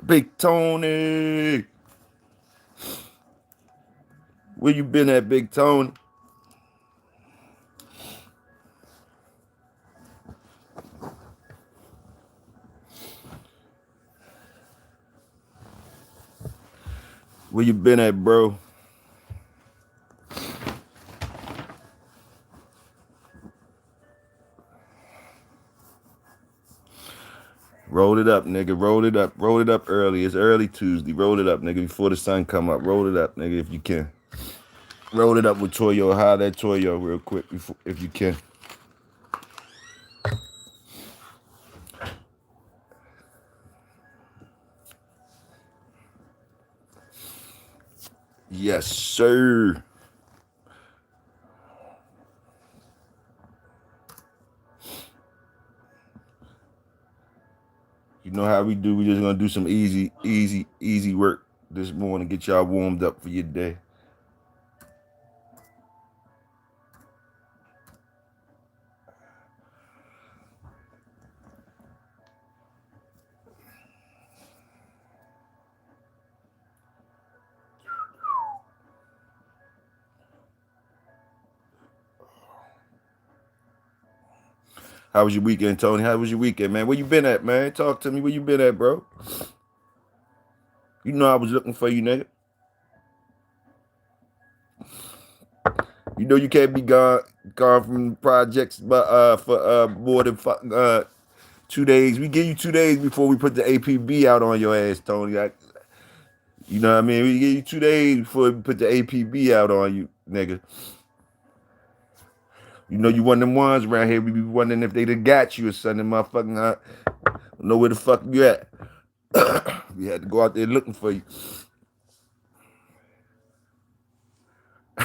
Big Tony. Where you been at, Big Tony? Where you been at, bro? Roll it up, nigga. Roll it up. Roll it up early. It's early Tuesday. Roll it up, nigga, before the sun come up. Roll it up, nigga, if you can. Roll it up with Toyo. Holler that Toyo real quick before, if you can. Yes, sir. You know how we do. We just gonna do some easy work this morning. Get y'all warmed up for your day. How was your weekend, Tony? How was your weekend, man? Where you been at, man? Talk to me. Where you been at, bro? You know I was looking for you, nigga. You know you can't be gone from projects, but for more than 2 days. We give you 2 days before we put the APB out on your ass, Tony. You know what I mean? We give you 2 days before we put the APB out on you, nigga. You know you one of them ones around here. We be wondering if they done got you or something, motherfucking. Know where the fuck you at. We had to go out there looking for you.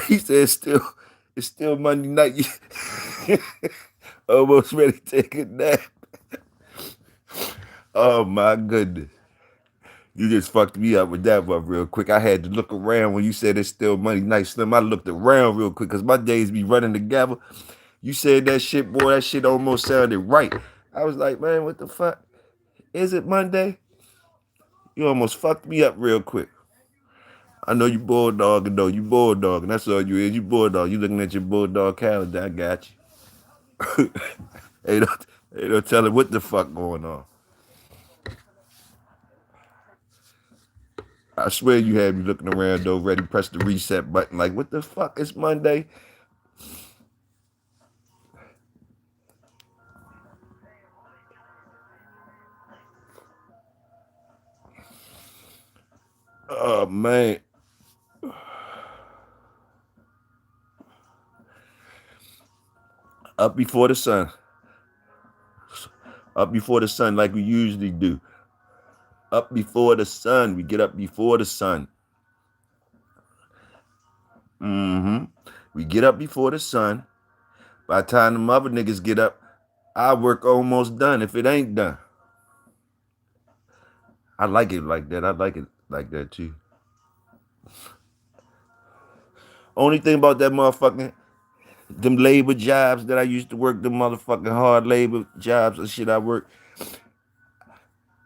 He said it's still Monday night. Almost ready to take a nap. Oh my goodness. You just fucked me up with that one real quick. I had to look around when you said it's still Monday night, Slim. I looked around real quick because my days be running together. You said that shit, boy, that shit almost sounded right. I was like, man, what the fuck? Is it Monday? You almost fucked me up real quick. I know you bulldogging though. You bulldogging. That's all you is. You bulldog. You looking at your bulldog calendar. I got you. Ain't no telling what the fuck going on. I swear you had me looking around though, ready to press the reset button. Like, what the fuck? It's Monday. Oh man. Up before the sun. Up before the sun, like we usually do. Up before the sun. We get up before the sun. Mm-hmm. We get up before the sun. By the time the other niggas get up, our work almost done if it ain't done. I like it like that. I like it like that too. Only thing about that motherfucking them labor jobs that I used to work, them motherfucking hard labor jobs and shit I work.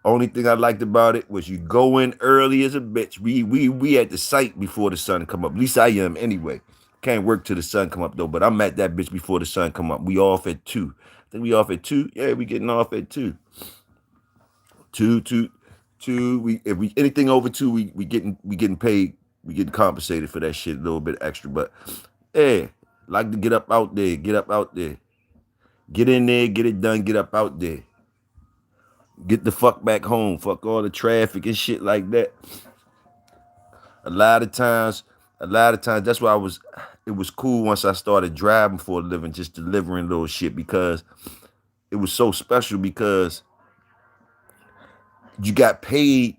Only thing I liked about it was you go in early as a bitch. We at the site before the sun come up. At least I am anyway. Can't work till the sun come up though, but I'm at that bitch before the sun come up. We off at 2. I think we off at 2. Yeah, we getting off at 2. 2. We if we anything over 2, we getting paid. We getting compensated for that shit a little bit extra. But yeah, like to get up out there, get up out there. Get in there, get it done, get up out there. Get the fuck back home. Fuck all the traffic and shit like that. A lot of times, that's why it was cool once I started driving for a living, just delivering little shit because it was so special because you got paid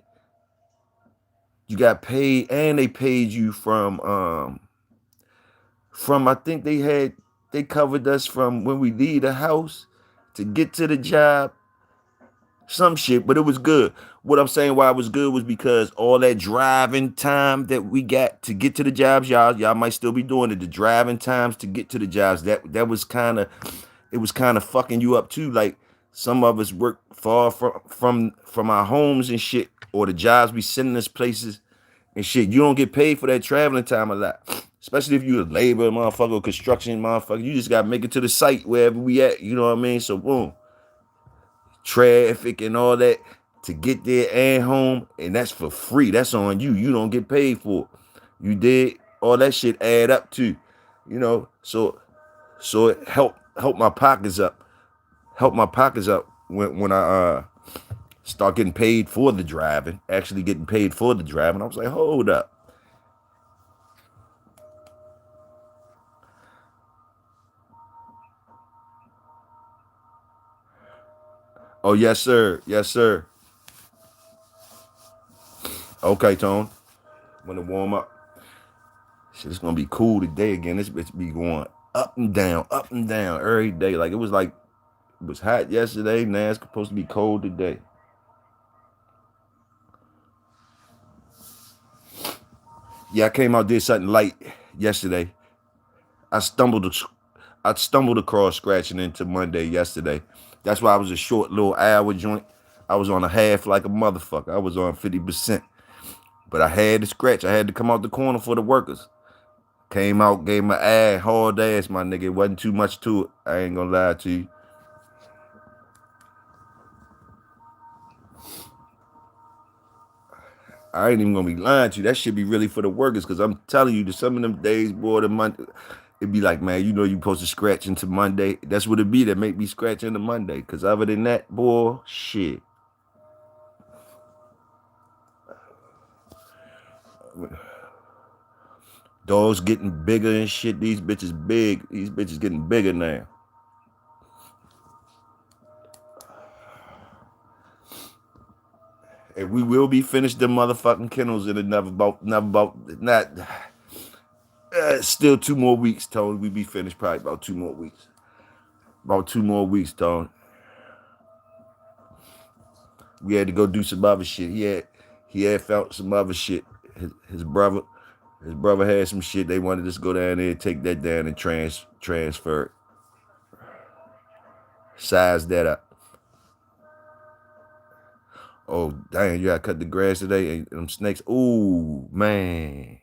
and they paid you from I think they covered us from when we leave the house to get to the job. Some shit, but it was good. What I'm saying why it was good was because all that driving time that we got to get to the jobs, y'all might still be doing it. The driving times to get to the jobs, that was kind of, it was kind of fucking you up too. Like Some of us work far from our homes and shit, or the jobs we sending us places and shit. You don't get paid for that traveling time a lot. Especially if you a labor motherfucker, construction motherfucker. You just gotta make it to the site wherever we at. You know what I mean? So boom. Traffic and all that to get there and home, and that's for free. That's on you. You don't get paid for it. You did all that shit add up too. You know, so it help my pockets up. Help my pockets up when I start getting paid for the driving, actually getting paid for the driving. I was like, hold up. Oh, yes, sir. Yes, sir. Okay, Tone. Want to warm up. Shit, it's gonna be cool today again. This bitch be going up and down every day. Like it was hot yesterday. Now it's supposed to be cold today. Yeah, I came out did something light yesterday. I stumbled I stumbled across scratching into Monday yesterday. That's why I was a short little hour joint. I was on a half like a motherfucker. I was on 50%. But I had to scratch. I had to come out the corner for the workers. Came out, gave my ass, hard ass, my nigga. It wasn't too much to it. I ain't gonna lie to you. I ain't even gonna be lying to you. That should be really for the workers, cause I'm telling you, that some of them days, boy, the month, it'd be like, man, you know, you supposed to scratch into Monday. That's what it be that make me scratch into Monday. Cause other than that, boy, shit. Dogs getting bigger and shit. These bitches big. These bitches getting bigger now. And we will be finished the motherfucking kennels in not still 2 more weeks, Tony. We be finished probably about 2 more weeks. About 2 more weeks, Tony. We had to go do some other shit. He had felt some other shit. His brother had some shit. They wanted us to go down there and take that down and transfer it. Size that up. Oh, damn, you gotta cut the grass today and them snakes. Ooh, man.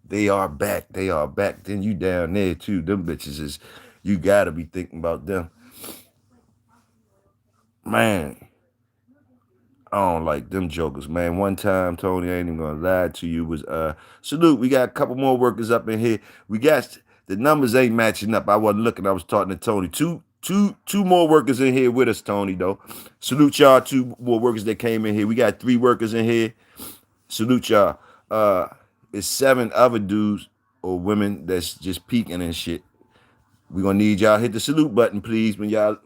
They are back. They are back. Then you down there too. Them bitches is, you gotta be thinking about them. Man, I don't like them jokers, man. One time, Tony, I ain't even gonna lie to you, was salute. We got a couple more workers up in here. We got the numbers ain't matching up. I wasn't looking, I was talking to Tony. Two more workers in here with us, Tony, though. Salute y'all, two more workers that came in here. We got 3 workers in here. Salute y'all. It's 7 other dudes or women that's just peeking and shit. We gonna need y'all hit the salute button, please, when y'all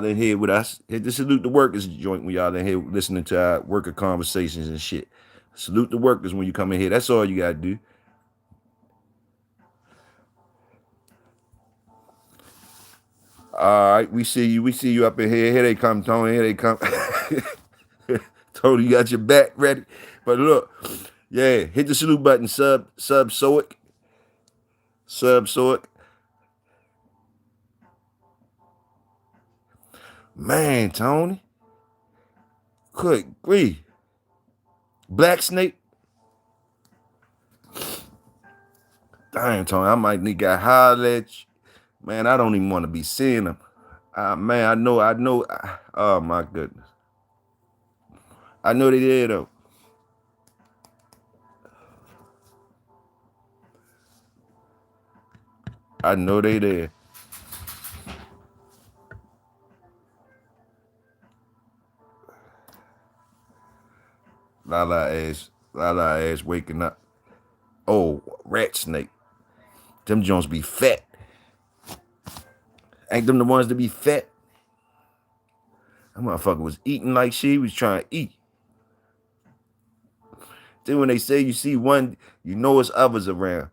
in here with us. Hit the salute the workers joint when y'all in here listening to our worker conversations and shit. Salute the workers when you come in here. That's all you gotta do. All right, we see you. We see you up in here. Here they come, Tony. Here they come. Tony, you got your back ready. But look, yeah, hit the salute button. Sub Soic. Sub Soic. Man, Tony. Good grief. Black Snake. Damn, Tony, I might need to holler at you. Man, I don't even want to be seeing them. Man, I know. Oh my goodness. I know they did though. I know they did. Lala ass waking up. Oh, rat snake. Them Jones be fat. Ain't them the ones that be fat? That motherfucker was eating like she was trying to eat. Then when they say you see one, you know it's others around.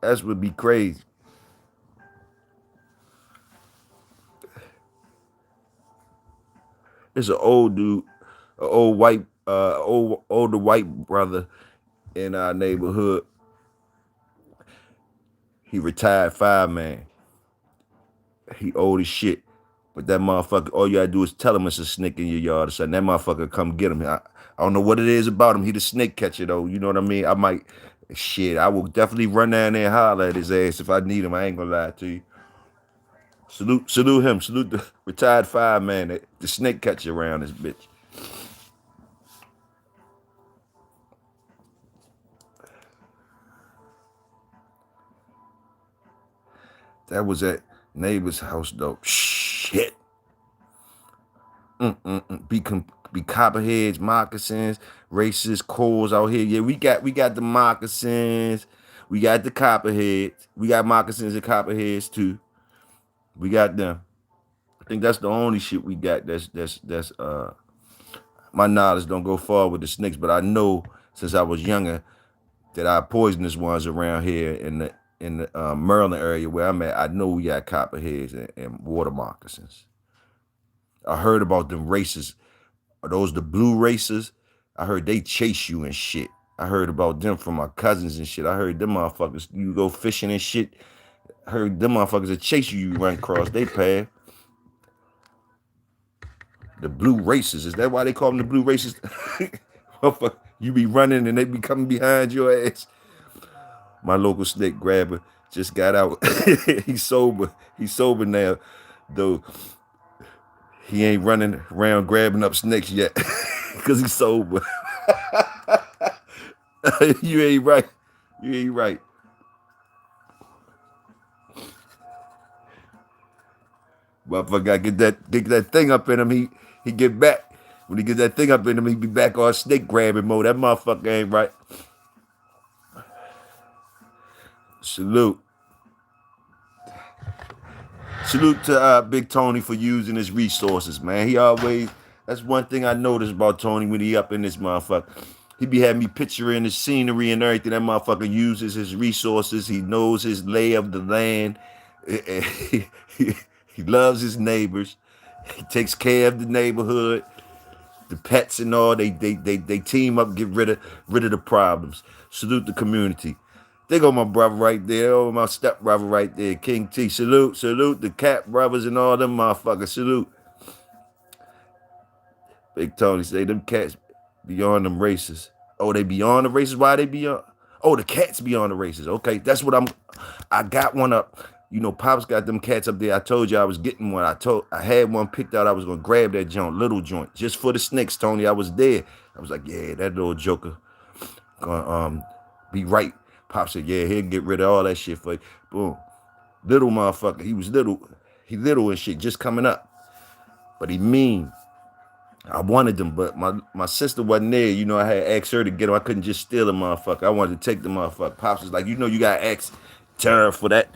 That's what be crazy. It's an old dude, an old white, older white brother in our neighborhood. He retired fireman. He old as shit. But that motherfucker, all you gotta do is tell him it's a snake in your yard or something. That motherfucker come get him. I don't know what it is about him. He the snake catcher though. You know what I mean? I might, shit, I will definitely run down there and holler at his ass if I need him. I ain't gonna lie to you. Salute him. Salute the retired fireman, the snake catcher around this bitch. That was at neighbor's house though. Shit. Be copperheads, moccasins, racist cores out here. Yeah, we got the moccasins, we got the copperheads, we got moccasins and copperheads too. We got them. I think that's the only shit we got. That's my knowledge don't go far with the snakes, but I know since I was younger that our poisonous ones around here in the Maryland area where I'm at, I know we got copperheads and water moccasins. I heard about them races. Are those the blue racers? I heard they chase you and shit. I heard about them from my cousins and shit. I heard them motherfuckers, you go fishing and shit. I heard them motherfuckers that chase you, you run across they path. The blue racers. Is that why they call them the blue racers? You be running and they be coming behind your ass. My local snake grabber just got out. He's sober. He's sober now, though. He ain't running around grabbing up snakes yet because he's sober. You ain't right. You ain't right. Motherfucker gotta get that thing up in him. He get back. When he get that thing up in him, he be back on snake grabbing mode. That motherfucker ain't right. Salute. Salute to Big Tony for using his resources, man. He always, that's one thing I noticed about Tony when he up in this motherfucker. He be having me picturing the scenery and everything. That motherfucker uses his resources. He knows his lay of the land. He loves his neighbors. He takes care of the neighborhood, the pets and all. They team up, get rid of the problems. Salute the community. They go my brother right there, oh my step brother right there, King T. Salute the Cat brothers and all them motherfuckers. Salute. Big Tony say them cats beyond them races. Oh, they beyond the races? Why they beyond? Oh, the cats beyond the races. Okay, that's what I got one up. You know, Pops got them cats up there. I told you I was getting one. I had one picked out. I was gonna grab that joint, little joint, just for the snakes, Tony. I was there. I was like, yeah, that little joker gonna be right. Pop said, yeah, he'll get rid of all that shit for you. Boom. Little motherfucker. He was little. He little and shit, just coming up. But he mean. I wanted them, but my sister wasn't there. You know, I had asked her to get them. I couldn't just steal the motherfucker. I wanted to take the motherfucker. Pops was like, you know, you got to ask Tara for that.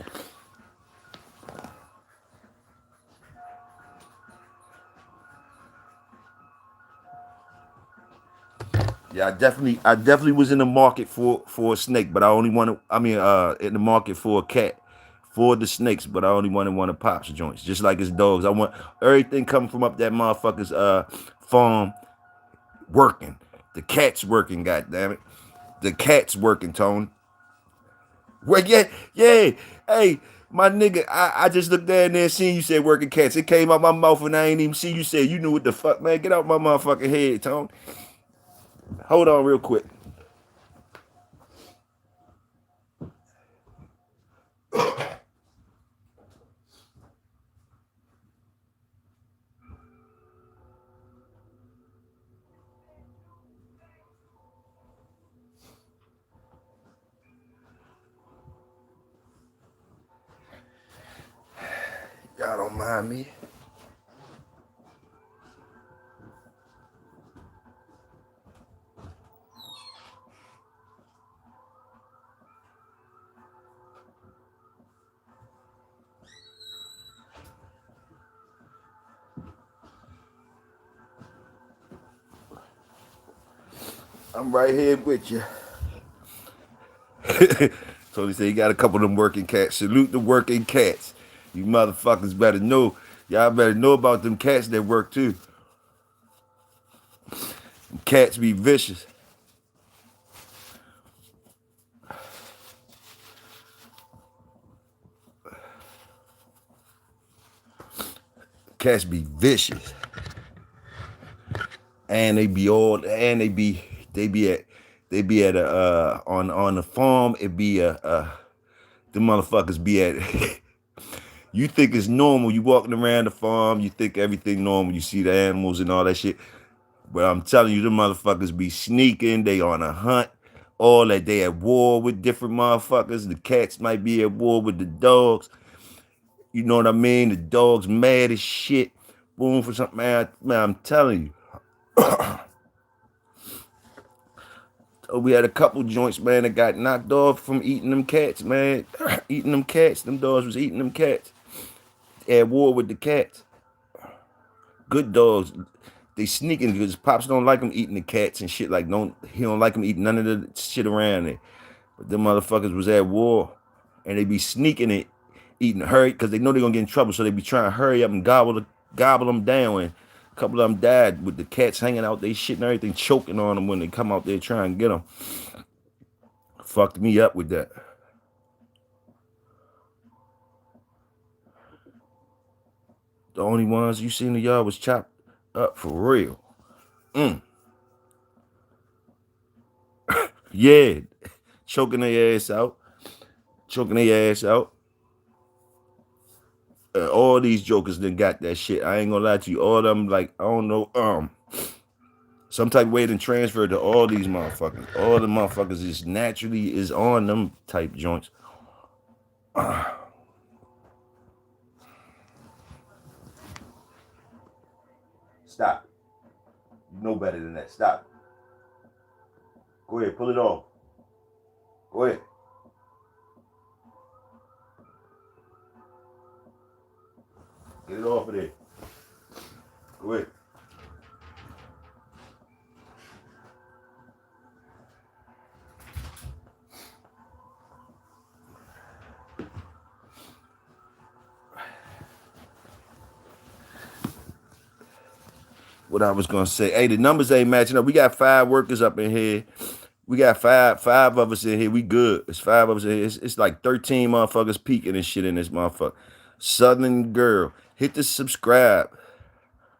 Yeah, I definitely was in the market for a snake, but I only wanted, in the market for a cat, for the snakes, but I only wanted one of Pop's joints, just like his dogs. I want everything coming from up that motherfucker's farm working. The cat's working, goddammit. The cat's working, Tone. Well, yeah. Hey, my nigga, I just looked down there and seen you said working cats. It came out my mouth and I ain't even see you said you knew what the fuck, man. Get out my motherfucking head, Tone. Hold on real quick. Y'all don't mind me. I'm right here with you. So he said he got a couple of them working cats. Salute the working cats. You motherfuckers better know. Y'all better know about them cats that work too. Cats be vicious. Cats be vicious. And they be at a on the farm, it be the motherfuckers be at you think it's normal, you walking around the farm, you think everything normal, you see the animals and all that shit. But I'm telling you, the motherfuckers be sneaking, they on a hunt, all that, they at war with different motherfuckers. The cats might be at war with the dogs. You know what I mean? The dogs mad as shit. Boom for something, man. I'm telling you. We had a couple joints, man, that got knocked off from eating them cats, man. Eating them cats. Them dogs was eating them cats. At war with the cats. Good dogs. They sneaking because Pops don't like them eating the cats and shit. Like, he don't like them eating none of the shit around there. But them motherfuckers was at war. And they be sneaking it, eating hurry, because they know they're going to get in trouble. So they be trying to hurry up and gobble them down. And a couple of them died with the cats hanging out they shit and everything, choking on them when they come out there trying to get them. Fucked me up with that. The only ones you seen in the yard was chopped up for real. Yeah. Choking their ass out. All these jokers done got that shit. I ain't gonna lie to you. All of them, like, I don't know, some type of way to transfer to all these motherfuckers. All the motherfuckers is naturally is on them type joints. Stop. You know better than that. Stop. Go ahead, pull it off. Go ahead. Get it off of there. Go ahead. What I was gonna say. Hey, the numbers ain't matching up. We got 5 workers up in here. We got five of us in here. We good. It's 5 of us in here. It's like 13 motherfuckers peeking and shit in this motherfucker. Southern girl. Hit the subscribe.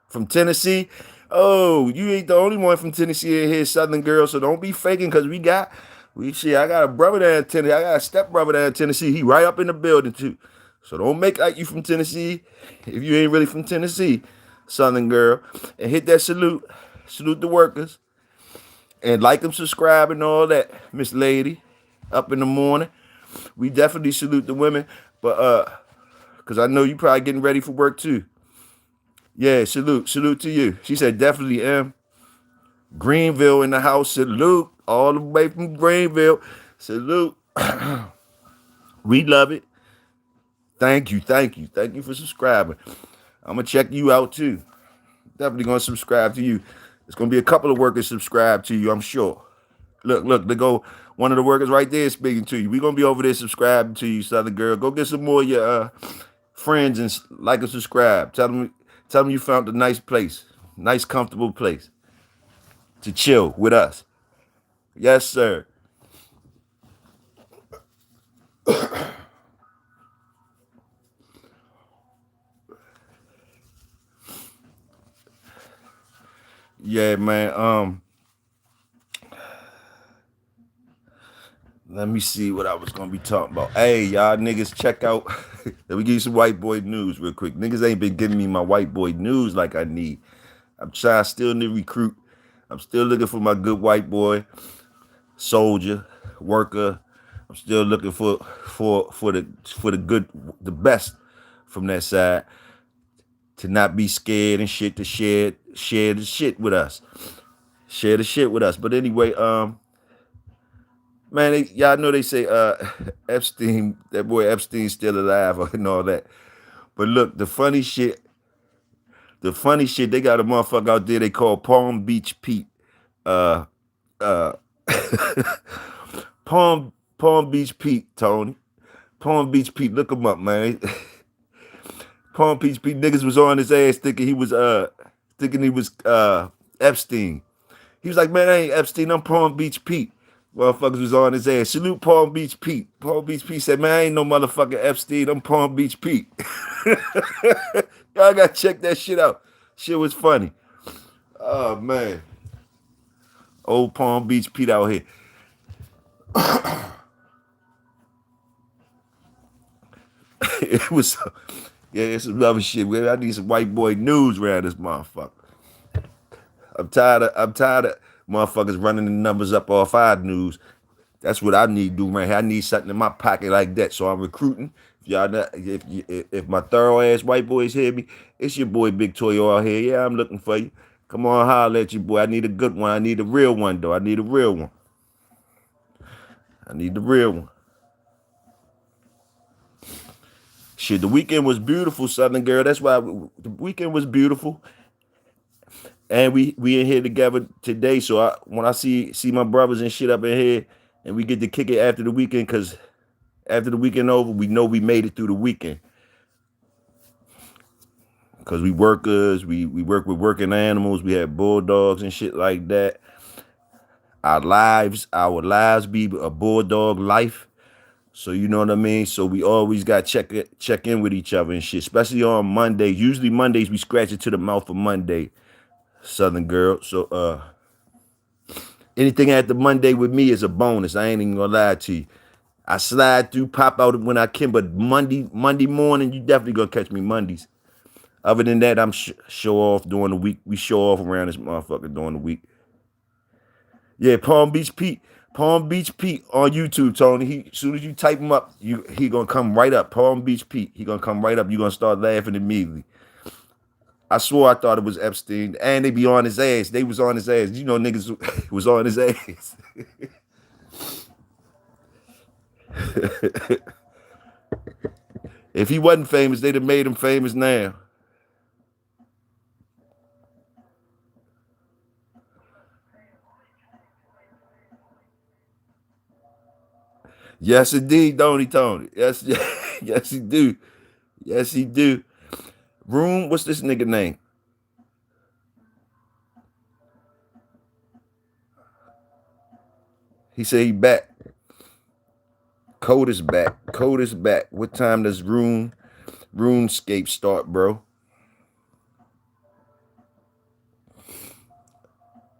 From Tennessee. Oh, you ain't the only one from Tennessee in here, Southern girl. So don't be faking, because I got a brother down in Tennessee. I got a step brother down in Tennessee. He right up in the building too. So don't make like you from Tennessee if you ain't really from Tennessee, Southern girl. And hit that salute. Salute the workers. And like them, subscribe, and all that, Miss Lady. Up in the morning. We definitely salute the women. But because I know you probably getting ready for work too. Yeah, salute to you. She said definitely am. Greenville in the house, salute. All the way from Greenville. Salute. We love it. Thank you for subscribing. I'm gonna check you out too. Definitely gonna subscribe to you. There's gonna be a couple of workers subscribe to you, I'm sure. Look, they go. One of the workers right there speaking to you. We're gonna be over there subscribing to you, Southern girl. Go get some more of your friends and like and subscribe. Tell them you found a nice place, nice comfortable place to chill with us. Yes, sir. Yeah, man. Let me see what I was gonna be talking about. Hey, y'all niggas, check out. Let me give you some white boy news real quick. Niggas ain't been giving me my white boy news like I need. I'm trying still to recruit. I'm still looking for my good white boy, soldier, worker. I'm still looking for the good, the best from that side. To not be scared and shit, to share the shit with us. Share the shit with us. But anyway, man, y'all know they say Epstein, that boy Epstein's still alive and all that. But look, the funny shit, they got a motherfucker out there they call Palm Beach Pete. Palm Beach Pete, Tony. Palm Beach Pete, look him up, man. Palm Beach Pete niggas was on his ass thinking he was Epstein. He was like, man, I ain't Epstein, I'm Palm Beach Pete. Motherfuckers was on his ass. Salute Palm Beach Pete. Palm Beach Pete said, man, I ain't no motherfucking Epstein, I'm Palm Beach Pete. Y'all gotta check that shit out. Shit was funny. Oh man. Old Palm Beach Pete out here. It was yeah, it's some other shit. I need some white boy news around this motherfucker. I'm tired of motherfuckers running the numbers up off our news. That's what I need to do right here. I need something in my pocket like that. So I'm recruiting. If y'all not, if my thorough ass white boys hear me, it's your boy Big Toyo out here. Yeah, I'm looking for you. Come on, holler at you, boy. I need a good one. I need a real one, though. I need a real one. I need the real one. Shit, the weekend was beautiful, Southern girl. That's why the weekend was beautiful, and we in here together today. So when I see my brothers and shit up in here, and we get to kick it after the weekend, cause after the weekend over, we know we made it through the weekend. Cause we workers, we work with working animals. We have bulldogs and shit like that. Our lives be a bulldog life. So you know what I mean? So we always got check in with each other and shit, especially on Mondays. Usually Mondays we scratch it to the mouth for Monday, Southern girl. So anything after Monday with me is a bonus. I ain't even gonna lie to you. I slide through, pop out when I can, but Monday morning, you definitely gonna catch me Mondays. Other than that, I'm show off during the week. We show off around this motherfucker during the week. Yeah, Palm Beach Pete. Palm Beach Pete on YouTube, Tony. He as soon as you type him up, he gonna come right up. Palm Beach Pete. He gonna come right up. You gonna start laughing immediately. I swore I thought it was Epstein, and they be on his ass. They was on his ass. You know, niggas was on his ass. If he wasn't famous, they'd have made him famous now. Yes, indeed, don't he, Tony? Yes, yes, he do. Yes, he do. Room, what's this nigga name? He said he back. Code is back. Code is back. What time does RuneScape start, bro?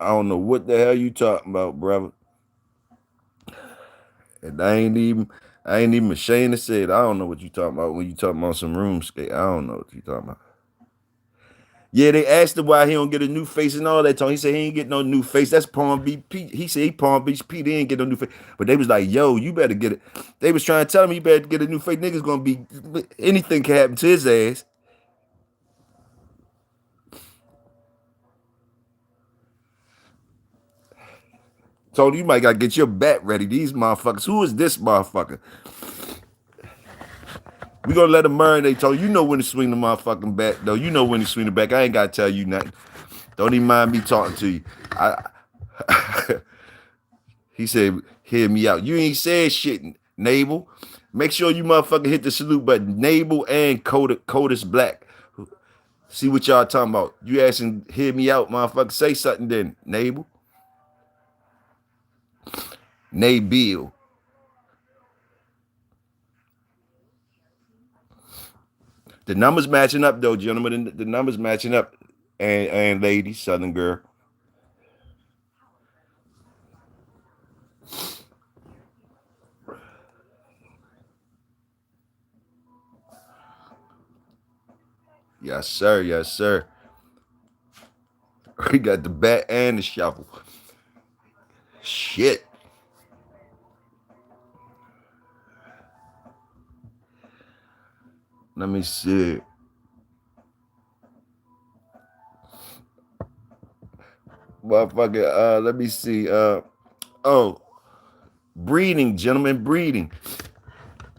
I don't know what the hell you talking about, brother. And I ain't even ashamed to say it. I don't know what you talking about when you talking about some RuneScape. I don't know what you talking about. Yeah, they asked him why he don't get a new face and all that. He said he ain't get no new face. That's Palm Beach Pete. He said he Palm Beach Pete. He ain't get no new face. But they was like, yo, you better get it. They was trying to tell him you better get a new face. Niggas gonna be anything can happen to his ass. Tony, you might gotta get your bat ready. These motherfuckers. Who is this motherfucker? We gonna let him marinate. Tony, you know when to swing the motherfucking bat, though. You know when to swing the back. I ain't gotta tell you nothing. Don't even mind me talking to you. He said, hear me out. You ain't said shit, Nabel. Make sure you motherfucker hit the salute button. Nabel and Codus Black. See what y'all talking about. You asking, hear me out, motherfucker. Say something then, Nabel. Nabil. The numbers matching up though, gentlemen. The numbers matching up. And ladies, Southern girl. Yes, sir. Yes, sir. We got the bat and the shovel. Shit. Let me see. Motherfucker, let me see. Oh, breeding, gentlemen, breeding.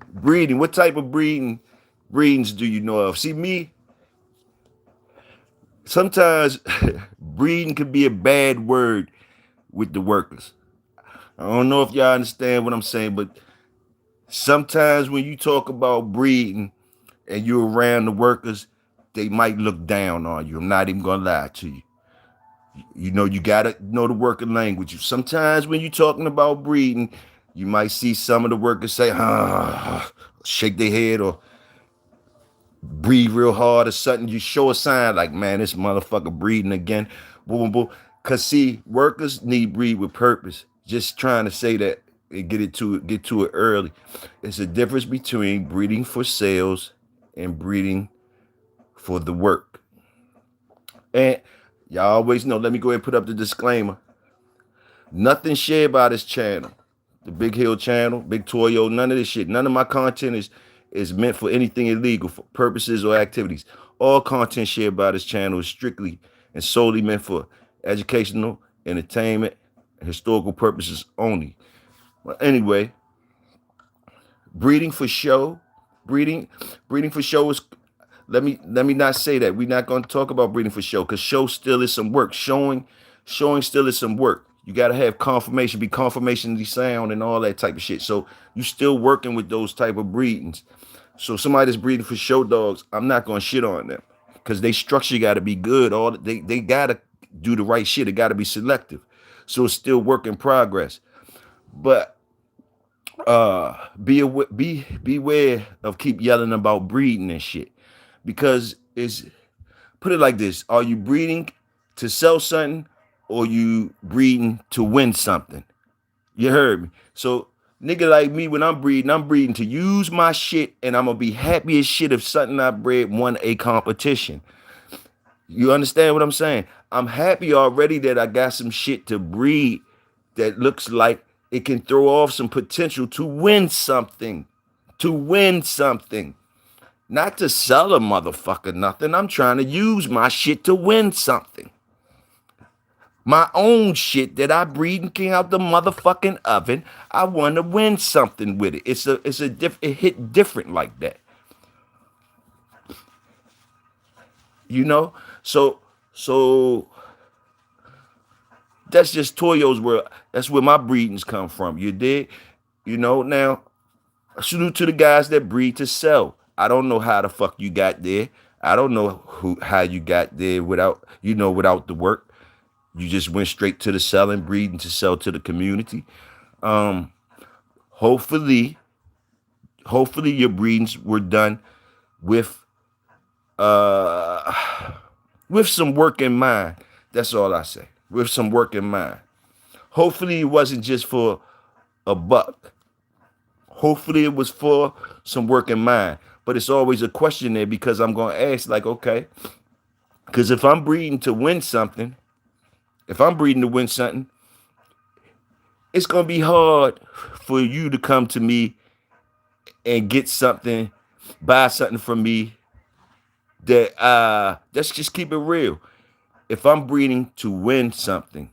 Breeding. What type of breedings do you know of? See, me, sometimes breeding could be a bad word with the workers. I don't know if y'all understand what I'm saying, but sometimes when you talk about breeding and you're around the workers, they might look down on you. I'm not even gonna lie to you. You know, you gotta know the working language. Sometimes when you're talking about breeding, you might see some of the workers say, shake their head or breathe real hard or something, you show a sign like, man, this motherfucker breathing again. Boom, boom, boom. Cause see, workers need breathe with purpose. Just trying to say that and get to it early. It's a difference between breeding for sales and breeding for the work. And y'all always know, let me go ahead and put up the disclaimer. Nothing shared by this channel, the Big Hill channel, Big Toyo, none of this shit. None of my content is meant for anything illegal, for purposes or activities. All content shared by this channel is strictly and solely meant for educational, entertainment, and historical purposes only. Well, anyway, breeding for show, breeding, breeding for show is. Let me not say that. We're not going to talk about breeding for show because show still is some work. Showing still is some work. You got to have confirmation, be confirmationally sound and all that type of shit. So you still working with those type of breedings. So somebody that's breeding for show dogs, I'm not going to shit on them because they structure got to be good. They got to do the right shit. It got to be selective. So it's still work in progress. But beware of keep yelling about breeding and shit because it's put it like this: are you breeding to sell something or you breeding to win something? You heard me. So nigga like me, when I'm breeding to use my shit, and I'm gonna be happy as shit if something I bred won a competition. You understand what I'm saying? I'm happy already that I got some shit to breed that looks like it can throw off some potential to win something. To win something. Not to sell a motherfucker nothing. I'm trying to use my shit to win something. My own shit that I breed and came out the motherfucking oven. I want to win something with it. It hit different like that. You know? So that's just Toyo's world. That's where my breedings come from. You dig? You know, now salute to the guys that breed to sell. I don't know how the fuck you got there. I don't know how you got there without the work. You just went straight to the selling, breeding to sell to the community. Um, hopefully, hopefully your breedings were done with uh with some work in mind. That's all I say. With some work in mind. Hopefully it wasn't just for a buck. Hopefully it was for some work in mind. But it's always a question there because I'm going to ask, like, okay, because if I'm breeding to win something, it's going to be hard for you to come to me and get something, buy something from me that, let's just keep it real. If I'm breeding to win something,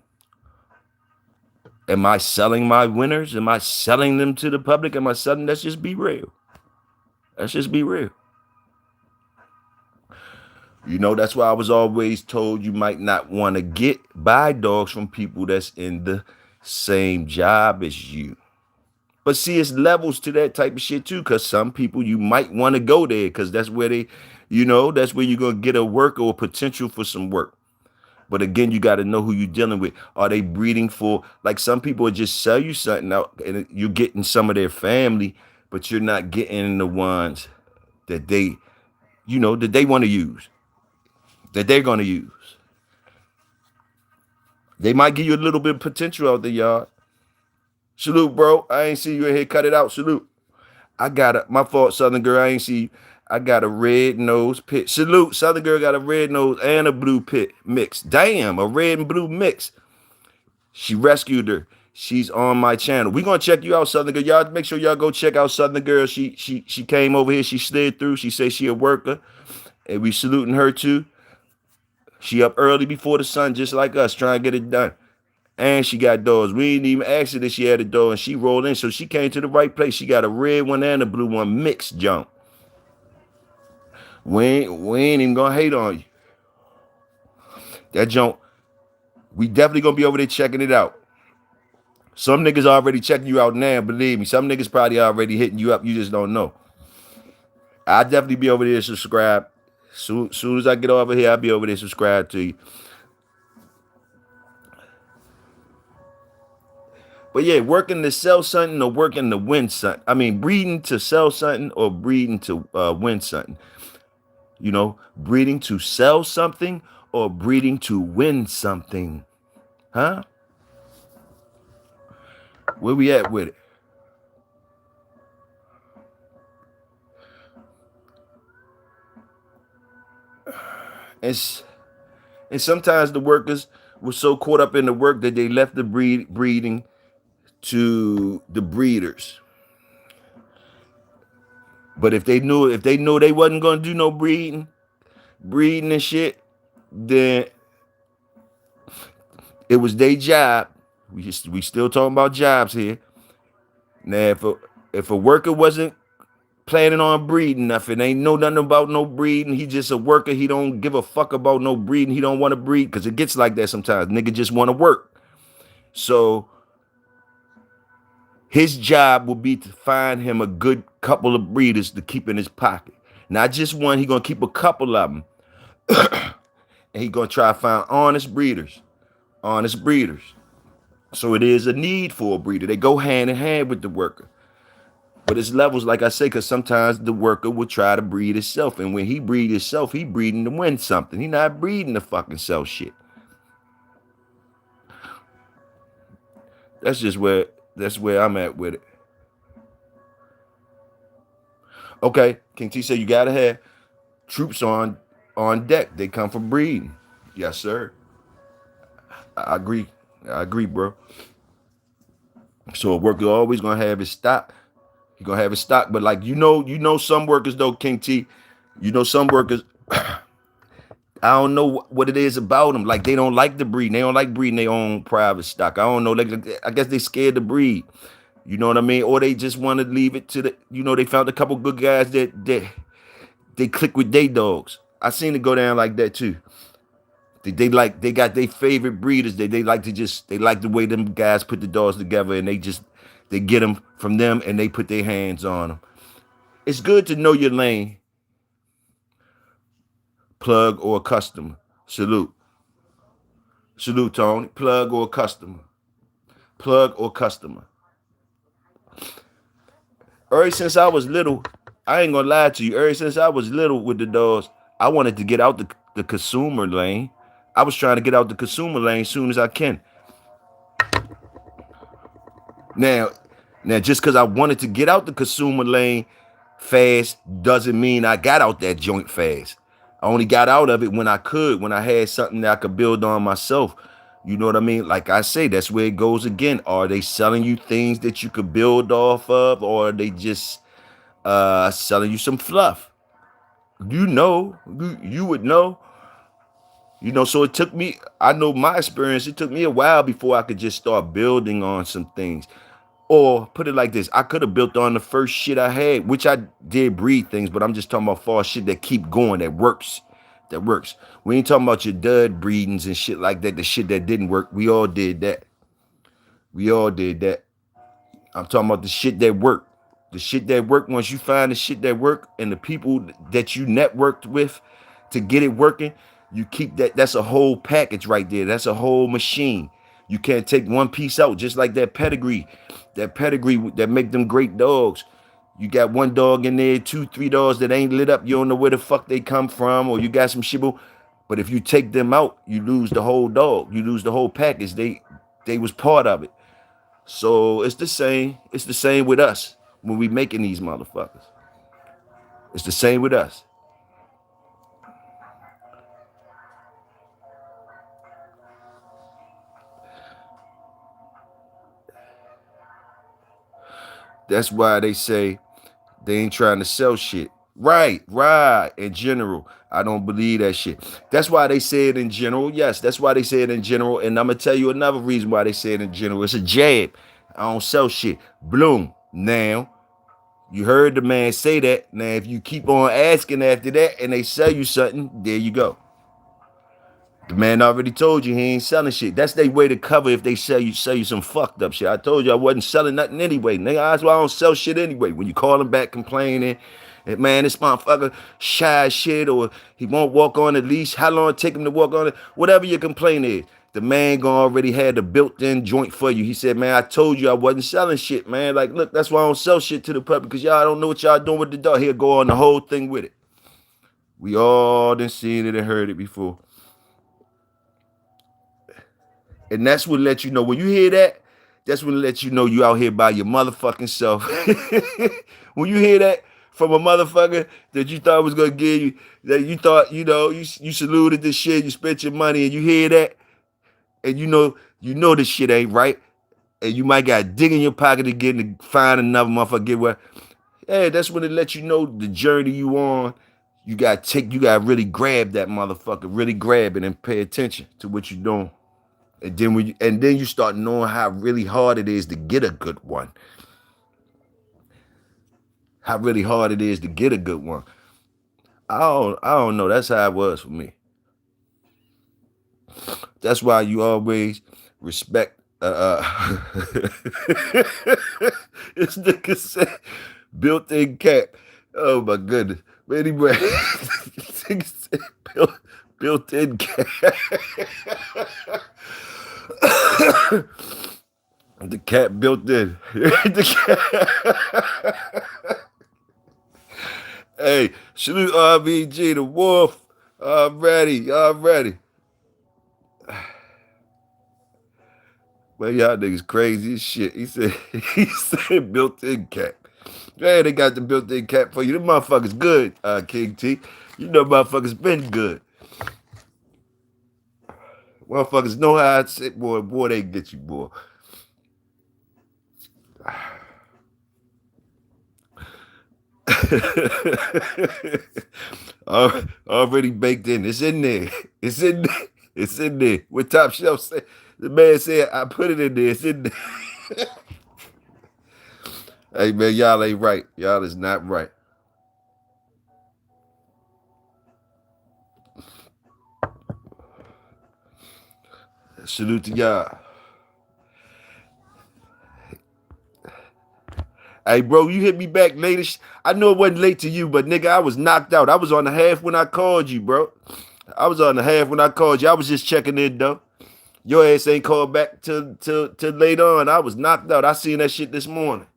am I selling my winners? Am I selling them to the public? Am I selling? Let's just be real. Let's just be real. You know, that's why I was always told you might not want to buy dogs from people that's in the same job as you. But see, it's levels to that type of shit too, because some people you might want to go there because that's where that's where you're going to get a work or a potential for some work. But again, you got to know who you're dealing with. Are they breeding for, like some people will just sell you something out and you're getting some of their family, but you're not getting the ones that that they want to use, that they're going to use. They might give you a little bit of potential out there, y'all. Salute, bro. I ain't see you in here. Cut it out. Salute. My fault, Southern girl. I ain't see you. I got a red nose pit. Salute. Southern girl got a red nose and a blue pit mix. Damn, a red and blue mix. She rescued her. She's on my channel. We're gonna check you out, Southern girl. Y'all make sure y'all go check out Southern girl. She came over here. She slid through. She said she a worker. And we saluting her too. She up early before the sun, just like us, trying to get it done. And she got doors. We didn't even ask her that she had a door, and she rolled in, so she came to the right place. She got a red one and a blue one mixed jump. We ain't even gonna hate on you. That jump, we definitely gonna be over there checking it out. Some niggas already checking you out now, believe me. Some niggas probably already hitting you up. You just don't know. I'll definitely be over there subscribe. Soon as I get over here, I'll be over there subscribed to you. But yeah, working to sell something or working to win something. I mean, breeding to sell something or breeding to win something. Breeding to sell something or breeding to win something? Huh? Where we at with it? And, and sometimes the workers were so caught up in the work that they left the breeding to the breeders. But if they knew they wasn't gonna do no breeding and shit, then it was their job. We still talking about jobs here. Now, if a worker wasn't planning on breeding nothing, ain't know nothing about no breeding, he just a worker. He don't give a fuck about no breeding. He don't want to breed because it gets like that sometimes. Nigga just want to work. So his job will be to find him a good couple of breeders to keep in his pocket. Not just one. He gonna keep a couple of them, and he gonna try to find honest breeders. Honest breeders. So it is a need for a breeder. They go hand in hand with the worker. But it's levels, like I say, because sometimes the worker will try to breed himself. And when he breed himself, he breeding to win something. He not breeding to fucking sell shit. That's where I'm at with it. Okay, King T said you gotta have troops on deck. They come from breeding. Yes, sir. I agree. I agree, bro. So a worker always gonna have his stock. He gonna have his stock. But like some workers though, King T, some workers, I don't know what it is about them. Like they don't like the breed. They don't like breeding their own private stock. I don't know. Like I guess they scared to breed. You know what I mean? Or they just want to leave it to they found a couple good guys that they click with their dogs. I seen it go down like that too. They got their favorite breeders. They like the way them guys put the dogs together, and they get them from them and they put their hands on them. It's good to know your lane, plug or customer. Salute. Salute, Tony. Plug or customer. Plug or customer. Ever since I was little, I ain't gonna lie to you. Ever since I was little with the dogs, I wanted to get out the consumer lane. I was trying to get out the consumer lane as soon as I can. Now, just because I wanted to get out the consumer lane fast doesn't mean I got out that joint fast. I only got out of it when I had something that I could build on myself. You know what I mean? Like I say, that's where it goes again. Are they selling you things that you could build off of, or are they just selling you some fluff? You would know. So it took me, I know my experience, it took me a while before I could just start building on some things. Or put it like this, I could have built on the first shit I had, which I did breed things, but I'm just talking about far shit that keep going, that works. That works. We ain't talking about your dud breedings and shit like that, the shit that didn't work. We all did that. We all did that. I'm talking about the shit that worked. The shit that worked, once you find the shit that worked and the people that you networked with to get it working, you keep that. That's a whole package right there. That's a whole machine. You can't take one piece out, just like that pedigree. That pedigree that make them great dogs. You got one dog in there, 2, 3 dogs that ain't lit up. You don't know where the fuck they come from, or you got some shibble. But if you take them out, you lose the whole dog. You lose the whole package. They was part of it. So it's the same. It's the same with us when we making these motherfuckers. It's the same with us. That's why they say they ain't trying to sell shit. Right. In general, I don't believe that shit. That's why they say it in general. Yes, that's why they say it in general. And I'm gonna tell you another reason why they say it in general. It's a jab. I don't sell shit. Bloom. Now, you heard the man say that. Now, if you keep on asking after that and they sell you something, there you go. The man already told you he ain't selling shit. That's their way to cover if they sell you some fucked up shit. I told you I wasn't selling nothing anyway. Nigga, that's why I don't sell shit anyway. When you call him back complaining, and man, this motherfucker shy as shit, or he won't walk on the leash, how long it take him to walk on it, whatever your complaint is, the man gonna already had the built-in joint for you. He said, man, I told you I wasn't selling shit, man. Like, look, that's why I don't sell shit to the public, because y'all don't know what y'all doing with the dog. He'll go on the whole thing with it. We all done seen it and heard it before. And that's what let you know. When you hear that, that's what let you know you out here by your motherfucking self. When you hear that from a motherfucker that you thought was gonna give you, that you thought, you saluted this shit, you spent your money, and you hear that, and you know this shit ain't right, and you might got to dig in your pocket again to find another motherfucker. Get what? Hey, that's when it lets you know the journey you on. You got to really grab that motherfucker, really grab it and pay attention to what you're doing. And then you start knowing how really hard it is to get a good one. How really hard it is to get a good one. I don't know. That's how it was for me. That's why you always respect. This nigga said built-in cap. Oh my goodness. But anyway, this nigga said built-in cap. The cat built in. Hey, salute RBG, the wolf. Y'all ready. Man, y'all niggas crazy as shit. He said built-in cap. Man, they got the built-in cap for you. Them motherfuckers good, King T. You know motherfuckers been good. Motherfuckers know how I sit, boy, they get you, boy. Already baked in. It's in there. It's in there. It's in there. What Top Shelf said. The man said, I put it in there. It's in there. Hey, man, y'all ain't right. Y'all is not right. Salute to y'all. Hey, bro, you hit me back late. I know it wasn't late to you, but nigga, I was knocked out. I was on the half when I called you, bro. I was on the half when I called you. I was just checking in, though. Your ass ain't called back till later on. I was knocked out. I seen that shit this morning.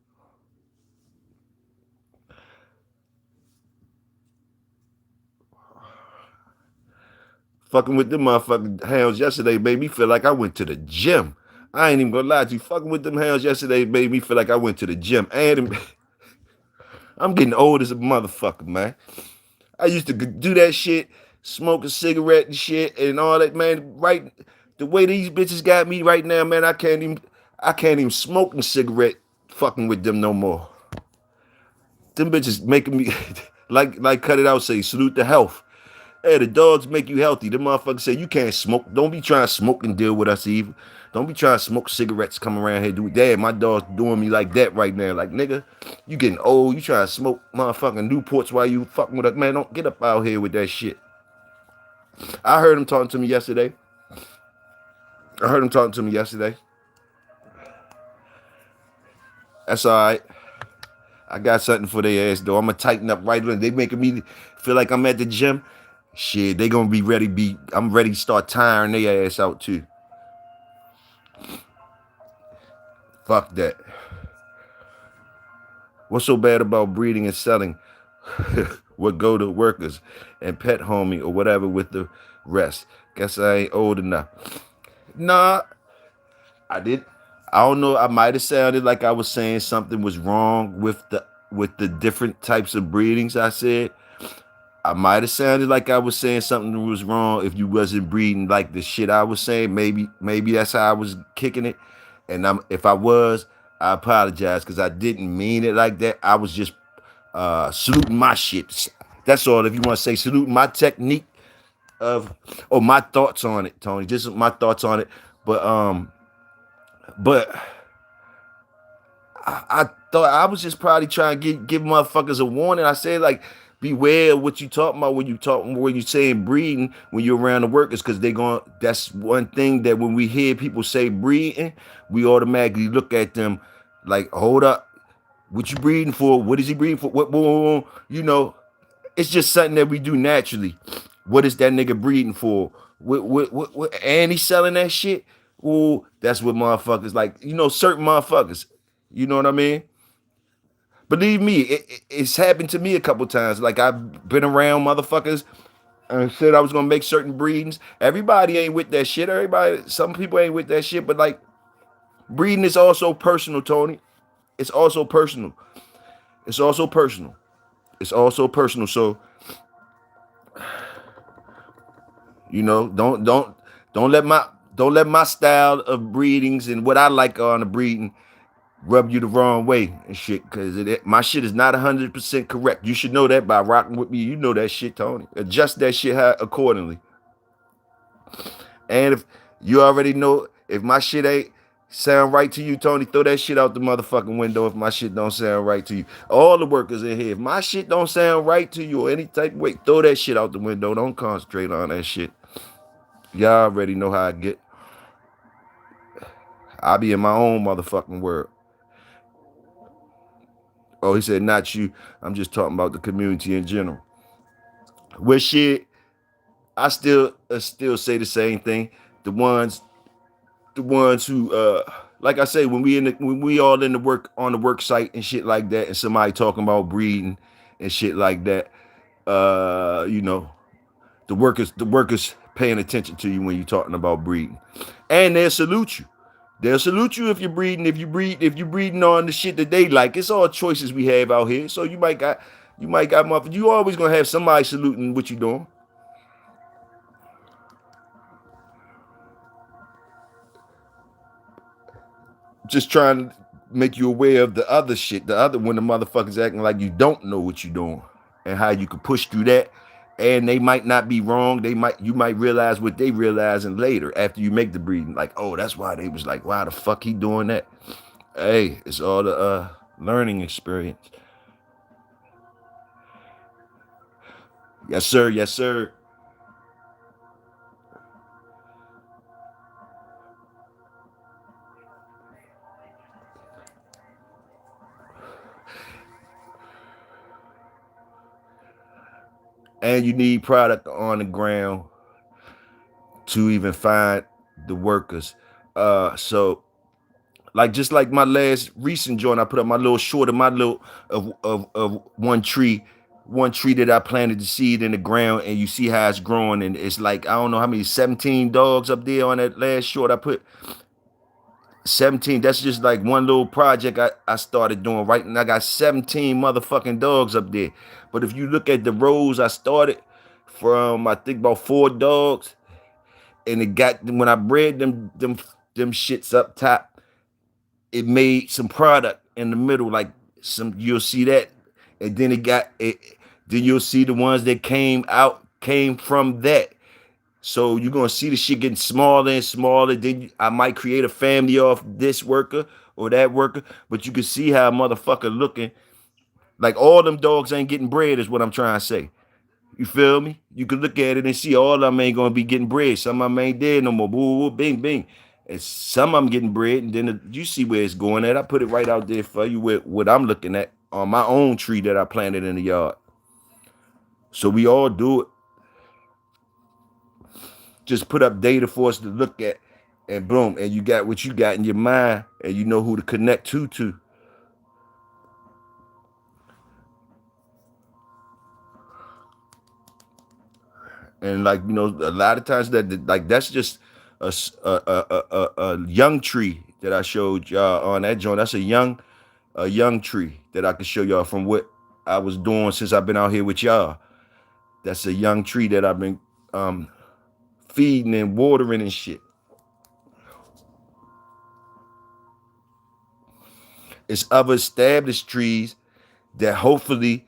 Fucking with them motherfucking hounds yesterday made me feel like I went to the gym. I ain't even gonna lie to you. Fucking with them hounds yesterday made me feel like I went to the gym. And I'm getting old as a motherfucker, man. I used to do that shit, smoke a cigarette and shit and all that, man. Right, the way these bitches got me right now, man, I can't even smoke a cigarette fucking with them no more. Them bitches making me like cut it out, say salute to health. Hey, the dogs make you healthy. The motherfuckers say you can't smoke. Don't be trying to smoke and deal with us either. Don't be trying to smoke cigarettes, come around here, do it. Damn, my dog's doing me like that right now. Like, nigga, you getting old. You trying to smoke motherfucking Newports while you fucking with us. Man, don't get up out here with that shit. I heard him talking to me yesterday. That's all right. I got something for their ass, though. I'm going to tighten up right when they making me feel like I'm at the gym. Shit, they going to be ready. I'm ready to start tiring their ass out, too. Fuck that. What's so bad about breeding and selling what go to workers and pet homie or whatever with the rest? Guess I ain't old enough. Nah, I did. I don't know. I might have sounded like I was saying something was wrong with the different types of breedings. I said I might have sounded like I was saying something was wrong if you wasn't breeding like the shit I was saying. Maybe that's how I was kicking it. And if I was, I apologize because I didn't mean it like that. I was just saluting my shit. That's all. If you want to say saluting my technique of or my thoughts on it, Tony. Just my thoughts on it. But I thought I was just probably trying to give motherfuckers a warning. I said like beware of what you talking about when you saying breeding when you're around the workers because that's one thing that when we hear people say breeding, we automatically look at them like, hold up, what you breeding for? What is he breeding for? What it's just something that we do naturally. What is that nigga breeding for? What and he's selling that shit? Ooh, that's what motherfuckers like, certain motherfuckers. You know what I mean? Believe me, it's happened to me a couple times. Like I've been around motherfuckers and said I was gonna make certain breedings. Everybody ain't with that shit. Everybody, some people ain't with that shit. But like breeding is also personal, Tony. It's also personal. It's also personal. It's also personal. So don't let my style of breedings and what I like on the breeding rub you the wrong way and shit. Cause my shit is not 100% correct. You should know that by rocking with me. You know that shit, Tony. Adjust that shit accordingly. And if you already know if my shit ain't sound right to you, Tony, throw that shit out the motherfucking window if my shit don't sound right to you. All the workers in here, if my shit don't sound right to you or any type of way, throw that shit out the window. Don't concentrate on that shit. Y'all already know how I get. I be in my own motherfucking world. Oh, he said, not you. I'm just talking about the community in general. With shit, I still say the same thing. The ones who like I say, when we all in the work on the work site and shit like that, and somebody talking about breeding and shit like that, the workers paying attention to you when you're talking about breeding. And they'll salute you. They'll salute you if you're breeding, if you breeding on the shit that they like. It's all choices we have out here. So you might got motherfuckers. You always gonna have somebody saluting what you doing. Just trying to make you aware of the other shit, the other when the motherfuckers acting like you don't know what you're doing and how you could push through that. And they might not be wrong. You might realize what they realizing later after you make the breeding. Like, oh, that's why they was like, why the fuck he doing that? Hey, it's all the learning experience. Yes, sir. Yes, sir. And you need product on the ground to even find the workers. So like just like my last recent joint, I put up my little short of my little of one tree that I planted the seed in the ground, and you see how it's growing, and it's like I don't know how many 17 dogs up there on that last short I put. 17. That's just like one little project I started doing, right? And I got 17 motherfucking dogs up there. But if you look at the rows I started from, I think about 4 dogs, and it got when I bred them shits up top, it made some product in the middle, like some you'll see that, and then it got it. Then you'll see the ones that came from that. So you're gonna see the shit getting smaller and smaller. Then I might create a family off this worker or that worker, but you can see how a motherfucker looking. Like all them dogs ain't getting bred, is what I'm trying to say. You feel me? You can look at it and see all of them ain't gonna be getting bred. Some of them ain't dead no more. Boo, boo, bing, bing. And some of them getting bred, and then you see where it's going at. I put it right out there for you with what I'm looking at on my own tree that I planted in the yard. So we all do it. Just put up data for us to look at, and boom, and you got what you got in your mind, and you know who to connect to. And like a lot of times that's just a young tree that I showed y'all on that joint. That's a young tree that I could show y'all from what I was doing since I've been out here with y'all. That's a young tree that I've been feeding and watering and shit. It's other established trees that hopefully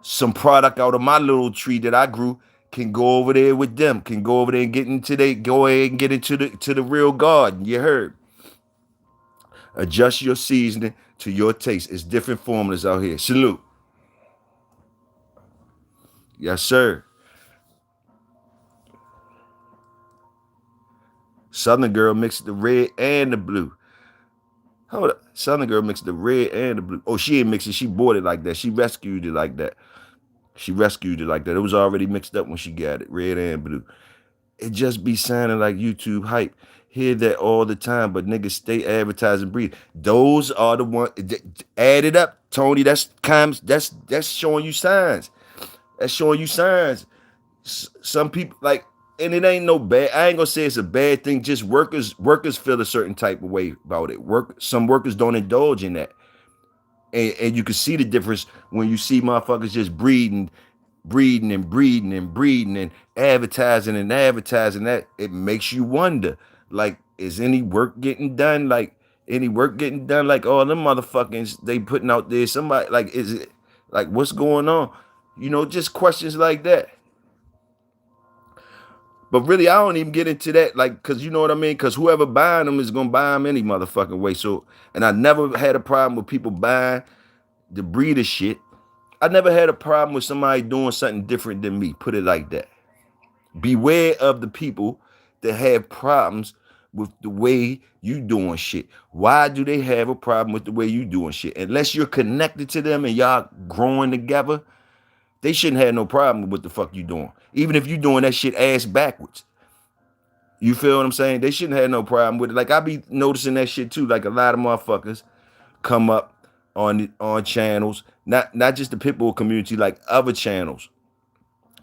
some product out of my little tree that I grew can go over there with them, can go over there and go ahead and get into the real garden. You heard? Adjust your seasoning to your taste. It's different formulas out here. Salute. Yes, sir. Southern girl mixed the red and the blue. Hold up. Southern girl mixed the red and the blue. Oh, she ain't mixed it. She bought it like that. She rescued it like that. It was already mixed up when she got it, red and blue. It just be sounding like YouTube hype. hear that all the time, but niggas stay advertising breed. Those are the ones. Add it up, Tony. That's showing you signs. That's showing you signs. Some people like, and it ain't no bad. I ain't gonna say it's a bad thing. Just workers feel a certain type of way about it. Some workers don't indulge in that, and you can see the difference when you see motherfuckers just breeding and advertising that. It makes you wonder, like, is any work getting done? Like, any work getting done? Like, all them motherfuckers they putting out there, somebody, like, is it, like, what's going on? Just questions like that. But really, I don't even get into that, like, cause you know what I mean. Cause whoever buying them is gonna buy them any motherfucking way. So, and I never had a problem with people buying the breeder shit. I never had a problem with somebody doing something different than me. Put it like that. Beware of the people that have problems with the way you doing shit. Why do they have a problem with the way you doing shit? Unless you're connected to them and y'all growing together, they shouldn't have no problem with what the fuck you doing. Even if you doing that shit ass backwards. You feel what I'm saying? They shouldn't have no problem with it. Like, I be noticing that shit too. Like, a lot of motherfuckers come up on channels, not just the pitbull community, like other channels,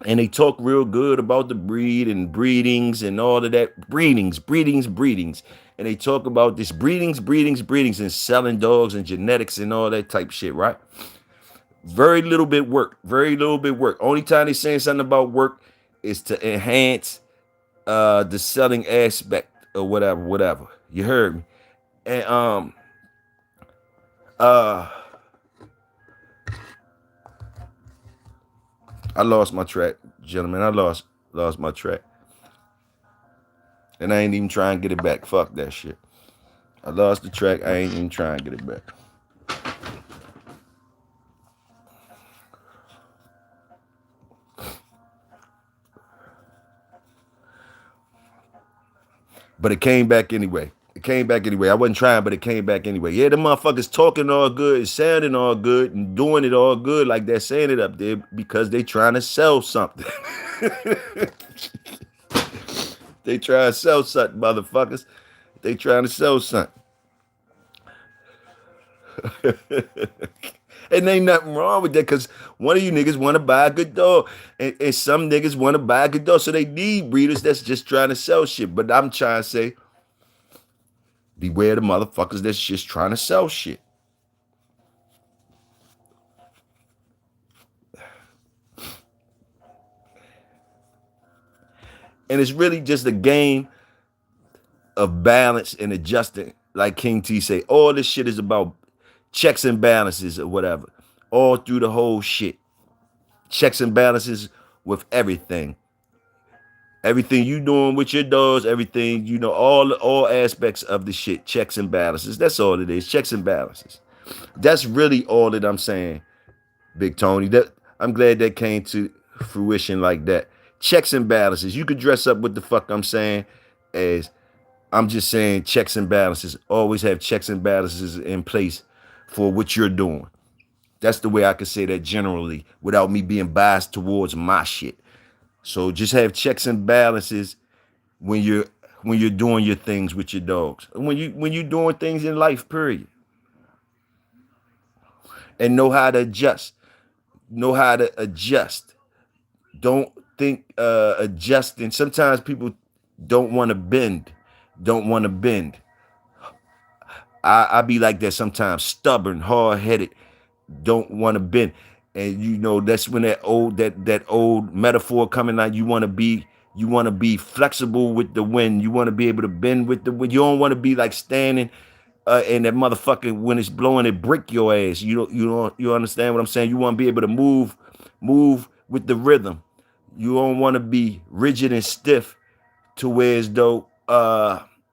and they talk real good about the breed and breedings and all of that. Breedings. And they talk about this breedings, and selling dogs and genetics and all that type shit, right? Very little bit work. Very little bit work. Only time they saying something about work is to enhance the selling aspect or whatever. You heard me. And uh I lost my track, gentlemen. I lost my track. And I ain't even trying to get it back. Fuck that shit. I lost the track. I ain't even trying to get it back. But it came back anyway. It came back anyway. I wasn't trying, but it came back anyway. Yeah, the motherfuckers talking all good, sounding all good, and doing it all good like they're saying it up there because they trying to sell something. They trying to sell something, motherfuckers. They trying to sell something. And ain't nothing wrong with that, because one of you niggas want to buy a good dog. And some niggas want to buy a good dog. So they need breeders that's just trying to sell shit. But I'm trying to say, beware the motherfuckers that's just trying to sell shit. And it's really just a game of balance and adjusting. Like King T say, all this shit is about checks and balances or whatever. All through the whole shit. Checks and balances with everything. Everything you doing with your dogs, everything, all aspects of the shit, checks and balances. That's all it is, checks and balances. That's really all that I'm saying, Big Tony. That I'm glad that came to fruition like that. Checks and balances. You could dress up what the fuck I'm saying as I'm just saying checks and balances. Always have checks and balances in place for what you're doing. That's the way I could say that generally without me being biased towards my shit. So just have checks and balances when you're doing your things with your dogs. When you're doing things in life, period. And know how to adjust. Know how to adjust. Don't think adjusting. Sometimes people don't want to bend. Don't want to bend. I be like that sometimes, stubborn, hard headed, don't want to bend. And that's when that old metaphor coming out. You want to be flexible with the wind. You want to be able to bend with the wind. You don't want to be like standing and that motherfucker when it's blowing it brick your ass. You understand what I'm saying? You want to be able to move with the rhythm. You don't want to be rigid and stiff to where as though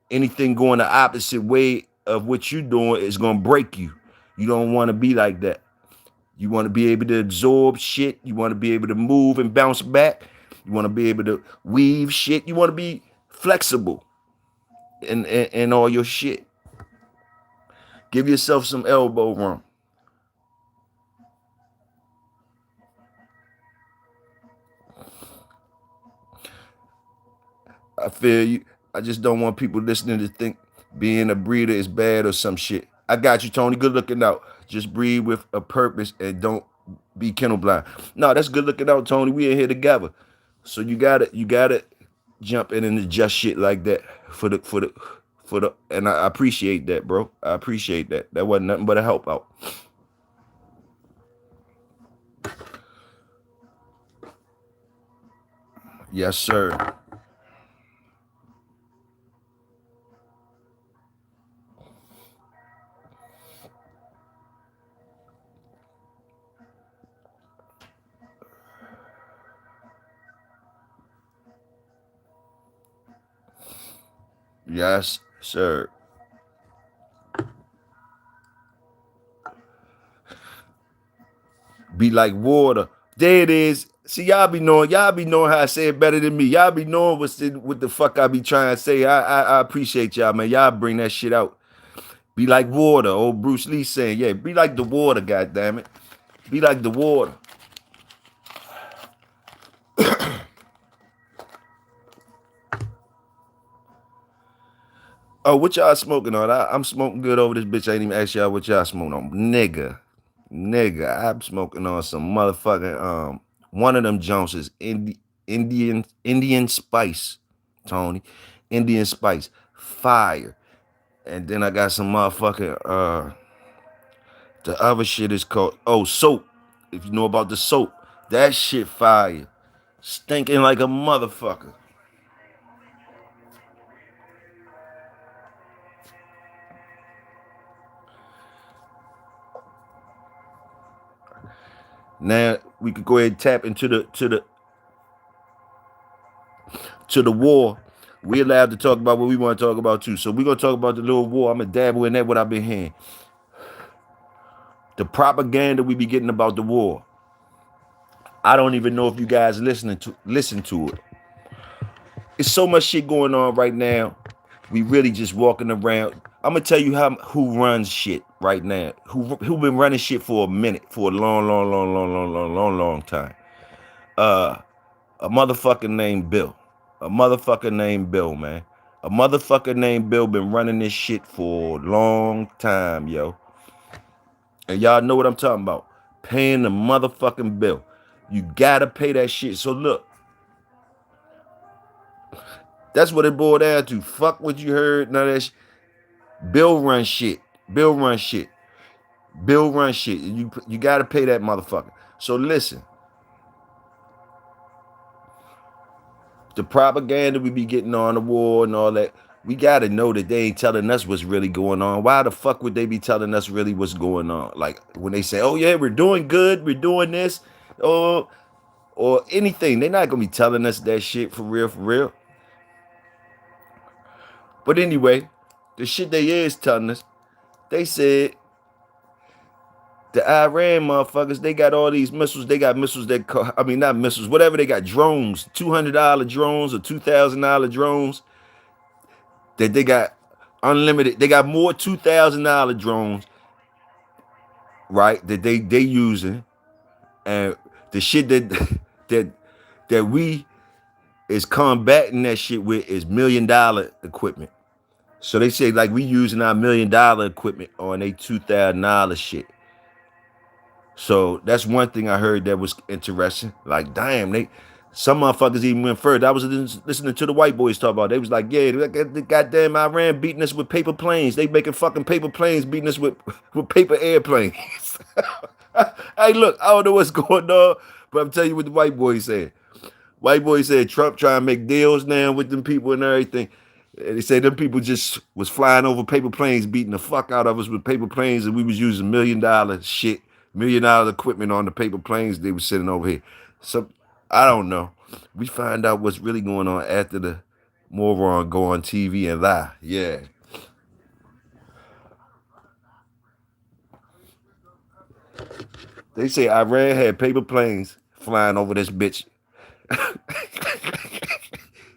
anything going the opposite way of what you're doing is gonna break you. You don't want to be like that. You want to be able to absorb shit. You want to be able to move and bounce back. You want to be able to weave shit. You want to be flexible in all your shit. Give yourself some elbow room. I feel you. I just don't want people listening to think being a breeder is bad or some shit. I got you, Tony. Good looking out. Just breed with a purpose and don't be kennel blind. No, that's good looking out, Tony. We in here together. So you gotta jump in and adjust shit like that for the and I appreciate that, bro. I appreciate that. That wasn't nothing but a help out. Yes, sir. Yes, sir. Be like water. There it is. See, y'all be knowing how I say it better than me. Y'all be knowing what the fuck I be trying to say. I appreciate y'all, man. Y'all bring that shit out. Be like water. Old Bruce Lee saying, yeah, be like the water, goddamn it. Be like the water. Oh, what y'all smoking on? I'm smoking good over this bitch. I ain't even asked y'all what y'all smoking on. Nigga, I'm smoking on some motherfucking one of them Jones is Indian spice, Tony. Indian spice. Fire. And then I got some motherfucking the other shit is called soap. If you know about the soap. That shit fire. Stinking like a motherfucker. Now we could go ahead and tap into the war. We're allowed to talk about what we want to talk about too. So we're gonna talk about the little war. I'm gonna dabble in that what I've been hearing. The propaganda we be getting about the war. I don't even know if you guys listen to it. It's so much shit going on right now. We really just walking around. I'm gonna tell you who runs shit right now. Who been running shit for a minute, for a long time. Uh, a motherfucker named Bill. A motherfucker named Bill, man. A motherfucker named Bill been running this shit for a long time, yo. And y'all know what I'm talking about. Paying the motherfucking bill. You gotta pay that shit. So look, that's what it boiled down to. Fuck what you heard. None of that Bill run shit. Bill run shit. Bill run shit. You gotta pay that motherfucker. So listen, the propaganda we be getting on the war and all that, we gotta know that they ain't telling us what's really going on. Why the fuck would they be telling us really what's going on? Like when they say, oh yeah, we're doing good, we're doing this, or anything. They're not gonna be telling us that shit for real, for real. But anyway, the shit they is telling us, they said the Iran motherfuckers, they got all these missiles. They got missiles I mean, not missiles, whatever they got, drones, $200 drones or $2,000 drones that they got unlimited. They got more $2,000 drones, right? That they using, and the shit that that we is combating that shit with is $1 million equipment. So they say like we using our $1 million equipment on a $2,000 shit. So that's one thing I heard that was interesting. Like, damn, some motherfuckers even went further. I was listening to the white boys talk about it. They was like, yeah, the goddamn Iran beating us with paper planes. They making fucking paper planes beating us with paper airplanes. Hey, look, I don't know what's going on, but I'm telling you what the white boys said. White boy said Trump trying to make deals now with them people and everything. And they said them people just was flying over paper planes, beating the fuck out of us with paper planes, and we was using $1 million shit, $1 million equipment on the paper planes they was sending over here. So I don't know. We find out what's really going on after the moron go on TV and lie. Yeah. They say Iran had paper planes flying over this bitch.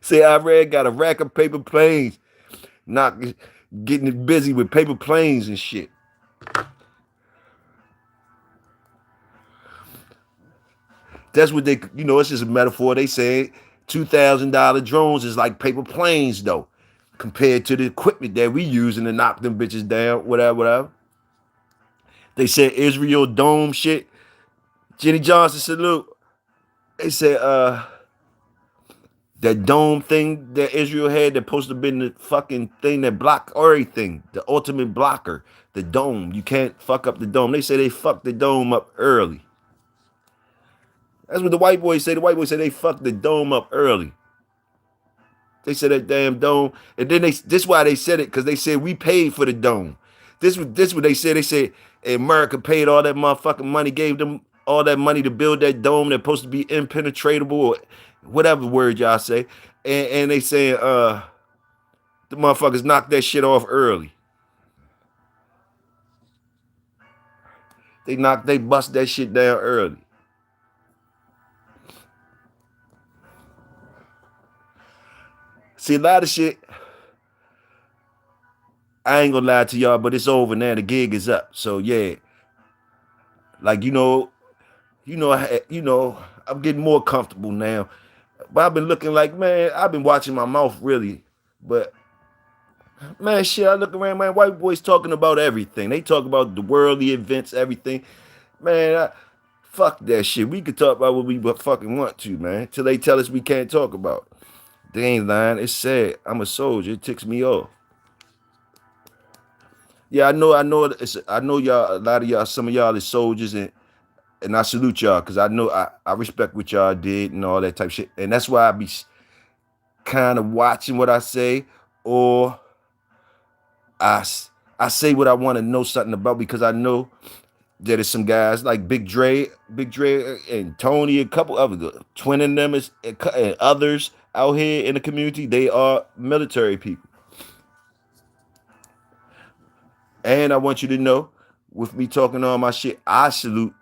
Say Iran got a rack of paper planes, not getting it busy with paper planes and shit. That's what it's just a metaphor. They say $2,000 drones is like paper planes, though. compared to the equipment that we using to knock them bitches down, whatever, whatever. They said Israel dome shit. Jenny Johnson salute. They said that dome thing that Israel had that supposed to have been the fucking thing that blocked everything, the ultimate blocker, the dome. You can't fuck up the dome. They say they fucked the dome up early. That's what the white boys say. The white boys say they fucked the dome up early. They said that damn dome, and then this why they said it, because they said we paid for the dome. This what they said. They said America paid all that motherfucking money, gave them all that money to build that dome that's supposed to be impenetrable or whatever word y'all say. And they saying the motherfuckers knocked that shit off early. They bust that shit down early. See, a lot of shit, I ain't gonna lie to y'all, but it's over now. The gig is up. So yeah, like I'm getting more comfortable now. But I've been looking like, man, I've been watching my mouth really. But man, shit, I look around, man, white boys talking about everything. They talk about the worldly events, everything. Man, fuck that shit. We could talk about what we fucking want to, man. Till they tell us we can't talk about it. They ain't lying. It's sad. I'm a soldier. It ticks me off. Yeah, I know. I know y'all. A lot of y'all. Some of y'all is soldiers, and I salute y'all because I know I respect what y'all did and all that type of shit. And that's why I be kind of watching what I say, or I I say what I want to know something about because I know that there's some guys like Big Dre, and Tony, a couple other twin and them and others out here in the community. They are military people, and I want you to know, with me talking all my shit, I salute.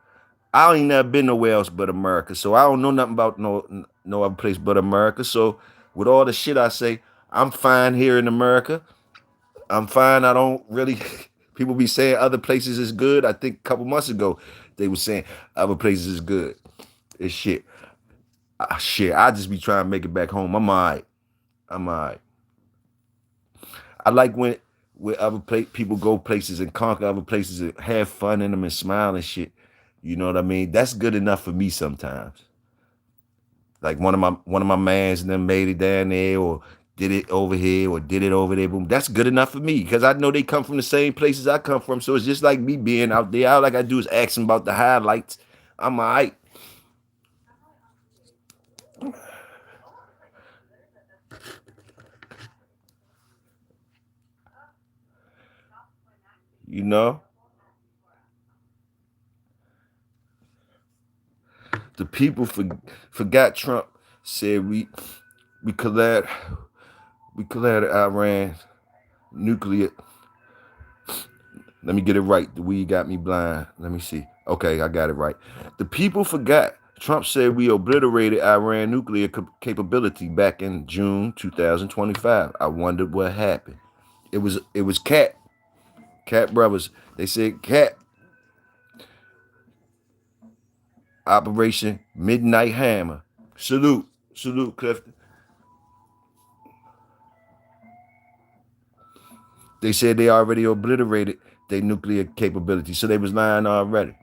I ain't never been nowhere else but America, so I don't know nothing about no other place but America. So with all the shit I say, I'm fine here in America. I'm fine. I don't really. People be saying other places is good. I think a couple months ago they were saying other places is good. It's shit. Shit. I just be trying to make it back home. I'm alright. I'm alright. I like when other people go places and conquer other places and have fun in them and smile and shit. You know what I mean? That's good enough for me sometimes. Like one of my mans and them made it down there or did it over here or did it over there. Boom. That's good enough for me because I know they come from the same places I come from. So it's just like me being out there. All I gotta do is ask them about the highlights. I'm alright. You know? The people forgot Trump said we collab we collabed Iran nuclear. Let me get it right. The weed got me blind. Let me see. Okay, I got it right. The people forgot. Trump said we obliterated Iran nuclear capability back in June 2025. I wondered what happened. It was Cat Brothers. They said Cat Operation Midnight Hammer. Salute, Clifton. They said they already obliterated their nuclear capability, so they was lying already.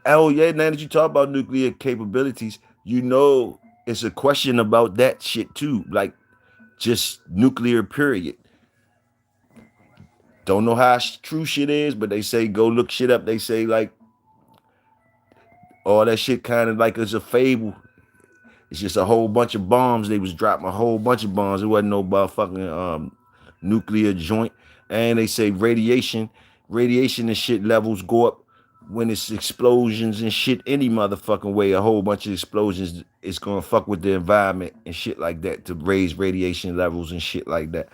Oh yeah, now that you talk about nuclear capabilities, you know it's a question about that shit too. Like just nuclear period. Don't know how true shit is, but they say go look shit up. They say like all that shit kind of like it's a fable. It's just a whole bunch of bombs. They was dropping a whole bunch of bombs. It wasn't no motherfucking nuclear joint. And they say radiation and shit levels go up when it's explosions and shit any motherfucking way. A whole bunch of explosions is gonna fuck with the environment and shit like that to raise radiation levels and shit like that.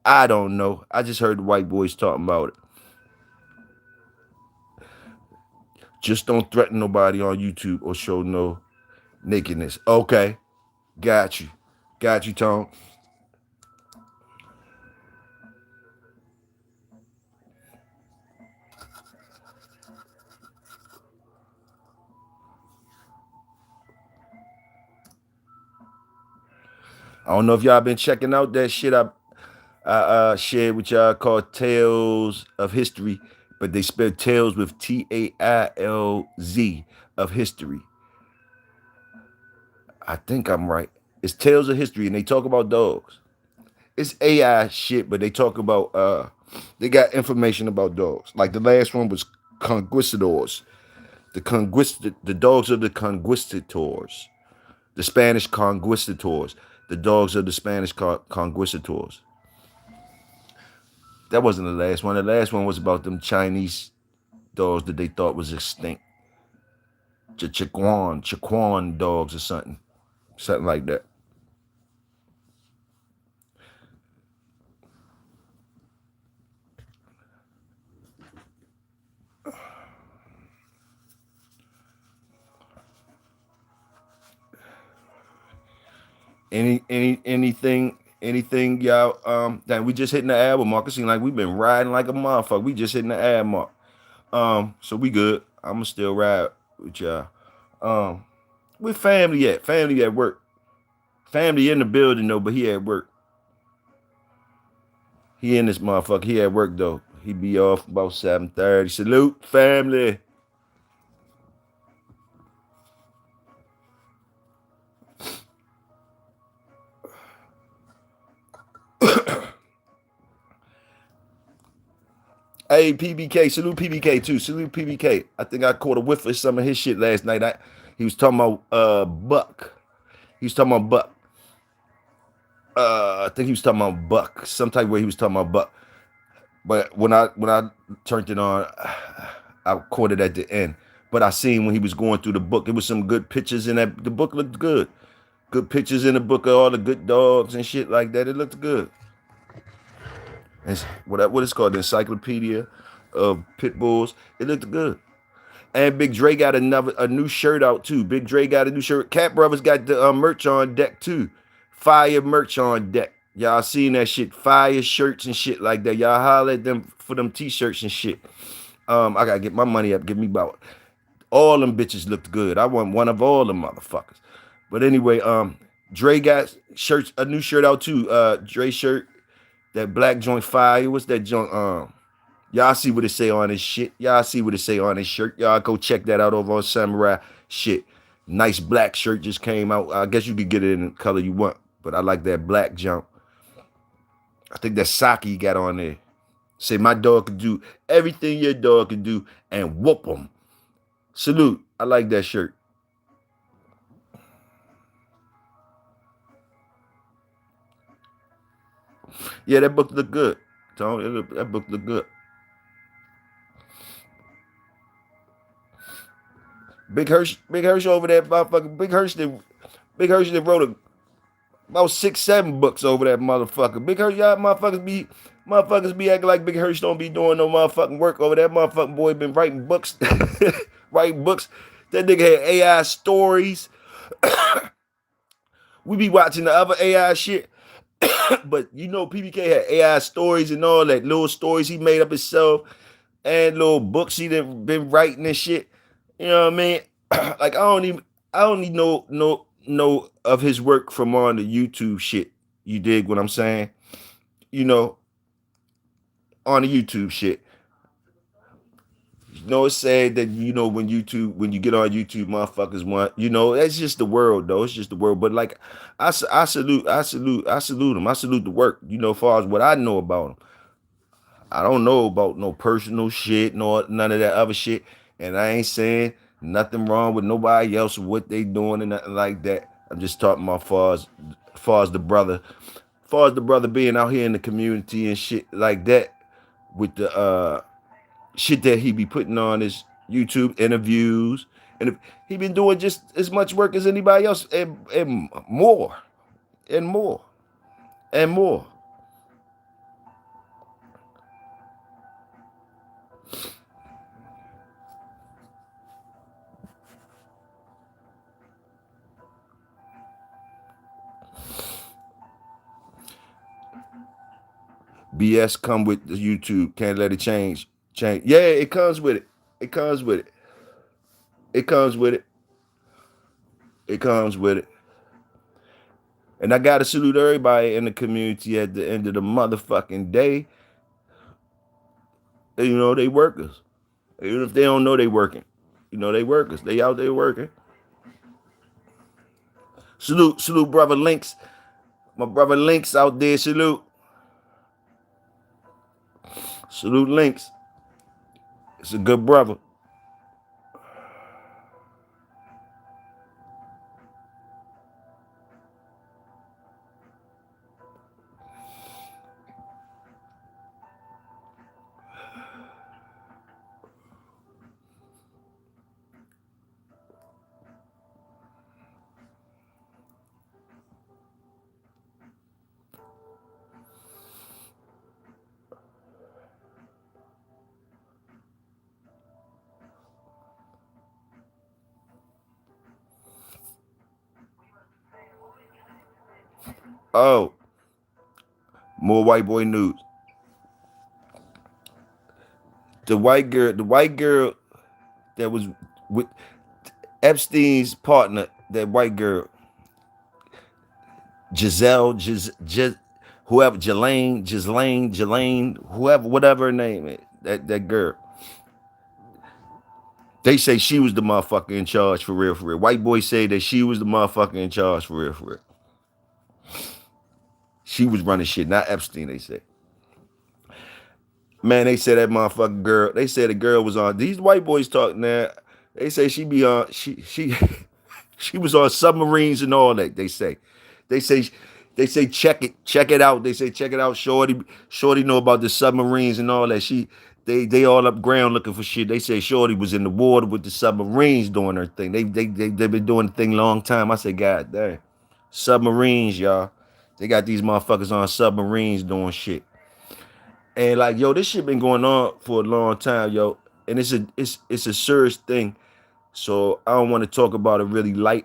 I don't know. I just heard the white boys talking about it. Just don't threaten nobody on YouTube or show no nakedness. Okay, got you. Got you, Tone. I don't know if y'all been checking out that shit I shared with y'all called Tales of History, but they spell Tales with Tailz of History. I think I'm right. It's Tales of History, and they talk about dogs. It's AI shit, but they talk about they got information about dogs. Like the last one was conquistadors. The dogs of the conquistadors. The Spanish conquistadors. The dogs of the Spanish conquistadors. That wasn't the last one. The last one was about them Chinese dogs that they thought was extinct. Chiquan dogs or something like that. Anything y'all that we just hitting the hour mark. It seems like we've been riding like a motherfucker. We just hitting the hour mark. So we good. I'ma still ride with y'all. Where family at? Family at work. Family in the building though, but he at work. He in this motherfucker. He at work though. He be off about 7:30. Salute family. Hey, PBK, salute PBK too. Salute PBK. I think I caught a whiff of some of his shit last night. He was talking about Buck. He was talking about Buck. I think he was talking about Buck. Some type of way he was talking about Buck. But when I turned it on, I caught it at the end. But I seen when he was going through the book, it was some good pictures in that. The book looked good. Good pictures in the book of all the good dogs and shit like that. It looked good. And what it's called, the Encyclopedia of Pit Bulls. It looked good. And Big Dre got a new shirt out too. Big Dre got a new shirt. Cat Brothers got the merch on deck too. Fire merch on deck. Y'all seen that shit? Fire shirts and shit like that. Y'all holler at them for them t-shirts and shit. I gotta get my money up. Give me about all them bitches looked good. I want one of all them motherfuckers. But anyway, Dre got shirts, a new shirt out too. Dre shirt, that black joint fire. What's that joint? Y'all see what it say on his shit. Y'all see what it say on his shirt. Y'all go check that out over on Samurai shit. Nice black shirt just came out. I guess you could get it in the color you want, but I like that black jump. I think that Saki got on there. Say my dog can do everything your dog can do and whoop them. Salute. I like that shirt. Yeah, that book look good. Tony, that book look good. Big Hirsch over there, motherfucker. Big Hirsch that wrote about 6, 7 books over that motherfucker. Big Hirsch, y'all motherfuckers be acting like Big Hirsch don't be doing no motherfucking work over that motherfucking boy been writing books, writing books. That nigga had AI stories. We be watching the other AI shit. But you know, PBK had AI stories and all that little stories he made up himself and little books he been writing and shit. You know what I mean? Like I don't even know of his work from on the YouTube shit. You dig what I'm saying? You know, on the YouTube shit. You know, it's sad that when you get on YouTube, motherfuckers want that's just the world though. It's just the world. But like, I salute him. I salute the work. As far as what I know about him, I don't know about no personal shit, none of that other shit. And I ain't saying nothing wrong with nobody else what they doing and nothing like that. I'm just talking about far as the brother, far as the brother being out here in the community and shit like that with the shit that he be putting on his YouTube interviews. And if he been doing just as much work as anybody else and more and more and more. BS come with the YouTube. Can't let it change. Yeah, it comes with it. It comes with it. It comes with it. It comes with it. And I gotta salute everybody in the community at the end of the motherfucking day. You know, they workers. Even if they don't know they working. You know, they workers. They out there working. Salute, brother Links. My brother Links out there, salute. Salute Links. It's a good brother. Oh, more white boy news. The white girl that was with Epstein's partner, that white girl, whoever, Jelaine, whoever, whatever her name is, that girl. They say she was the motherfucker in charge for real, for real. White boys say that she was the motherfucker in charge for real, for real. She was running shit, not Epstein, they say. Man, they said that motherfucking girl. They said the girl was on. These white boys talk now. They say she be on. She she was on submarines and all that. They say they say check it out. They say check it out. Shorty know about the submarines and all that. They all up ground looking for shit. They say Shorty was in the water with the submarines doing her thing. They been doing the thing a long time. I say God damn, submarines, y'all. They got these motherfuckers on submarines doing shit. And like, yo, this shit been going on for a long time, yo. And it's a serious thing. So I don't want to talk about it really light,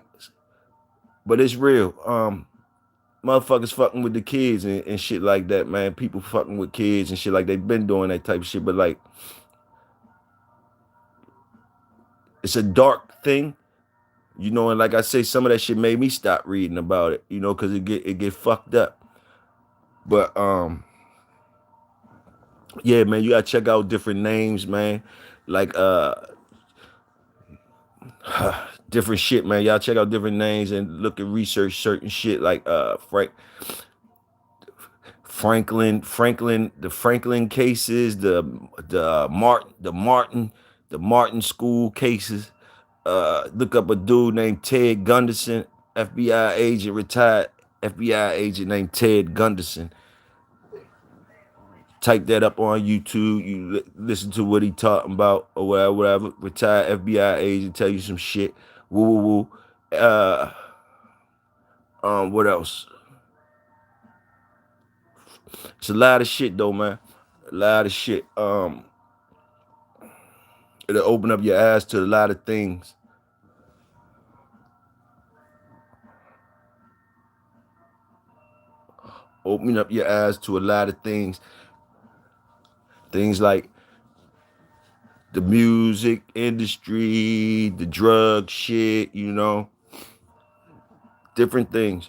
but it's real. Motherfuckers fucking with the kids and shit like that, man. People fucking with kids and shit like they've been doing that type of shit. But like, it's a dark thing, you know. And like I say, some of that shit made me stop reading about it, you know, because it get fucked up. But yeah, man, you gotta check out different names, man. Like different shit, man. Y'all check out different names and look at research certain shit like Franklin, the Franklin cases, the Martin school cases. Look up a dude named Ted Gunderson, FBI agent, retired FBI agent named Ted Gunderson. Type that up on YouTube. You listen to what he talking about or whatever, whatever. Retired FBI agent tell you some shit. Woo woo woo. What else? It's a lot of shit though, man. A lot of shit. It'll open up your eyes to a lot of things. Open up your eyes to a lot of things. Things like the music industry, the drug shit, you know, different things.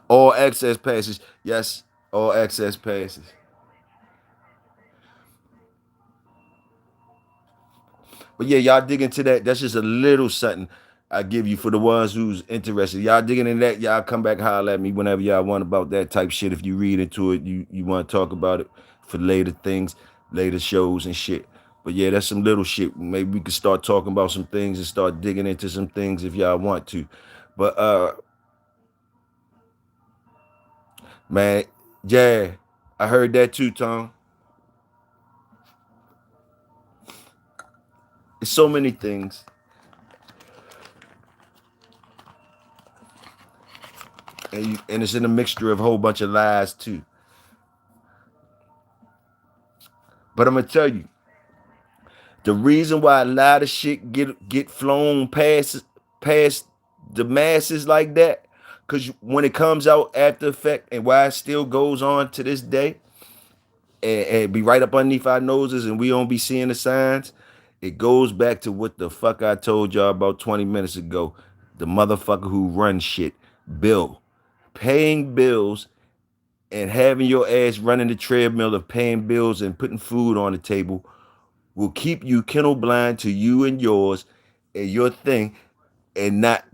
All access passes. Yes, all access passes. But yeah, y'all dig into that. That's just a little something I give you for the ones who's interested. Y'all digging in that, y'all come back holler at me whenever y'all want about that type shit. If you read into it, you want to talk about it for later things, later shows and shit. But yeah, that's some little shit. Maybe we could start talking about some things and start digging into some things if y'all want to. But man, yeah, I heard that too, Tom. It's so many things. And it's in a mixture of a whole bunch of lies too. But I'm gonna tell you, the reason why a lot of shit get flown past the masses like that, cause when it comes out after effect, and why it still goes on to this day, and be right up underneath our noses, and we don't be seeing the signs, it goes back to what the fuck I told y'all about 20 minutes ago. the motherfucker who runs shit, bill. Paying bills and having your ass running the treadmill of paying bills and putting food on the table will keep you kennel blind to you and yours and your thing, and not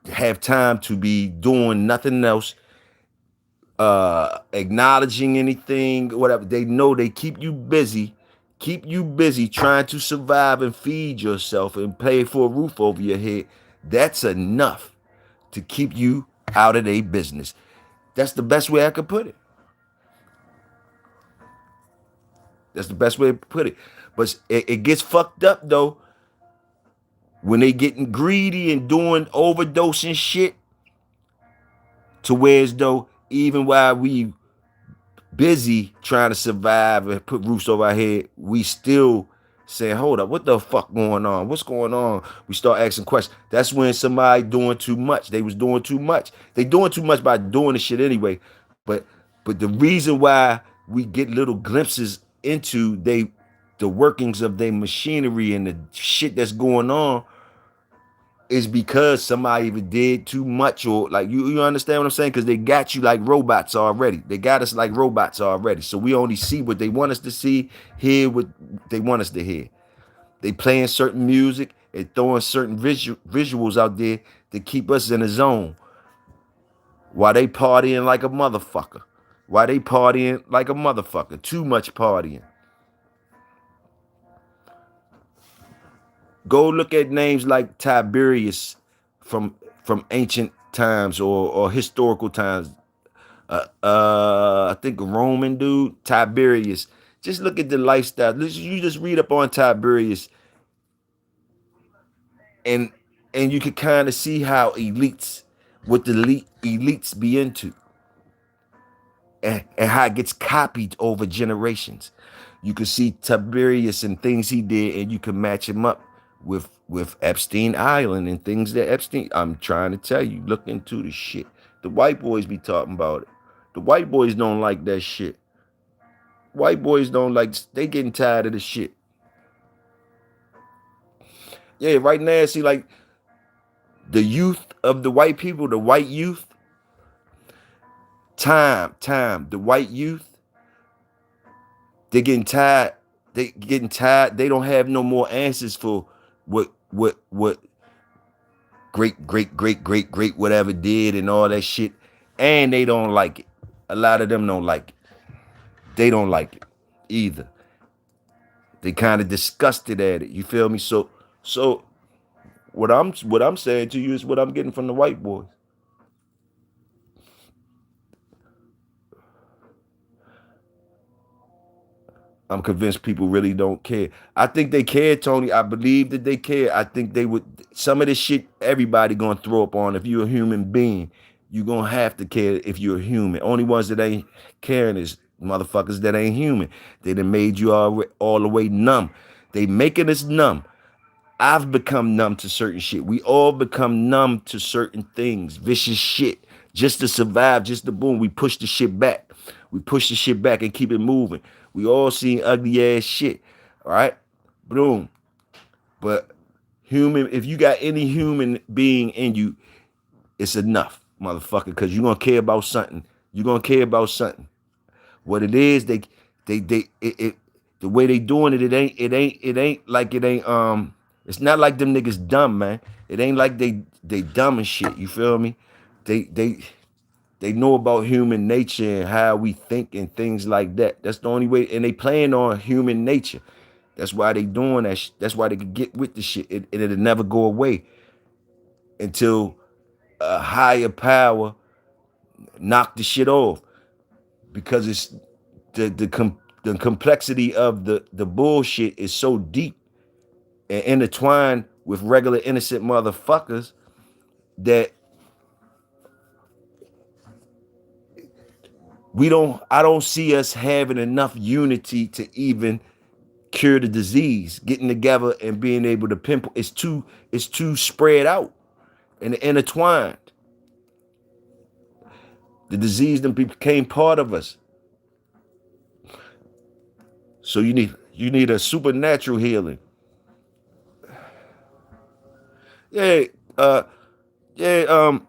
have time to be doing nothing else, acknowledging anything, whatever. They know they keep you busy trying to survive and feed yourself and pay for a roof over your head. That's enough to keep you out of their business. That's the best way I could put it. That's the best way to put it. But it gets fucked up though when they getting greedy and doing overdosing shit, to where as though even while we busy trying to survive and put roofs over our head, we still saying, hold up, what the fuck going on? What's going on? We start asking questions. That's when somebody doing too much. They was doing too much. They doing too much by doing the shit anyway. But the reason why we get little glimpses into the workings of their machinery and the shit that's going on is because somebody either did too much, or like you understand what I'm saying? Because they got you like robots already. They got us like robots already. So we only see what they want us to see, hear what they want us to hear. They playing certain music and throwing certain visuals out there to keep us in a zone while they partying like a motherfucker. While they partying like a motherfucker. Too much partying. Go look at names like Tiberius from ancient times or historical times. I think a Roman dude, Tiberius. Just look at the lifestyle. You just read up on Tiberius, and you can kind of see how what the elites be into, and how it gets copied over generations. You can see Tiberius and things he did, and you can match him up with Epstein Island and things that Epstein. I'm trying to tell you, look into the shit. The white boys be talking about it. The white boys don't like that shit. White boys don't like. They getting tired of the shit. Yeah, right now, see, like the youth of the white people, the white youth, the white youth, they're getting tired. They getting tired. They don't have no more answers for what great whatever did and all that shit, and they don't like it. A lot of them don't like it. They don't like it either. They kind of disgusted at it. You feel me? So what I'm saying to you is what I'm getting from the white boys. I'm convinced people really don't care. I think they care, Tony. I believe that they care. I think they would. Some of this shit, everybody gonna throw up on. If you're a human being, you gonna have to care if you're a human. Only ones that ain't caring is motherfuckers that ain't human. They done made you all the way numb. They making us numb. I've become numb to certain shit. We all become numb to certain things, vicious shit, just to survive, just to boom. We push the shit back. We push the shit back and keep it moving. We all seen ugly ass shit, all right? Boom. But if you got any human being in you, it's enough, motherfucker, because you're gonna care about something. You're gonna care about something. What it is, the way they doing it, it ain't like it ain't it's not like them niggas dumb, man. It ain't like they dumb and shit. You feel me? They know about human nature and how we think and things like that. That's the only way, and they playing on human nature. That's why they doing that. That's why they could get with the shit. It'll never go away until a higher power knock the shit off, because it's the complexity of the bullshit is so deep and intertwined with regular innocent motherfuckers that I don't see us having enough unity to even cure the disease. Getting together and being able to pinpoint, it's too spread out and intertwined. The disease then became part of us. So you need a supernatural healing. Yeah, Yeah,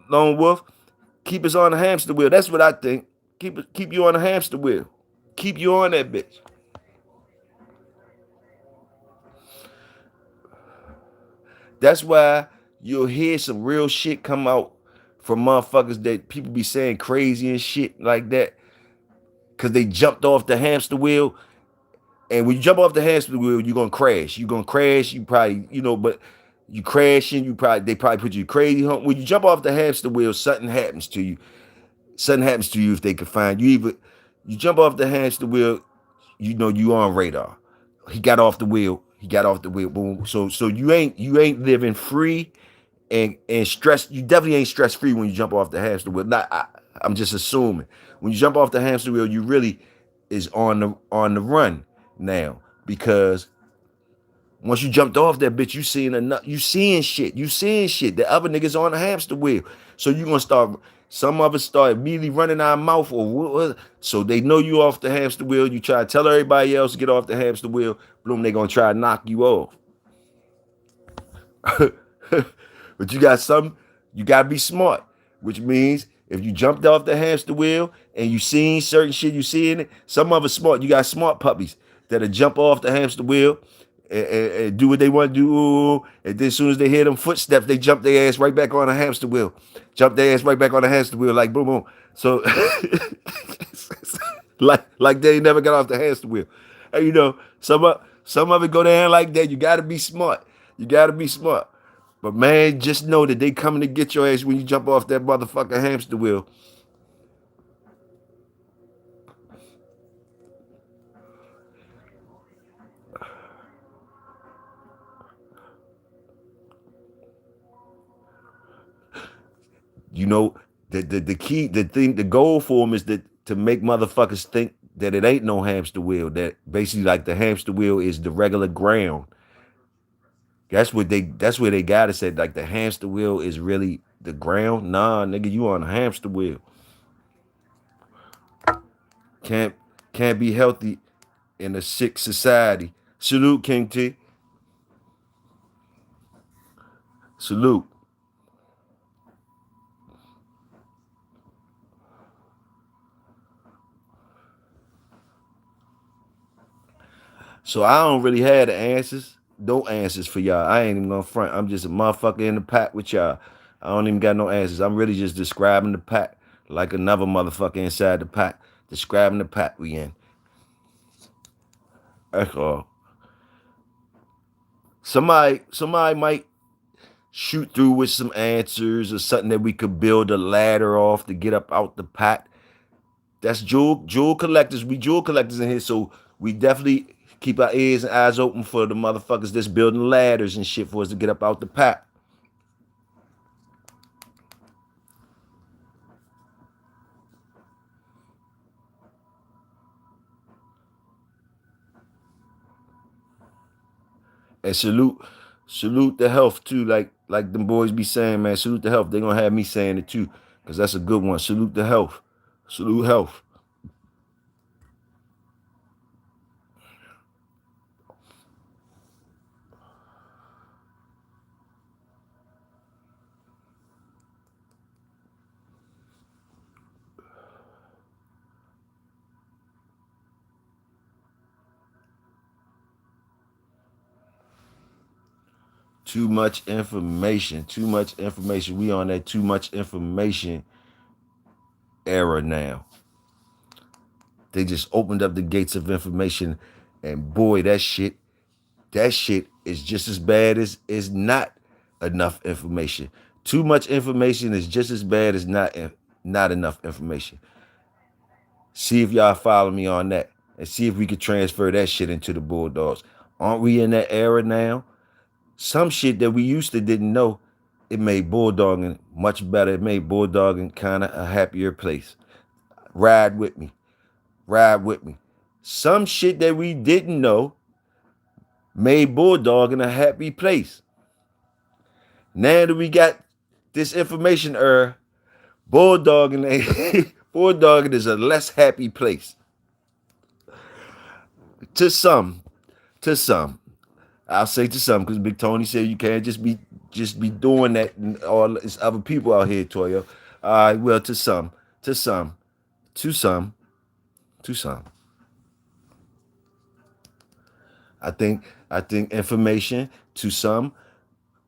Lone Wolf, keep us on the hamster wheel. That's what I think. Keep you on the hamster wheel. Keep you on that bitch. That's why you'll hear some real shit come out from motherfuckers that people be saying crazy and shit like that because they jumped off the hamster wheel. And when you jump off the hamster wheel, you're gonna crash. You're gonna crash. You probably, but you crashing. They probably put you crazy. When you jump off the hamster wheel, something happens to you. Something happens to you if they can find you. Either you jump off the hamster wheel, you on radar. He got off the wheel. He got off the wheel. Boom. So you ain't living free and stress. You definitely ain't stress free when you jump off the hamster wheel. I'm just assuming when you jump off the hamster wheel, you really is on the run now because once you jumped off that bitch, you seeing enough. You seeing shit. You seeing shit. The other niggas on the hamster wheel. So you gonna start. Some of us start immediately running our mouth or so they know you off the hamster wheel. You try to tell everybody else to get off the hamster wheel. Boom, they gonna try to knock you off. But you got some. You gotta be smart, which means if you jumped off the hamster wheel and you seen certain shit, you seeing it. Some of us smart. You got smart puppies that'll jump off the hamster wheel and do what they want to do. And then as soon as they hear them footsteps, they jump their ass right back on the hamster wheel. Jump their ass right back on the hamster wheel, like boom, boom. So, like they never got off the hamster wheel. And some of it go down like that. You got to be smart. You got to be smart. But man, just know that they coming to get your ass when you jump off that motherfucking hamster wheel. You know, the key, the goal for them is that to make motherfuckers think that it ain't no hamster wheel. That basically like the hamster wheel is the regular ground. That's where they gotta say like the hamster wheel is really the ground. Nah, nigga, you on a hamster wheel. Can't can't be healthy in a sick society. Salute, King T. Salute. So I don't really have the answers. No answers for y'all. I ain't even gonna front. I'm just a motherfucker in the pack with y'all. I don't even got no answers. I'm really just describing the pack like another motherfucker inside the pack. Describing the pack we in. That's all. Somebody might shoot through with some answers or something that we could build a ladder off to get up out the pack. That's jewel collectors. We jewel collectors in here, so we definitely keep our ears and eyes open for the motherfuckers that's building ladders and shit for us to get up out the pack. And salute the health too, like them boys be saying, man. Salute the health. They gonna have me saying it too, cause that's a good one. Salute the health. Salute health. Too much information. Too much information. We on that too much information era now. They just opened up the gates of information, and boy, that shit is just as bad as is not enough information. Too much information is just as bad as not enough information. See if y'all follow me on that, and see if we could transfer that shit into the Bulldogs. Aren't we in that era now? Some shit that we used to didn't know, it made bulldogging much better. It made bulldogging kind of a happier place. Ride with me. Ride with me. Some shit that we didn't know made bulldogging a happy place. Now that we got this information bulldogging bulldogging is a less happy place. To some. To some. I'll say to some because Big Tony said you can't just be just be doing that and all this other people out here, Toyo. Well, to some, to some, to some, to some. I think information to some.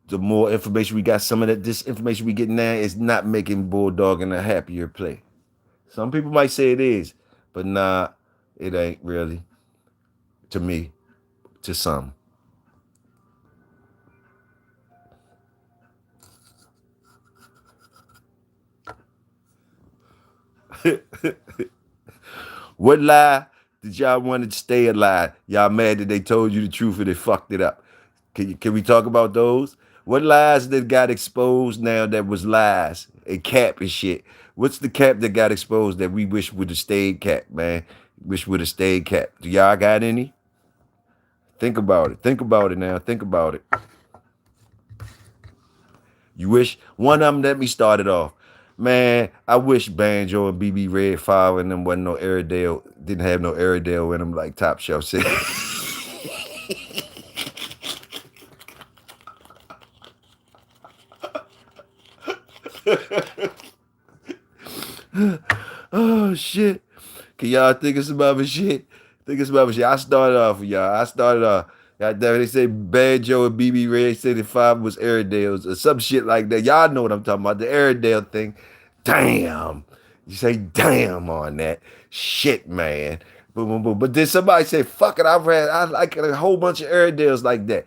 The more information we got, some of that this information we get now is not making Bulldog in a happier play. Some people might say it is, but nah, it ain't really. To me, to some. What lie did y'all want to stay alive? Y'all mad that they told you the truth and they fucked it up? Can we talk about those? What lies that got exposed now that was lies and cap and shit? What's the cap that got exposed that we wish would have stayed cap, man? Wish would have stayed cap. Do y'all got any? Think about it. Think about it now. Think about it. You wish one of them let me start it off. Man, I wish Banjo and BB Red 5 and them wasn't no Airedale, didn't have no Airedale in them like Top Shelf said. Oh shit. Can y'all think of some other shit? Think of some other shit. I started off with y'all. I started off. Goddamn, they say Banjo and BB Red said the 5 was Airedales or some shit like that. Y'all know what I'm talking about. The Airedale thing. Damn. You say damn on that. Shit, man. Boom, boom, boom. But then somebody say, fuck it, I like a whole bunch of Airedales like that.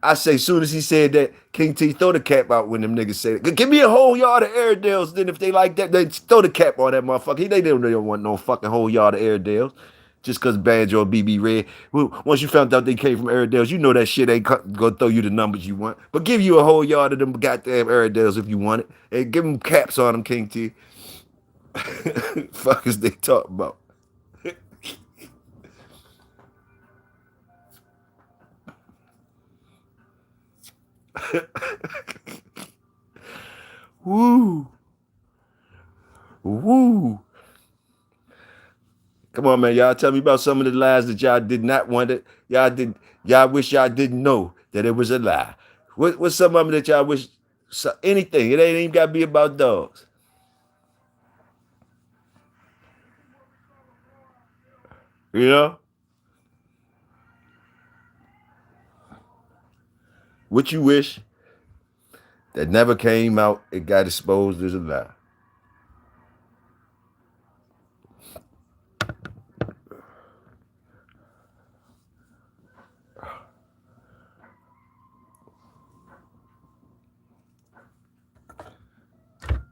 I say, soon as he said that, King T throw the cap out when them niggas say it. Give me a whole yard of Airedales. Then if they like that, they throw the cap on that motherfucker. They don't want no fucking whole yard of Airedales. Just cause Banjo or BB Red. Once you found out they came from Airedales, you know that shit ain't gonna throw you the numbers you want. But give you a whole yard of them goddamn Airedales if you want it. And give them caps on them, King T. Fuck is they talking about? Woo. Woo. Come on, man. Y'all tell me about some of the lies that y'all did not want it. Y'all wish y'all didn't know that it was a lie. What's some of them that y'all wish anything? It ain't even gotta be about dogs. You know? What you wish that never came out, it got exposed as a lie.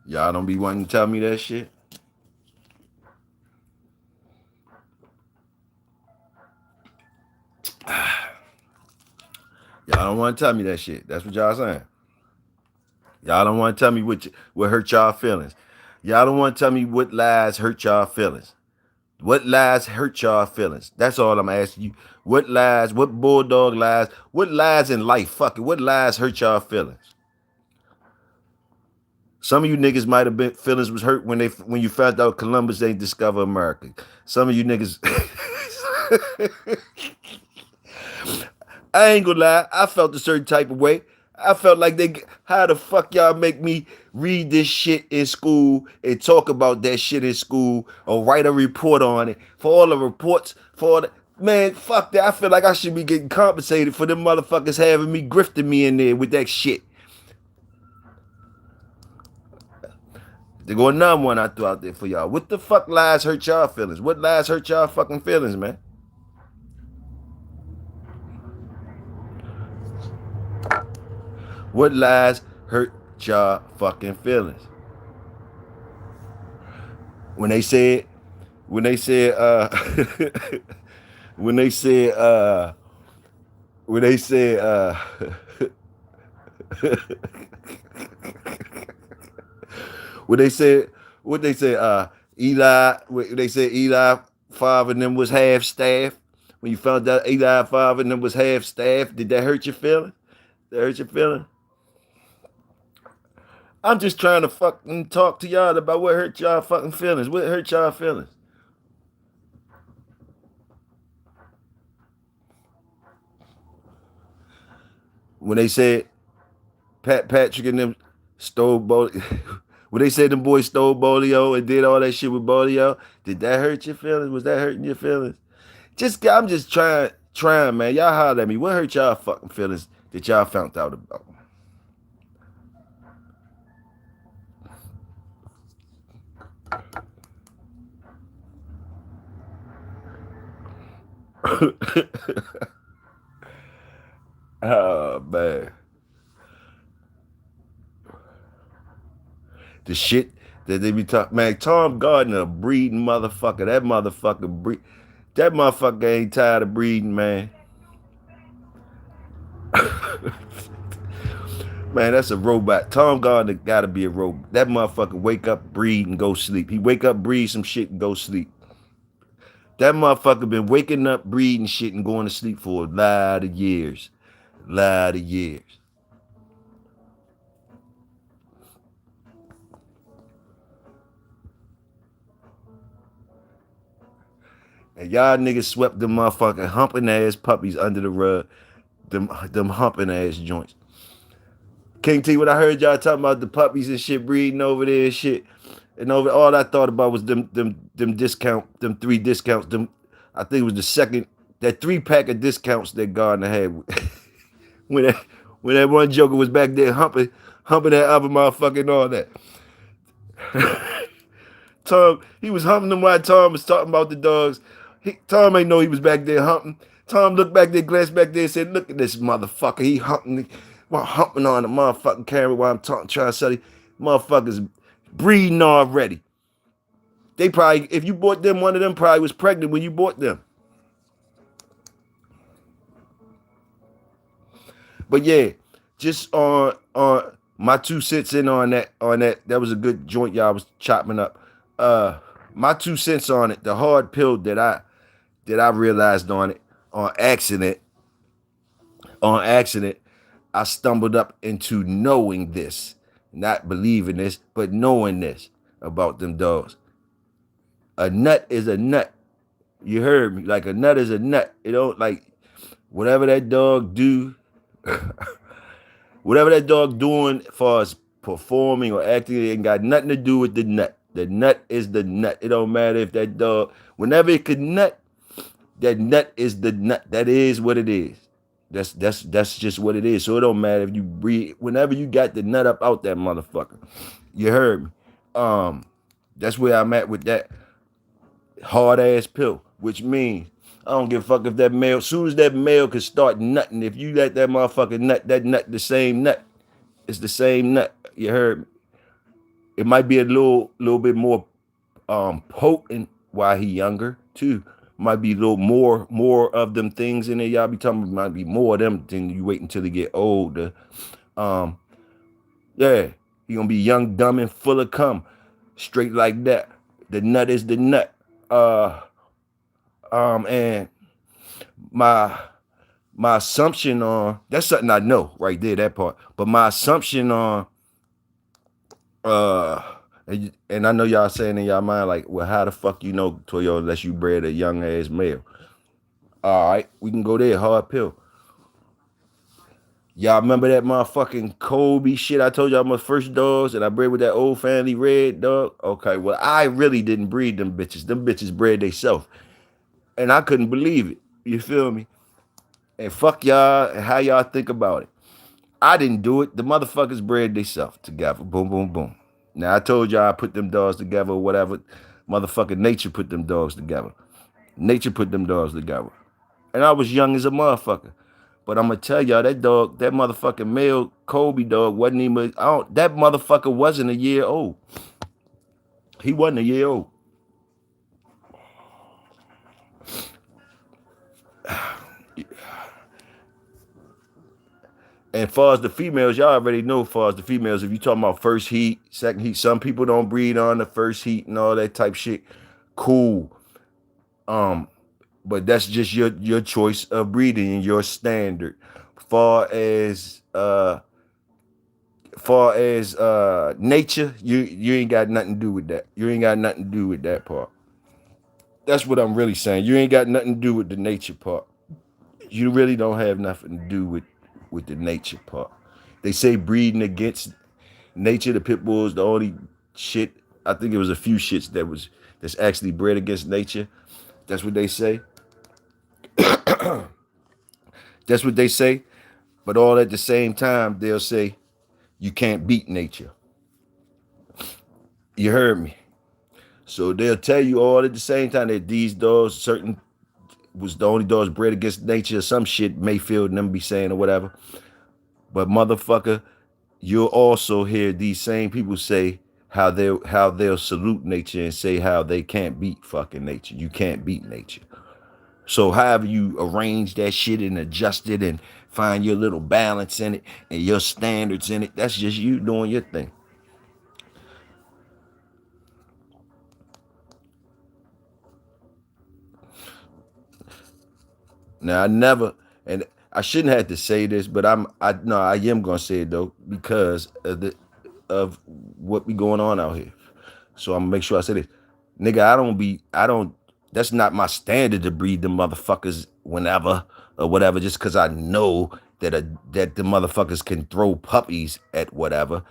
Y'all don't be wanting to tell me that shit. Y'all don't want to tell me that shit. That's what y'all saying. Y'all don't want to tell me what hurt y'all feelings. Y'all don't want to tell me what lies hurt y'all feelings. What lies hurt y'all feelings? That's all I'm asking you. What lies, what bulldog lies, what lies in life, fuck it, what lies hurt y'all feelings? Some of you niggas might have been feelings was hurt when you found out Columbus ain't discover America. Some of you niggas I ain't gonna lie, I felt a certain type of way. I felt like how the fuck y'all make me read this shit in school and talk about that shit in school or write a report on it for all the reports for all the, man, fuck that. I feel like I should be getting compensated for them motherfuckers having me grifting me in there with that shit. They're going another one I threw out there for y'all. What the fuck lies hurt y'all feelings? What lies hurt y'all fucking feelings, man? What lies hurt y'all fucking feelings? When they said, when they said, when they said, when they said, when they said, what they said, Eli, they said Eli Five and them was half staff. When you found out Eli Five and them was half staff, did that hurt your feeling? That hurt your feeling? I'm just trying to fucking talk to y'all about what hurt y'all fucking feelings. What hurt y'all feelings? When they said Pat Patrick and them stole Bolio. When they said them boys stole Bolio and did all that shit with Bolio, did that hurt your feelings? Was that hurting your feelings? I'm just trying, man. Y'all holler at me. What hurt y'all fucking feelings that y'all found out about? Oh man, the shit that they be talking. Man, Tom Gardner, a breeding motherfucker. That motherfucker breed. That motherfucker ain't tired of breeding, man. Man, that's a robot. Tom Gardner gotta be a robot. That motherfucker wake up, breed, and go sleep. He wake up, breed some shit, and go sleep. That motherfucker been waking up, breeding shit, and going to sleep for a lot of years. Lot of years. And y'all niggas swept them motherfucking humping ass puppies under the rug. Them humping ass joints. King T, what I heard y'all talking about the puppies and shit breeding over there and shit. And over all I thought about was them three discounts. I think it was the second, that 3-pack of discounts that Gardner had. when that when that one joker was back there humping that other motherfucker and all that. Tom, he was humping them while Tom was talking about the dogs. Tom ain't know he was back there humping. Tom looked back there, glanced back there, and said, "Look at this motherfucker. He humping on the motherfucking camera while I'm trying to sell you. Motherfuckers breeding already. They probably, if you bought them, one of them probably was pregnant when you bought them." But yeah, just on my 2 cents in on that. That was a good joint y'all was chopping up. My 2 cents on it, the hard pill that I realized on it on accident. I stumbled up into knowing this, not believing this, but knowing this about them dogs. A nut is a nut. You heard me. Like a nut is a nut. It don't like whatever that dog do, whatever that dog doing as far as performing or acting, it ain't got nothing to do with the nut. The nut is the nut. It don't matter if that dog, whenever it could nut, that nut is the nut. That is what it is. That's just what it is. So it don't matter if you breathe. Whenever you got the nut up out that motherfucker, you heard me. That's where I'm at with that hard ass pill, which means I don't give a fuck if that male. As soon as that male can start nutting, if you let that motherfucker nut, that nut the same nut. It's the same nut. You heard me. It might be a little bit more potent while he younger too. Might be a little more of them things in there. Y'all be talking about might be more of them than you wait until they get older. Yeah, he gonna be young, dumb, and full of cum. Straight like that. The nut is the nut. And my assumption on that's something I know right there, that part. But my assumption on and I know y'all saying in y'all mind, like, well, how the fuck you know, Toyo, unless you bred a young ass male? All right, we can go there, hard pill. Y'all remember that motherfucking Kobe shit I told y'all my first dogs and I bred with that old family red dog? Okay, well, I really didn't breed them bitches. Them bitches bred theyself. And I couldn't believe it. You feel me? And fuck y'all and how y'all think about it. I didn't do it. The motherfuckers bred themselves together. Boom, boom, boom. Now I told y'all I put them dogs together or whatever. Motherfucking nature put them dogs together. Nature put them dogs together. And I was young as a motherfucker. But I'm gonna tell y'all that dog, that motherfucking male Kobe dog wasn't even. That motherfucker wasn't a year old. He wasn't a year old. And far as the females, y'all already know. Far as the females, if you talking about first heat, second heat, some people don't breed on the first heat and all that type shit. Cool. But that's just your choice of breeding and your standard. Far as nature, you ain't got nothing to do with that. You ain't got nothing to do with that part. That's what I'm really saying. You ain't got nothing to do with the nature part. You really don't have nothing to do with the nature part. They say breeding against nature. The pit bull is the only shit. I think it was a few shits that's actually bred against nature. That's what they say. That's what they say. But all at the same time, they'll say you can't beat nature. You heard me. So they'll tell you all at the same time that these dogs, certain was the only dogs bred against nature, or some shit Mayfield and them be saying or whatever. But motherfucker, you'll also hear these same people say how they'll salute nature and say how they can't beat fucking nature. You can't beat nature. So however you arrange that shit and adjust it and find your little balance in it and your standards in it, that's just you doing your thing. Now I never, and I shouldn't have to say this, but I am gonna say it though because of what be going on out here. So I'm gonna make sure I say this, nigga. I don't. That's not my standard to breed the motherfuckers whenever or whatever. Just because I know that the motherfuckers can throw puppies at whatever.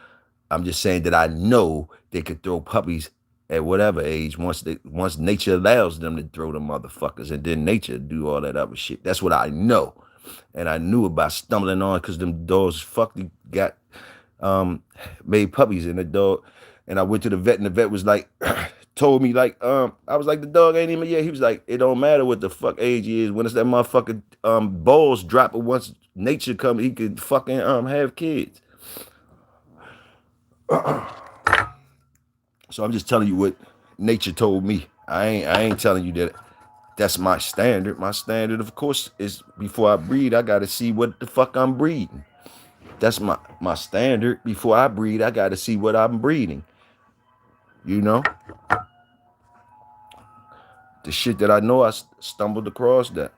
I'm just saying that I know they could throw puppies at whatever age once nature allows them to throw the motherfuckers, and then nature do all that other shit. That's what I know, and I knew it by stumbling on because them dogs fucking got made puppies, and the dog. And I went to the vet, and the vet was like, told me like, I was like, the dog ain't even yet. He was like, it don't matter what the fuck age he is. When it's that motherfucker balls drop, but once nature come, he could fucking have kids. So I'm just telling you what nature told me. I ain't telling you that that's my standard. My standard, of course, is before I breed, I gotta see what the fuck I'm breeding. That's my standard. Before I breed, I gotta see what I'm breeding. You know, the shit that I know, I stumbled across that.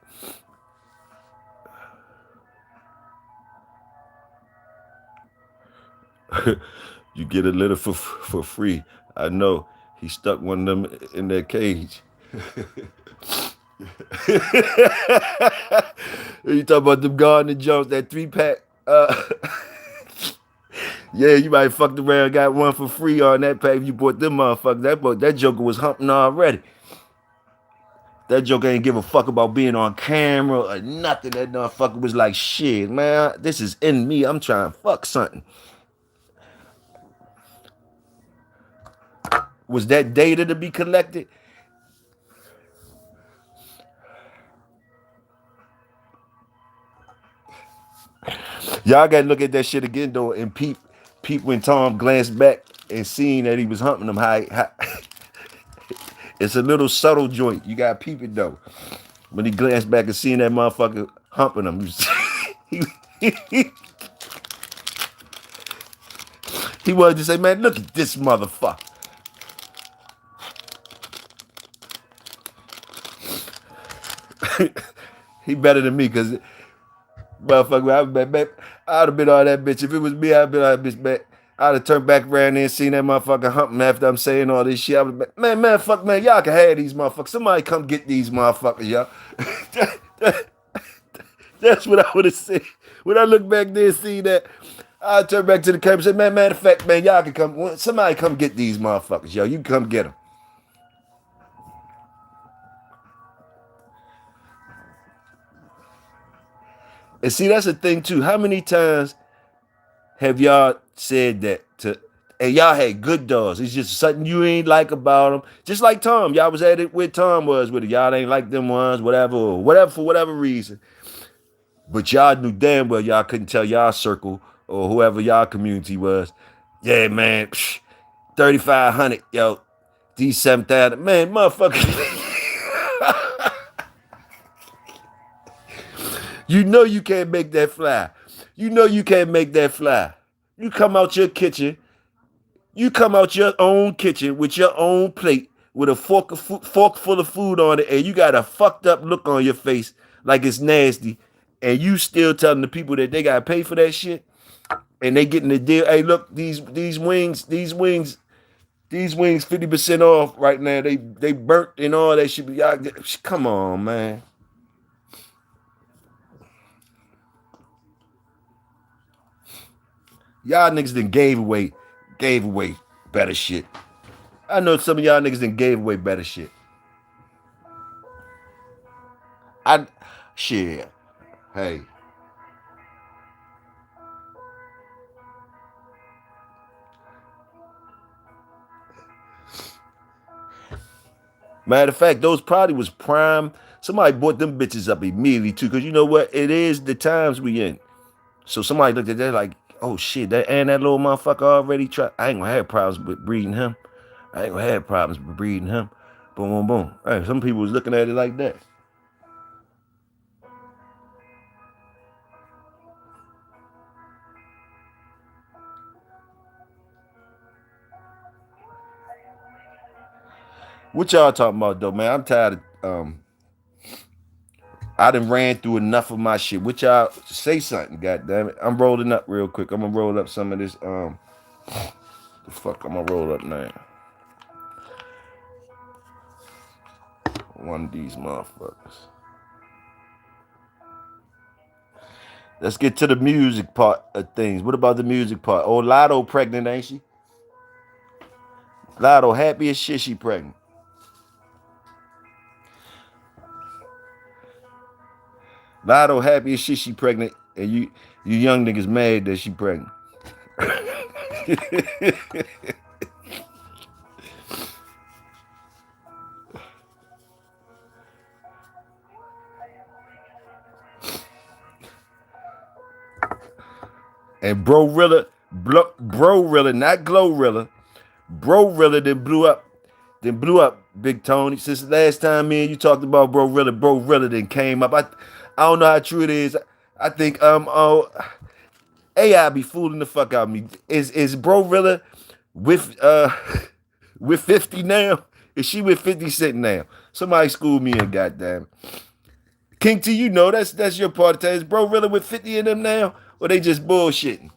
You get a litter for free. I know. He stuck one of them in their cage. You talk about them Gardner Jones, that 3-pack. Yeah, you might fucked around, got one for free on that pack. If you bought them motherfuckers, that joker was humping already. That joker ain't give a fuck about being on camera or nothing. That motherfucker was like, shit, man, this is in me. I'm trying to fuck something. Was that data to be collected? Y'all gotta look at that shit again though, and peep when Tom glanced back and seen that he was humping them. It's a little subtle joint. You gotta peep it though. When he glanced back and seen that motherfucker humping him, he, he, he wanted to say, man, look at this motherfucker. He better than me, cause motherfucker, I'd have been on that bitch. If it was me, I'd been on that bitch back. I'd have turned back around there and seen that motherfucker humping after I'm saying all this shit. I would have been, man, fuck, man, y'all can have these motherfuckers. Somebody come get these motherfuckers, y'all. That's what I would have said. When I look back there and see that, I'd turn back to the camera and say, man, matter of fact, man, y'all can come. Somebody come get these motherfuckers, yo. You can come get them. And see, that's the thing, too. How many times have y'all said that to, and y'all had good dogs? It's just something you ain't like about them. Just like Tom. Y'all was at it where Tom was with it. Y'all ain't like them ones, whatever, or whatever, for whatever reason. But y'all knew damn well y'all couldn't tell y'all circle or whoever y'all community was. Yeah, man, 3,500, yo, these 7,000, man, motherfucker. You know you can't make that fly. You know you can't make that fly. You come out your kitchen. You come out your own kitchen with your own plate with a fork full of food on it, and you got a fucked up look on your face like it's nasty, and you still telling the people that they gotta pay for that shit, and they getting the deal. Hey, look, these wings 50% off right now. They burnt and all that shit. Y'all, come on, man. Y'all niggas done gave away better shit. I know some of y'all niggas done gave away better shit. I shit. Hey. Matter of fact, those probably was prime. Somebody bought them bitches up immediately too, because you know what? It is the times we in. So somebody looked at that like, oh shit, that little motherfucker already tried. I ain't gonna have problems with breeding him. I ain't gonna have problems with breeding him. Boom, boom, boom. Hey, some people was looking at it like that. What y'all talking about though, man? I'm tired of I done ran through enough of my shit. What y'all say something, god damn it. I'm rolling up real quick. I'm gonna roll up some of this the fuck I'm gonna roll up now. One of these motherfuckers. Let's get to the music part of things. What about the music part? Oh, Lotto pregnant, ain't she? Lotto happy as shit she pregnant. Lotto happy as shit she pregnant, and you young niggas mad that she pregnant. And Bro Rilla, not Glow Rilla, Bro Rilla then blew up Big Tony. Since the last time me and you talked about Bro Rilla then came up. I don't know how true it is. I think AI be fooling the fuck out of me. Is Bro Rilla with with 50 now? Is she with 50 Cent now? Somebody school me and goddamn. King T, you know that's your part of time. Is Bro Rilla with 50 of them now? Or they just bullshitting?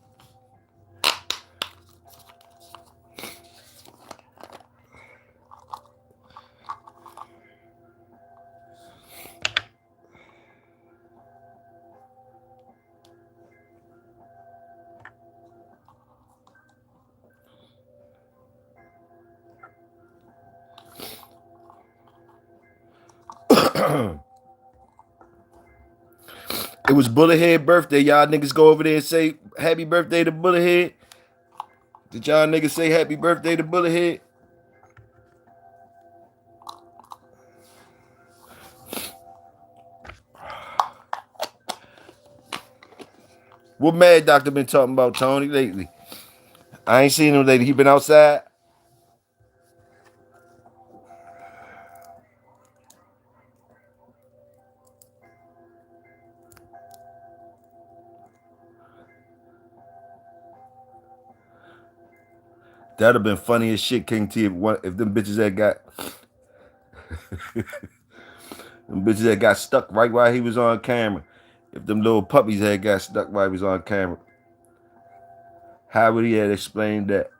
It was Bullethead birthday. Y'all niggas go over there and say happy birthday to Bullethead. Did y'all niggas say happy birthday to Bullethead? What Mad Doctor been talking about, Tony, lately? I ain't seen him lately. He been outside. That'd have been funny as shit, King T, if them bitches that got them bitches that got stuck right while he was on camera. If them little puppies had got stuck while he was on camera. How would he have explained that?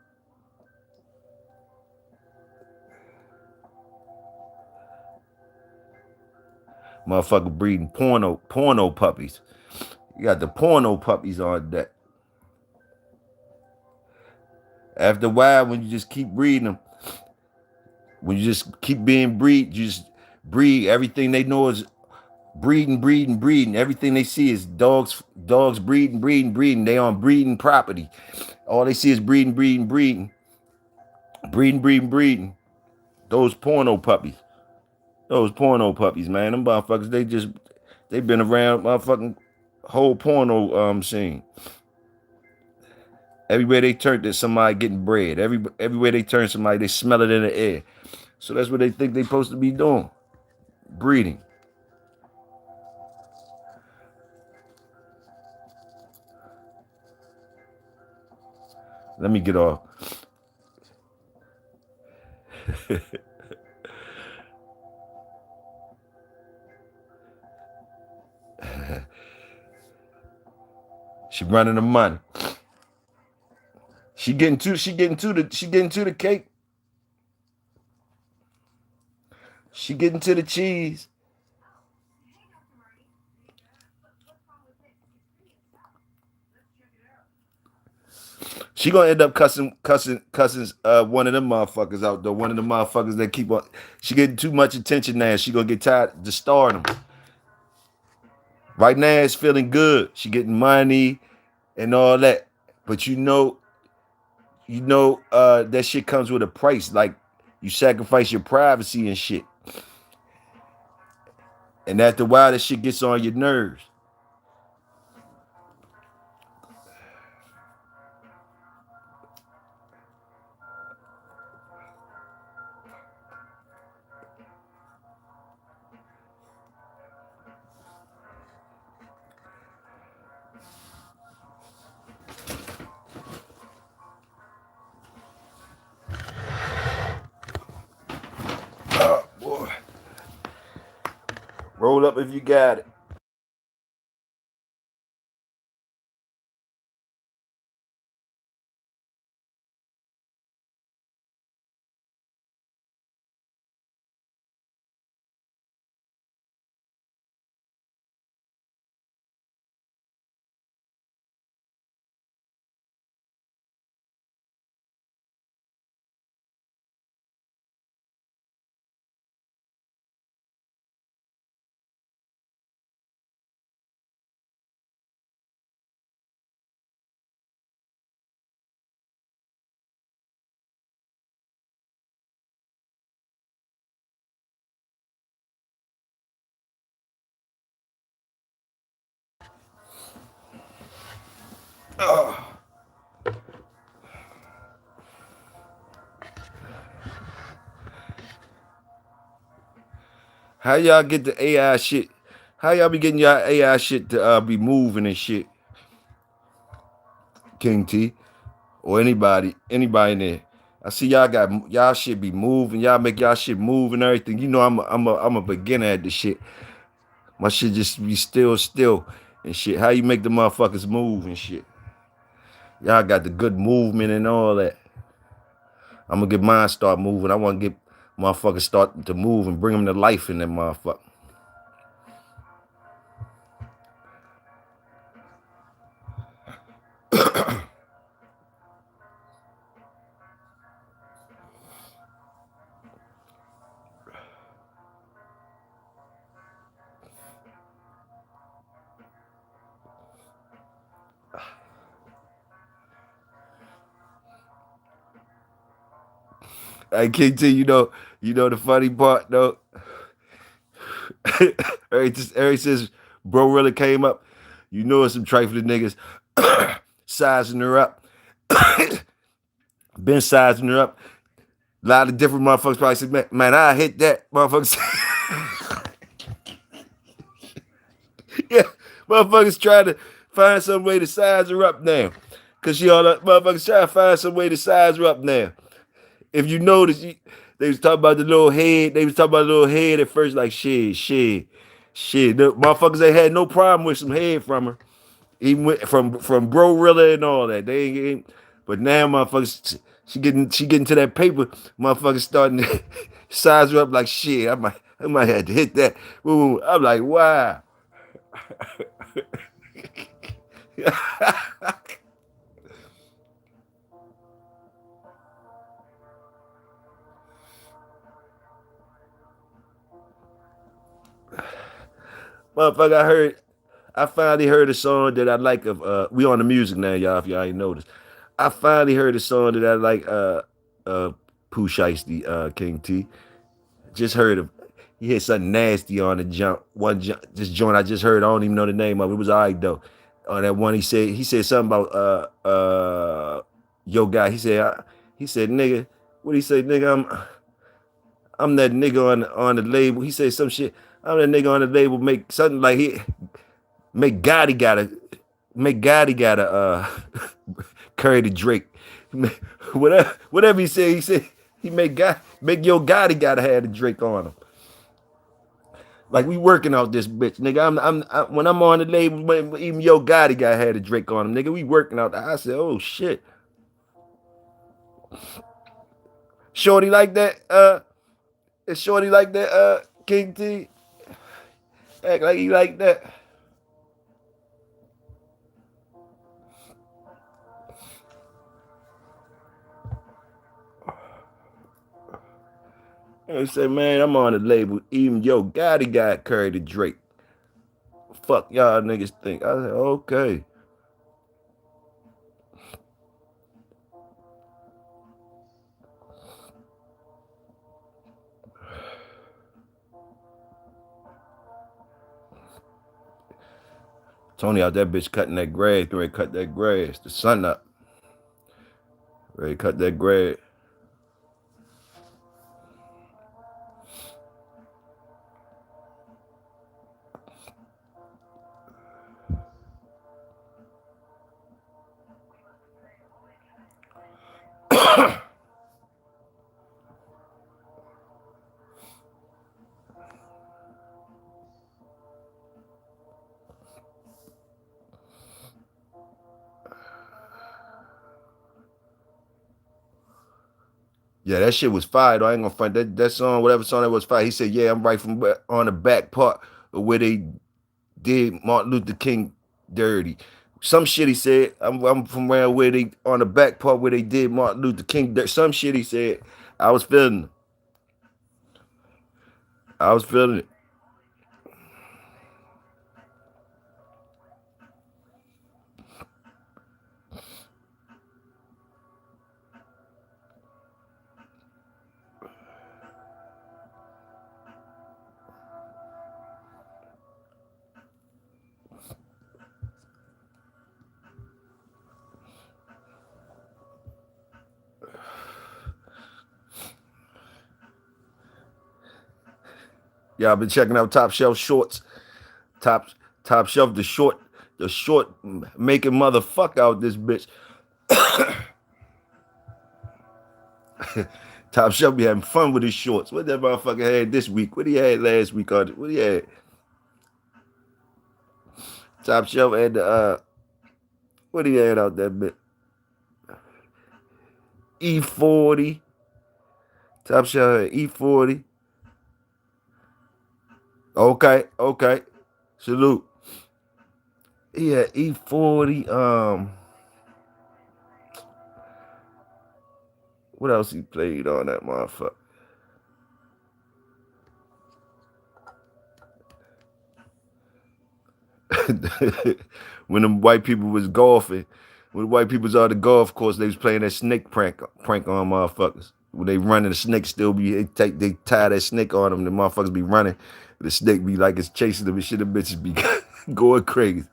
Motherfucker breeding porno puppies. You got the porno puppies on deck. After a while, when you just keep breeding them, when you just keep being breed, you just breed. Everything they know is breeding. Everything they see is dogs breeding. They on breeding property. All they see is breeding. Those porno puppies. Those porno puppies, man. Them motherfuckers, they been around motherfucking whole porno scene. Everywhere they turn, there's somebody getting bread. Everywhere they turn somebody, they smell it in the air. So that's what they think they supposed to be doing. Breeding. Let me get off. She running the money. She getting to the cake. She getting to the cheese. She gonna end up cussing one of them motherfuckers out though. One of the motherfuckers that keep on. She getting too much attention now. She gonna get tired of stardom. Right now it's feeling good. She getting money and all that. But that shit comes with a price. Like you sacrifice your privacy and shit. And after a while, that shit gets on your nerves. Oh, boy. Roll up if you got it. Oh. How y'all get the AI shit? How y'all be getting y'all AI shit to be moving and shit? King T or anybody in there. I see y'all got y'all shit be moving. Y'all make y'all shit move and everything. You know I'm a beginner at this shit. My shit just be still and shit. How you make the motherfuckers move and shit? Y'all got the good movement and all that. I'm gonna get mine start moving. I want to get motherfuckers start to move and bring them to life in that motherfucker. Hey, King T, you know the funny part though. Eric says, bro really came up. You know it's some trifling niggas sizing her up. Been sizing her up. A lot of different motherfuckers probably said, man, I hit that. Motherfuckers. Yeah, motherfuckers trying to find some way to size her up now. Cause she all that motherfuckers trying to find some way to size her up now. If you notice, they was talking about the little head. They was talking about the little head at first, like shit. The motherfuckers ain't had no problem with some head from her. Even from Bro Rilla and all that. They ain't, but now motherfuckers she getting to that paper, motherfuckers starting to size her up like shit. I might have to hit that. Ooh, I'm like, wow. Motherfucker, I finally heard a song that I like of we on the music now, y'all, if y'all ain't noticed. I finally heard a song that I like Pooh Shiesty, King T. Just heard of he had something nasty on the jump. This joint I just heard. I don't even know the name of it. It was alright though. On that one, he said something about yo guy. He said nigga. What he say, nigga? I'm that nigga on the label. He said some shit. I'm that nigga on the label. Make something like he make Gotti gotta carry the Drake. Whatever he said make Yo Gotti gotta have the Drake on him. Like we working out this bitch, nigga. When I'm on the label, even Yo Gotti got had a Drake on him, nigga. We working out. I said, oh shit, shorty like that. Is shorty like that? King T act like he like that. I say, man, I'm on the label. Even Yo Gotti got carried to Drake. Fuck y'all niggas think. I said, okay. Tony out that bitch cutting that grass. Ready to cut that grass. The sun up. Ready to cut that grass. Yeah, that shit was fire though. I ain't gonna front that song, whatever song that was fire. He said, yeah, I'm right from on the back part of where they did Martin Luther King dirty. Some shit he said, I'm from around where they on the back part where they did Martin Luther King dirty. Some shit he said, I was feeling it. I was feeling it. Yeah, I've been checking out Top Shelf shorts. Top Top Shelf, the short making motherfucker out this bitch. Top Shelf be having fun with his shorts. What that motherfucker had this week? What he had last week? What he had? Top Shelf had the what he had out that bit? E40. Top Shelf had E40. Okay, okay. Salute. He had E40. What else he played on that motherfucker? When them white people was golfing, when the white people was on the golf course, they was playing that snake prank on motherfuckers. When they running, the snake still be they tie that snake on them. The motherfuckers be running, the snake be like it's chasing them and shit. The bitches be going crazy.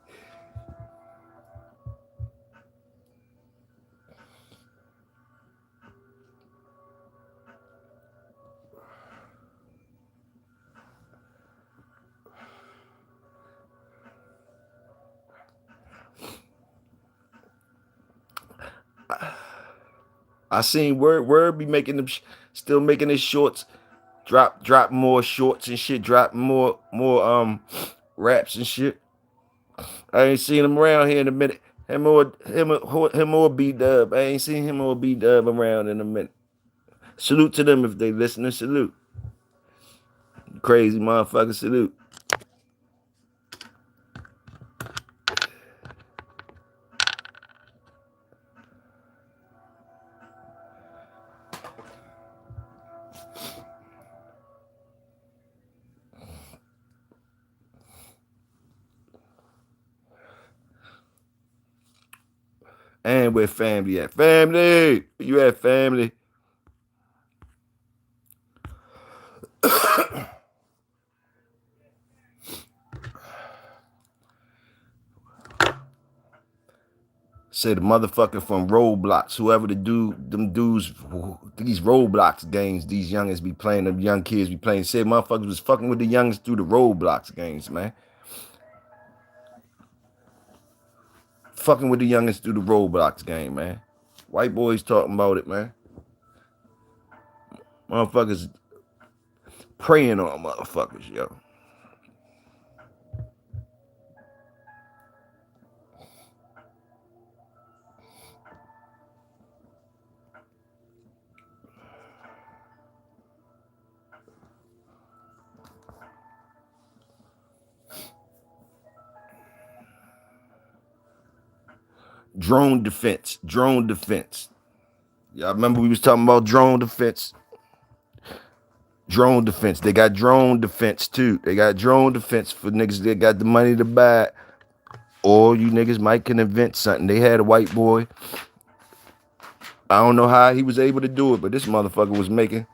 I seen Word be making them still making his shorts drop more shorts and shit, drop more raps and shit. I ain't seen him around here in a minute. Him or B Dub. I ain't seen him or B Dub around in a minute. Salute to them if they listening. Salute. Crazy motherfucker. Salute. And where family at? Family. You at family? Say the motherfucker from Roblox, whoever the dude, them dudes, these Roblox games, these youngins be playing, them young kids be playing. Said motherfuckers was fucking with the youngins through the Roblox games, man. Fucking with the youngins through the Roblox game, man. White boys talking about it, man. Motherfuckers preying on motherfuckers, yo. Drone defense. Y'all remember we was talking about drone defense? Drone defense. They got drone defense too. They got drone defense for niggas that got the money to buy it. Or you niggas might can invent something. They had a white boy. I don't know how he was able to do it, but this motherfucker was making,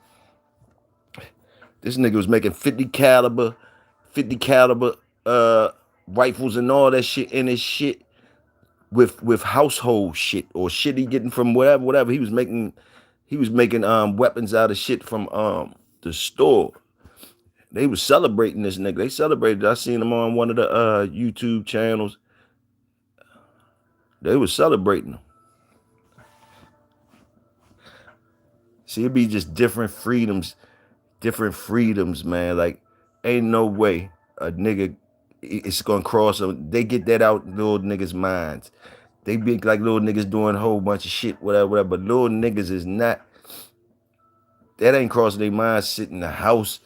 this nigga was making 50 caliber rifles and all that shit in his shit with household shit or shit he getting from whatever. He was making weapons out of shit from the store. They was celebrating this nigga. They celebrated. I seen him on one of the YouTube channels. They was celebrating him. See, it be just different freedoms, man. Like, ain't no way a nigga it's gonna cross them. They get that out in little niggas' minds. They be like little niggas doing a whole bunch of shit, whatever. But little niggas is not. That ain't crossing their minds. Sit in the house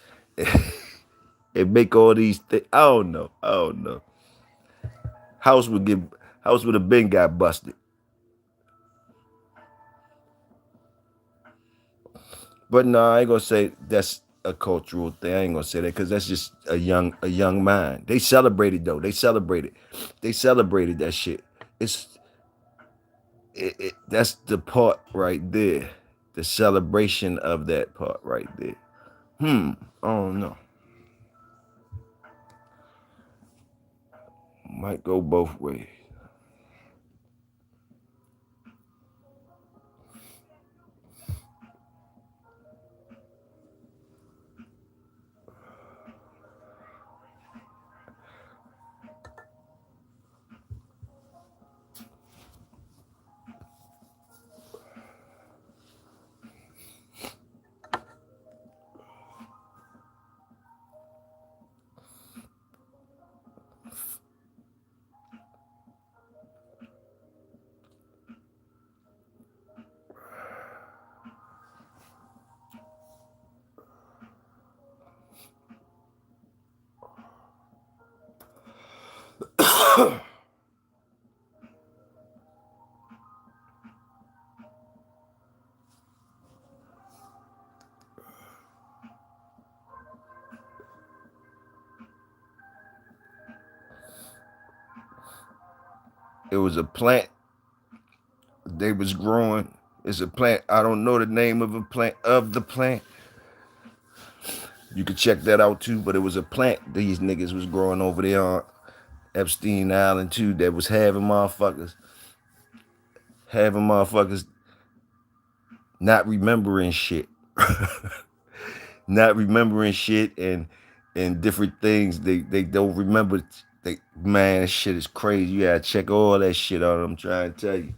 and make all these things. I don't know. House would have been got busted. But no, I ain't gonna say that's a cultural thing. I ain't gonna say that because that's just a young mind. They celebrated though. They celebrated that shit. That's the part right there. The celebration of that part right there. I don't know. Might go both ways. It was a plant they was growing. It's a plant. I don't know the name of the plant. You could check that out too, but it was a plant these niggas was growing over there on Epstein Island too that was having motherfuckers not remembering shit. Not remembering shit and different things they don't remember. Man, that shit is crazy. You gotta check all that shit out. I'm trying to tell you.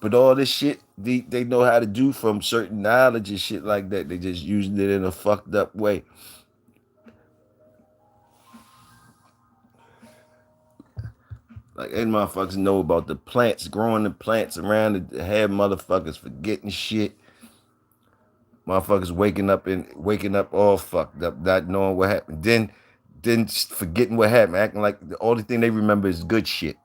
But all this shit they know how to do from certain knowledge and shit like that. They just using it in a fucked up way. Like, and motherfuckers know about the plants, growing the plants around it, have motherfuckers forgetting shit. Motherfuckers waking up all fucked up, not knowing what happened. Then forgetting what happened, acting like the only thing they remember is good shit.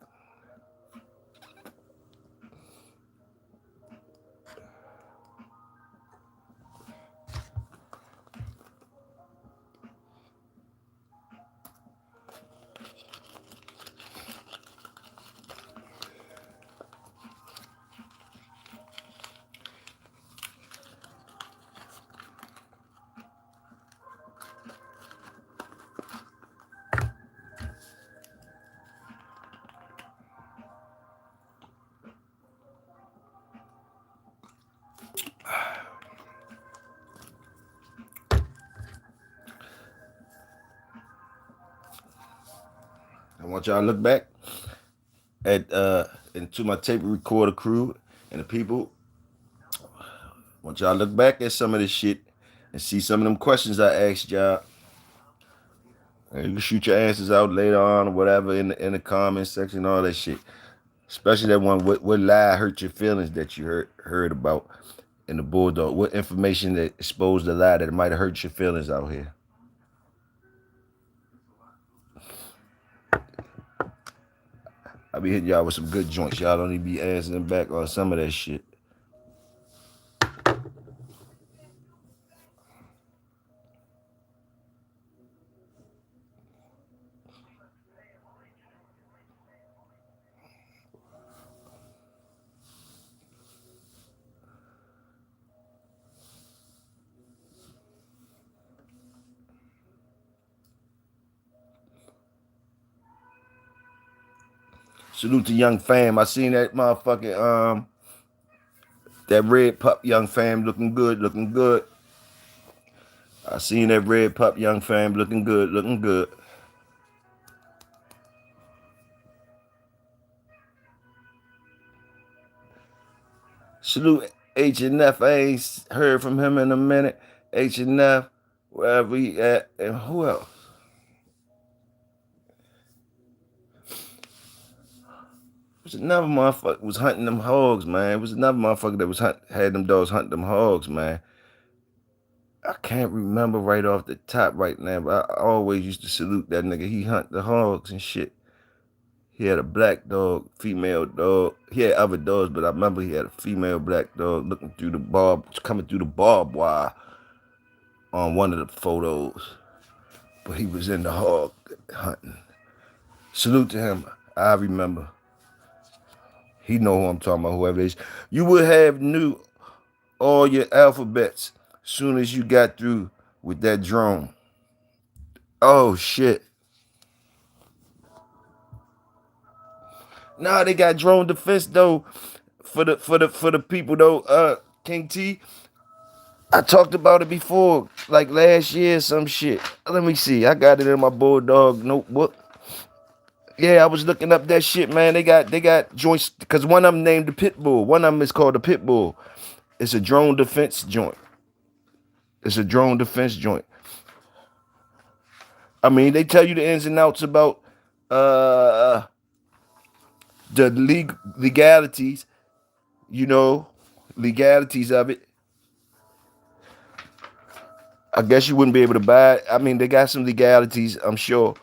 I want y'all to look back at into my tape recorder crew and the people. I want y'all to look back at some of this shit and see some of them questions I asked y'all. And you can shoot your answers out later on or whatever in the comment section, all that shit. Especially that one, what lie hurt your feelings that you heard about in the Bulldog? What information that exposed the lie that might have hurt your feelings out here? I be hitting y'all with some good joints. Y'all don't even be answering back on some of that shit. Salute to Young Fam. I seen that motherfucking that red pup Young Fam looking good, looking good. I seen that red pup Young Fam looking good, looking good. Salute H&F. I ain't heard from him in a minute. H&F, wherever he at, and who else? It was another motherfucker was hunting them hogs, man. It was another motherfucker that was had them dogs hunting them hogs, man. I can't remember right off the top right now, but I always used to salute that nigga. He hunt the hogs and shit. He had a black dog, female dog. He had other dogs, but I remember he had a female black dog looking through the coming through the barbed wire on one of the photos. But he was in the hog hunting. Salute to him. I remember. He know who I'm talking about, whoever it is. You would have knew all your alphabets soon as you got through with that drone. Oh shit. Nah, they got drone defense though for the people though. King T, I talked about it before, like last year, some shit. Let me see. I got it in my Bulldog notebook. Yeah, I was looking up that shit, man. They got joints because one of them named the Pit Bull. One of them is called the Pit Bull. It's a drone defense joint. It's a drone defense joint. I mean, they tell you the ins and outs about uh the legalities, you know, legalities of it. I guess you wouldn't be able to buy it. I mean, they got some legalities, I'm sure.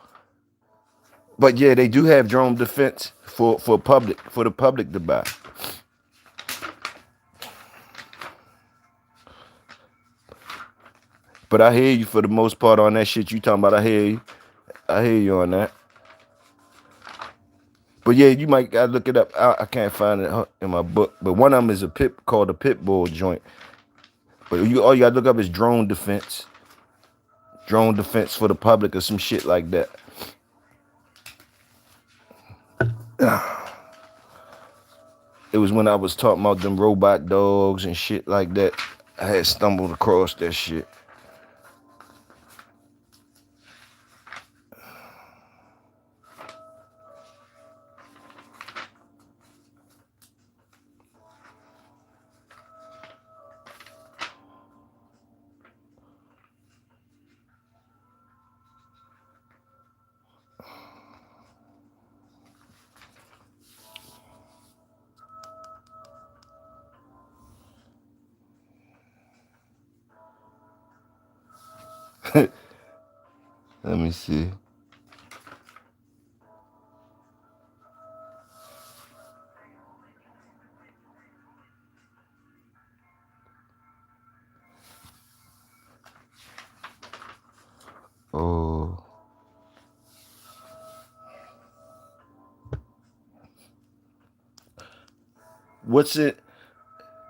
But yeah, they do have drone defense for the public to buy. But I hear you for the most part on that shit you talking about. I hear you on that. But yeah, you might gotta look it up. I can't find it in my book. But one of them is called a Pit Bull joint. But all you gotta look up is drone defense. Drone defense for the public or some shit like that. It was when I was talking about them robot dogs and shit like that. I had stumbled across that shit. Let me see. Oh. What's it?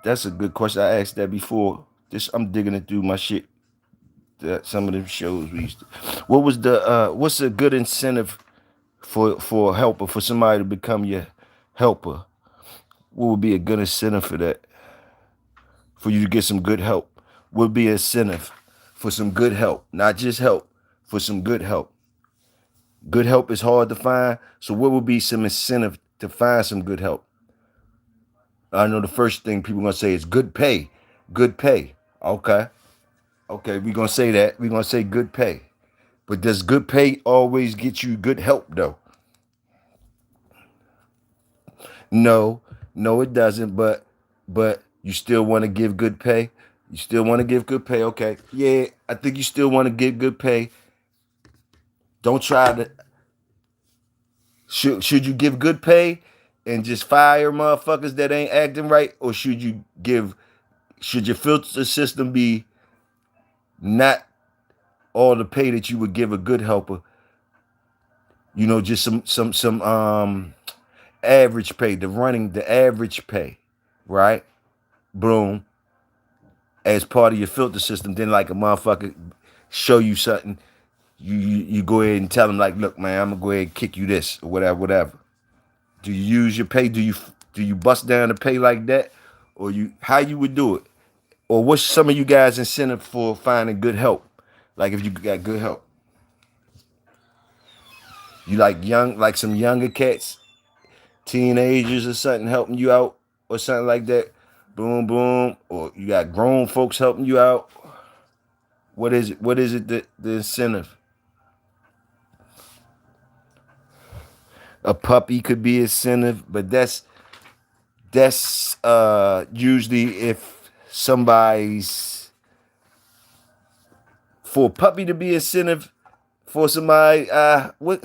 That's a good question. I asked that before. I'm digging it through my shit. Some of them shows we used to. What was the what's a good incentive for a helper, for somebody to become your helper? What would be a good incentive for that? For you to get some good help? What would be an incentive for some good help? Not just help, for some good help. Good help is hard to find. So what would be some incentive to find some good help? I know the first thing people are gonna say is good pay. Good pay. Okay. Okay, we're gonna say that. We're gonna say good pay. But does good pay always get you good help though? No, no, it doesn't. But you still want to give good pay. You still want to give good pay. Okay, yeah, I think you still want to give good pay. Don't try to. Should you give good pay and just fire motherfuckers that ain't acting right, or should you give? Should your filter system be not all the pay that you would give a good helper? You know, just some average pay, the average pay, right? Boom. As part of your filter system, then like a motherfucker show you something, you go ahead and tell them like, look, man, I'm gonna go ahead and kick you this or whatever, whatever. Do you use your pay? Do you bust down the pay like that, or you how you would do it, or what's some of you guys' incentive for finding good help? Like if you got good help, you like like some younger cats, teenagers or something helping you out, or something like that. Boom, boom, or you got grown folks helping you out. What is it? What is it? The incentive? A puppy could be incentive, but that's usually if somebody's for a puppy to be incentive for somebody. What?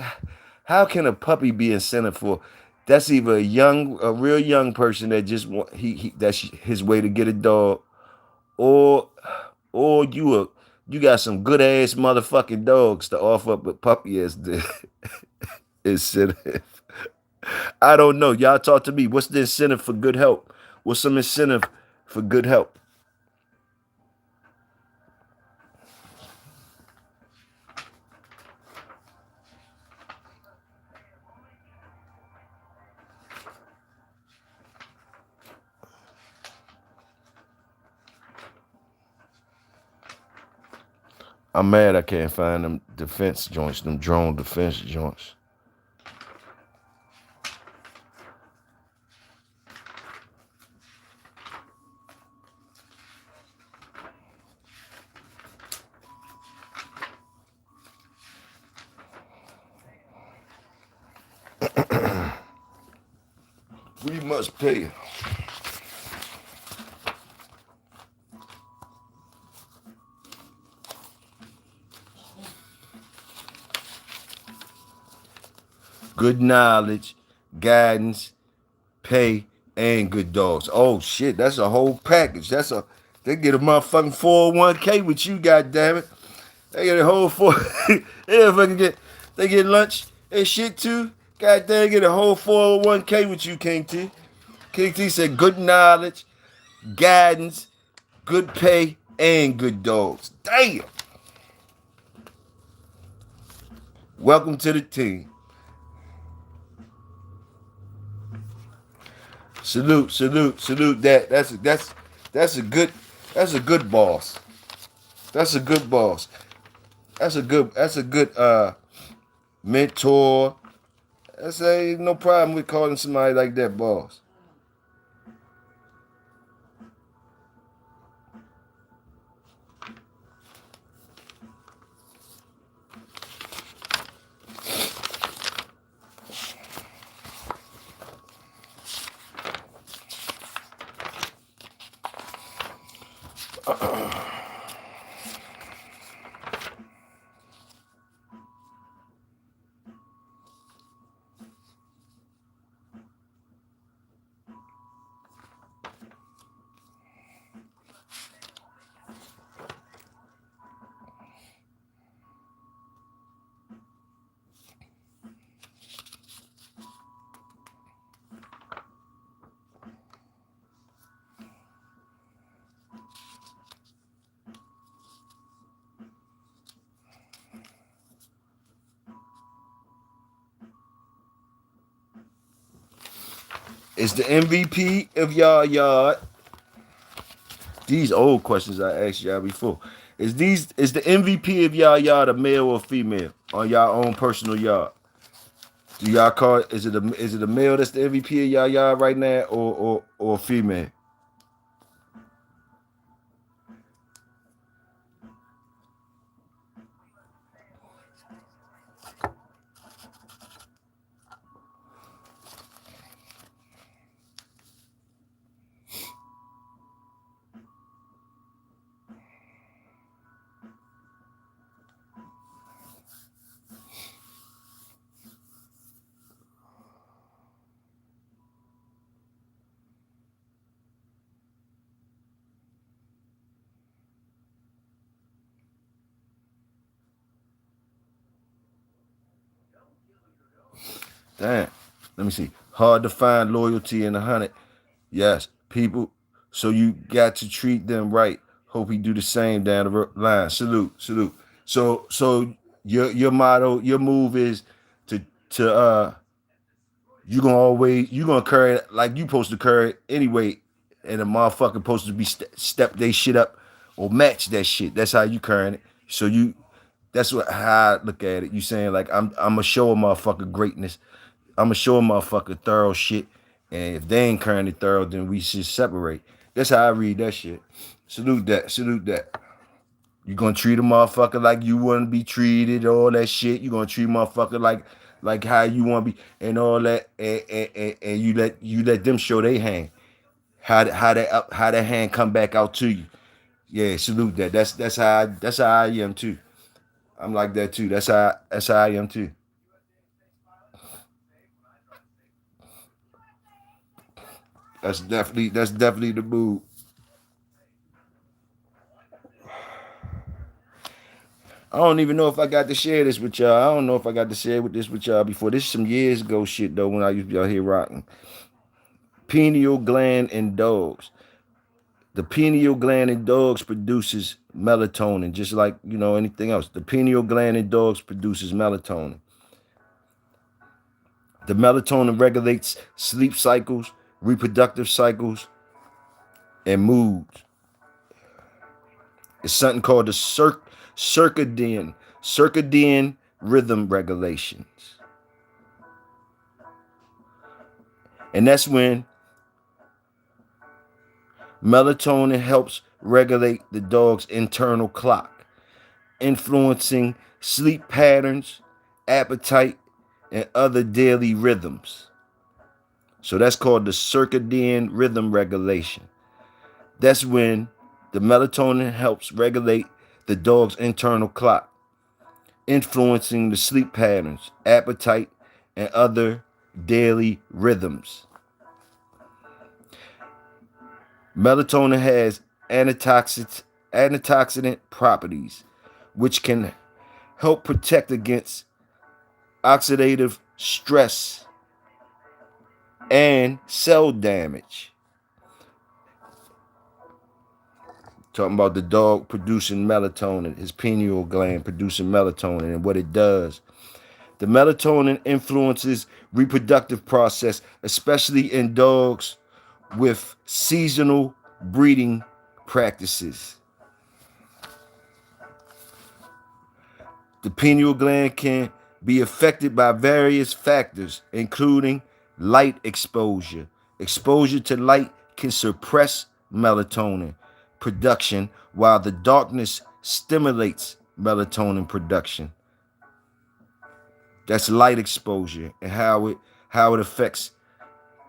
How can a puppy be incentive for? That's either a real young person that just want he that's his way to get a dog, or you got some good ass motherfucking dogs to offer up a puppy as the incentive. I don't know. Y'all talk to me. What's the incentive for good help? What's some incentive for good help? I'm mad I can't find them defense joints, them drone defense joints. We must pay. Good knowledge, guidance, pay, and good dogs. Oh shit, that's a whole package. They get a motherfucking 401k with you, goddammit. They get a whole four they fucking get lunch and shit too. God damn, get a whole 401k with you, King T. King T said good knowledge, guidance, good pay, and good dogs. Damn. Welcome to the team. Salute, salute, salute that. That's a good boss. That's a good boss. That's a good mentor. That's a no problem with calling somebody like that boss. It's the MVP of y'all yard. These old questions I asked y'all before. Is the MVP of y'all yard a male or female on y'all own personal yard? Do y'all call it? Is it a male that's the MVP of y'all yard right now, or female? Damn. Let me see. Hard to find loyalty in a hundred. Yes, people. So you got to treat them right. Hope we do the same down the line. Salute, salute. So your motto, your move is to you gonna carry it like you supposed to carry it anyway, and a motherfucker supposed to be step they shit up or match that shit. That's how you carrying it. So that's what how I look at it. You saying like I'm gonna show a motherfucker greatness. I'm gonna show a motherfucker thorough shit, and if they ain't carrying it thorough, then we should separate. That's how I read that shit. Salute that. Salute that. You gonna treat a motherfucker like you wouldn't be treated, all that shit. You gonna treat a motherfucker like how you want to be, and all that, and you let them show they hand. How that hand come back out to you. Yeah, salute that. That's how I am too. I'm like that too. That's how I am too. That's definitely the mood. I don't even know if I got to share this with y'all. I don't know if I got to share with this with y'all before. This is some years ago shit though when I used to be out here rocking. Pineal gland in dogs. The pineal gland in dogs produces melatonin, just like anything else. The pineal gland in dogs produces melatonin. The melatonin regulates sleep cycles, reproductive cycles, and moods. It's something called the circadian rhythm regulations. And that's when melatonin helps regulate the dog's internal clock, influencing sleep patterns, appetite, and other daily rhythms. So that's called the circadian rhythm regulation. That's when the melatonin helps regulate the dog's internal clock, influencing the sleep patterns, appetite, and other daily rhythms. Melatonin has antioxidant properties, which can help protect against oxidative stress and cell damage. Talking about the dog producing melatonin, his pineal gland producing melatonin and what it does. The melatonin influences reproductive process, especially in dogs with seasonal breeding practices. The pineal gland can be affected by various factors, including light exposure. Exposure to light can suppress melatonin production, while the darkness stimulates melatonin production. That's light exposure and how it affects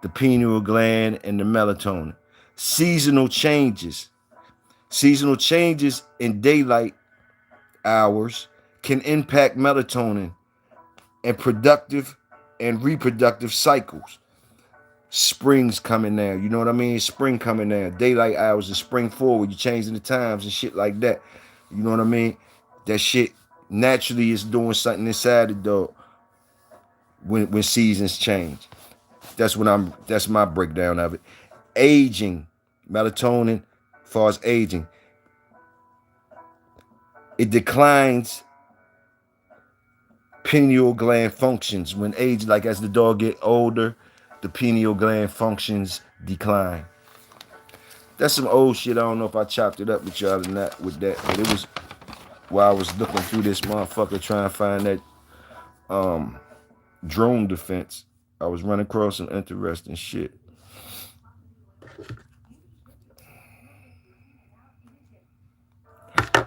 the pineal gland and the melatonin. Seasonal changes. Seasonal changes in daylight hours can impact melatonin and productive and reproductive cycles. Spring's coming now. You know what I mean? Spring coming now. Daylight hours is spring forward. You're changing the times and shit like that. You know what I mean? That shit naturally is doing something inside the dog when seasons change. That's my breakdown of it. Aging, melatonin, as far as aging, it declines pineal gland functions when age, like as the dog get older, the pineal gland functions decline. That's some old shit. I don't know if I chopped it up with y'all or not with that, but it was while I was looking through this motherfucker trying to find that drone defense. I was running across some interesting shit.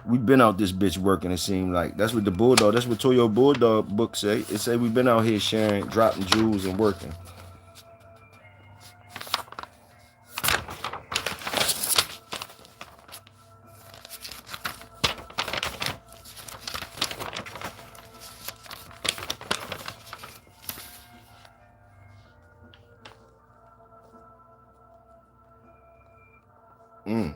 We been out this bitch working, it seemed like. That's what that's what Toyo Bulldog book say. It say we been out here sharing, dropping jewels and working. Mm.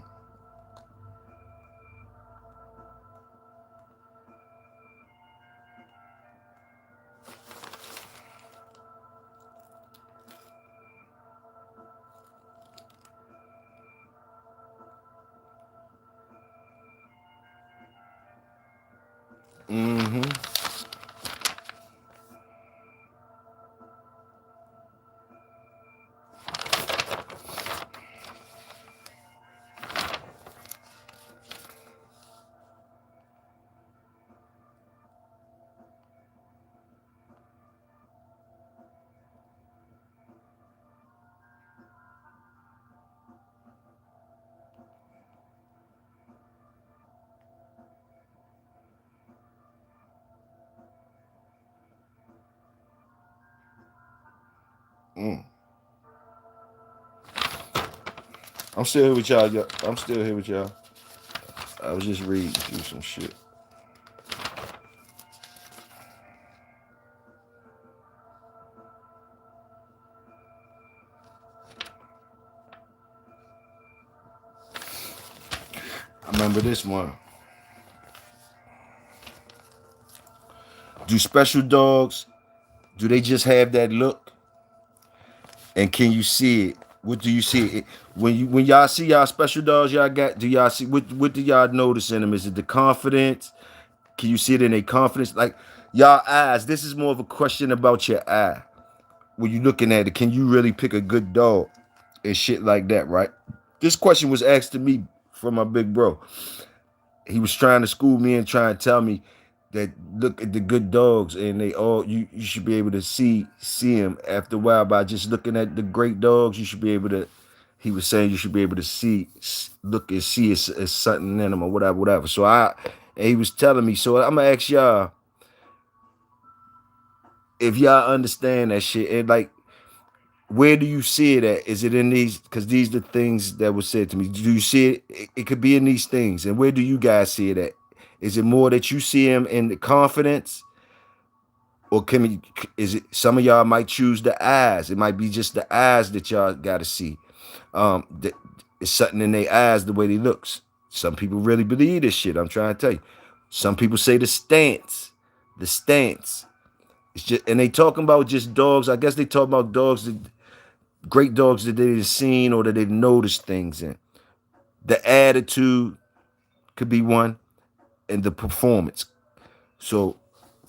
I'm still here with y'all. I'm still here with y'all. I was just reading through some shit. I remember this one. Do special dogs, do they just have that look? And can you see it? What do you see? When y'all see y'all special dogs y'all got, do y'all see what do y'all notice in them? Is it the confidence? Can you see it in their confidence? Like y'all eyes, this is more of a question about your eye. When you looking at it, can you really pick a good dog and shit like that, right? This question was asked to me from my big bro. He was trying to school me and trying to tell me that look at the good dogs and they all you should be able to see them after a while by just looking at the great dogs. You should be able to. He was saying you should be able to look and see as something in them or whatever. So and he was telling me. So I'm gonna ask y'all if y'all understand that shit and like where do you see it at? Is it in these? Because these are the things that were said to me. Do you see it? It could be in these things. And where do you guys see it at? Is it more that you see him in the confidence, or is it some of y'all might choose the eyes? It might be just the eyes that y'all got to see. It's something in their eyes the way they looks. Some people really believe this shit. I'm trying to tell you. Some people say the stance, the stance. It's just, and they talking about just dogs. I guess they talk about dogs that great dogs that they've seen or that they've noticed things in. The attitude could be one, and the performance. So,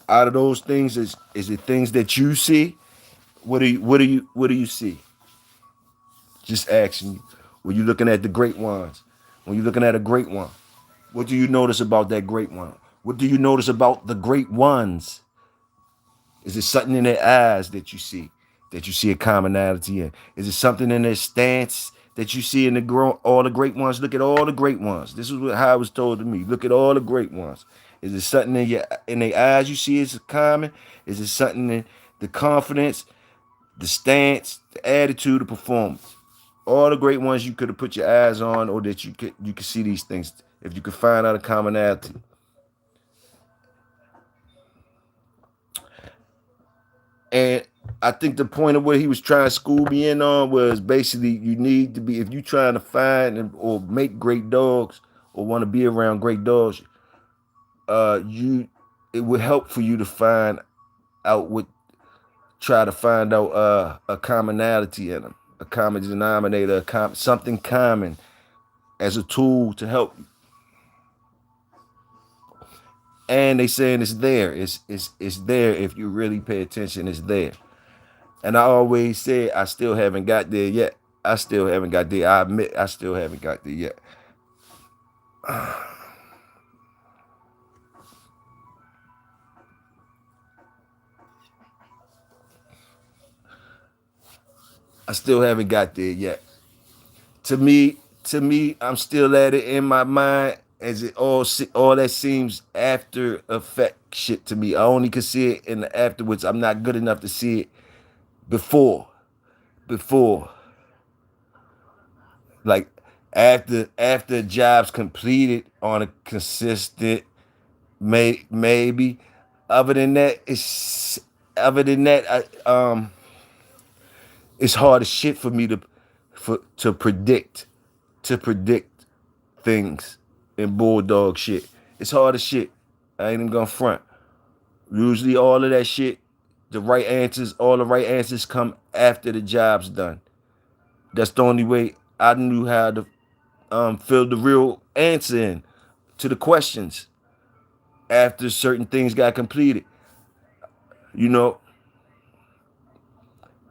out of those things, is it things that you see? What do you see? Just asking you. When you're looking at the great ones, when you're looking at a great one, what do you notice about that great one? What do you notice about the great ones? Is it something in their eyes that you see a commonality in? Is it something in their stance that you see in all the great ones? Look at all the great ones. This is how it was told to me. Look at all the great ones. Is it something in their eyes you see is common? Is it something in the confidence, the stance, the attitude, the performance? All the great ones you could have put your eyes on, or that you could see these things if you could find out a commonality. And I think the point of what he was trying to school me in on was basically you need to be, if you're trying to find or make great dogs or want to be around great dogs, you it would help for you to find out try to find out a commonality in them, a common denominator, something common as a tool to help you. And they saying it's there. It's there if you really pay attention. It's there. And I always say I still haven't got there yet. I still haven't got there. I admit I still haven't got there yet. I still haven't got there yet. To me, I'm still at it in my mind as it all that seems after effect shit to me. I only can see it in the afterwards. I'm not good enough to see it before. Before. Like after a job's completed on a consistent maybe. Other than that, it's hard as shit for me to predict things in bulldog shit. It's hard as shit. I ain't even gonna front. Usually all of that shit, all the right answers come after the job's done. That's the only way I knew how to fill the real answer in to the questions after certain things got completed. You know,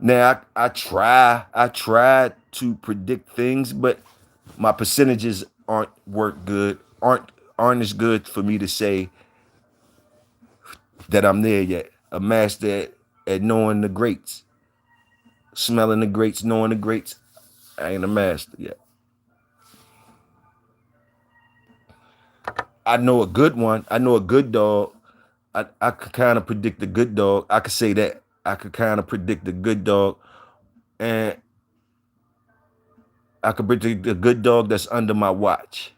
now I try to predict things, but my percentages aren't as good for me to say that I'm there yet. A master at knowing the greats, smelling the greats, knowing the greats. I ain't a master yet. I know a good one. I know a good dog. I could kind of predict a good dog. I could say that. I could kind of predict a good dog And I could predict a good dog that's under my watch.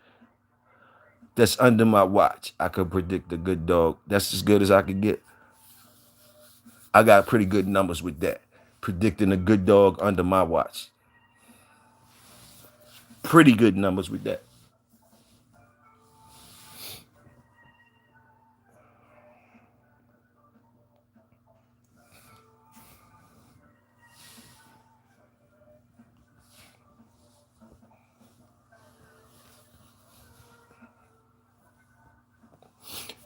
That's under my watch. I could predict a good dog. That's as good as I could get. I got pretty good numbers with that. Predicting a good dog under my watch. Pretty good numbers with that.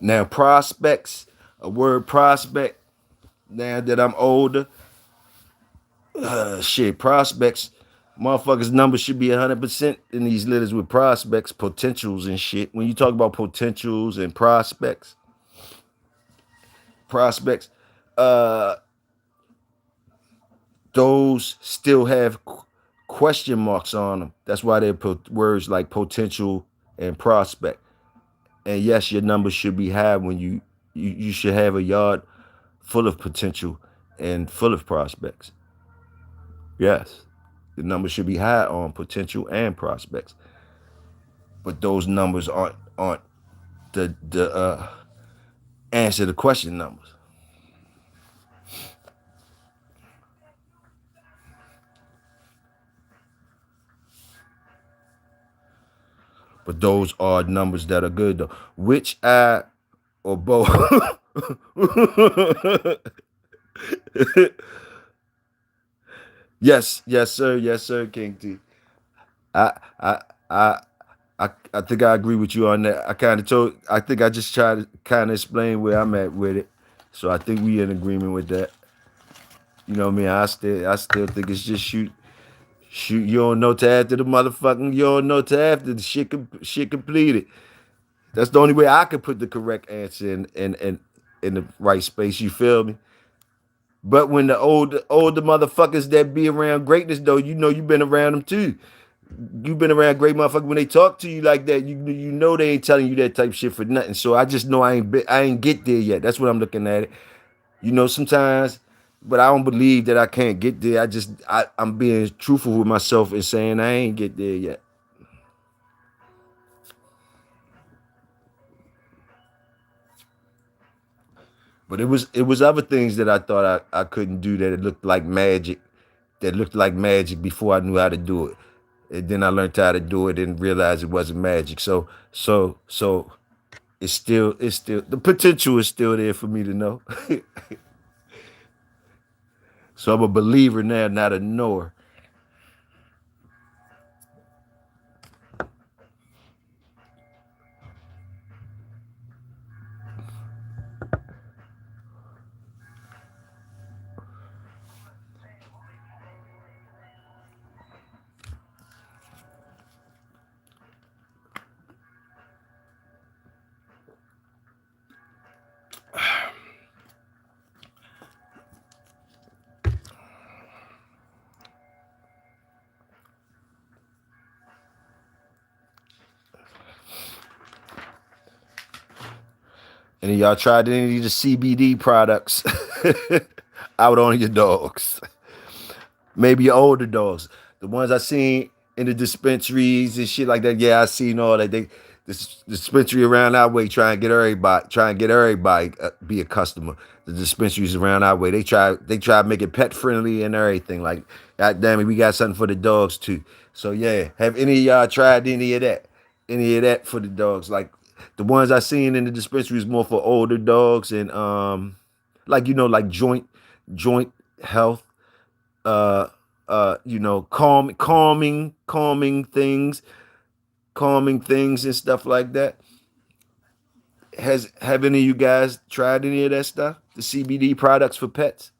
Now, prospects, a word prospect, now that I'm older, shit, prospects, motherfuckers' numbers should be 100% in these letters with prospects, potentials and shit. When you talk about potentials and prospects, uh, those still have question marks on them. That's why they put words like potential and prospect. And yes, your numbers should be high when you should have a yard full of potential and full of prospects. Yes, the numbers should be high on potential and prospects, but those numbers aren't the answer the question numbers. But those are numbers that are good though. Which I or both? Yes, sir, King T. I I I I think I agree with you on that. I think I just tried to kind of explain where I'm at with it. So I think we in agreement with that. You know what I mean? I still think it's just shoot. You don't know to after the motherfucking. You don't know to after the shit completed. That's the only way I could put the correct answer in the right space. You feel me? But when the older motherfuckers that be around greatness though, you know you've been around them too. You've been around great motherfuckers when they talk to you like that. You know they ain't telling you that type of shit for nothing. So I just know I ain't get there yet. That's what I'm looking at it. You know sometimes, but I don't believe that I can't get there. I'm being truthful with myself and saying I ain't get there yet. But it was other things that I thought I couldn't do that it looked like magic. That looked like magic before I knew how to do it. And then I learned how to do it and realized it wasn't magic. So it's still the potential is still there for me to know. So I'm a believer now, not a knower. And y'all tried any of the CBD products out on your dogs. Maybe your older dogs. The ones I seen in the dispensaries and shit like that. Yeah, I seen all that. This dispensary around our way try and get everybody be a customer. The dispensaries around our way, they try to make it pet friendly and everything. Like, God damn it, we got something for the dogs too. So yeah, have any of y'all tried any of that? Any of that for the dogs? Like the ones I seen in the dispensary is more for older dogs and like like joint health, uh calming things and stuff like that. Have any of you guys tried any of that stuff? The CBD products for pets?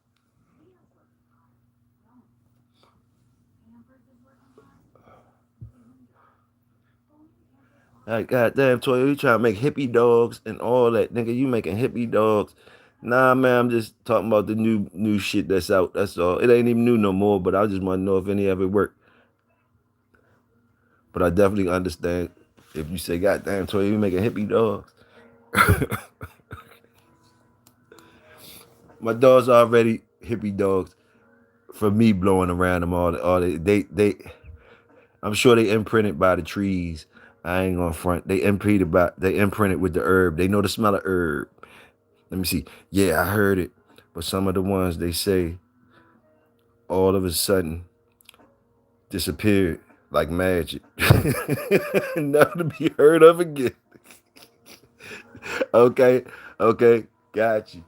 Like goddamn Toyo, you trying to make hippie dogs and all that. Nigga, you making hippie dogs. Nah man, I'm just talking about the new shit that's out. That's all. It ain't even new no more, but I just want to know if any of it work. But I definitely understand if you say, goddamn Toyo, you making hippie dogs. My dogs are already hippie dogs. for me blowing around them all they I'm sure they imprinted by the trees. I ain't gonna front. They imprinted with the herb. They know the smell of herb. Let me see. Yeah, I heard it. But some of the ones they say all of a sudden disappeared like magic. Never to be heard of again. Okay, okay, got you.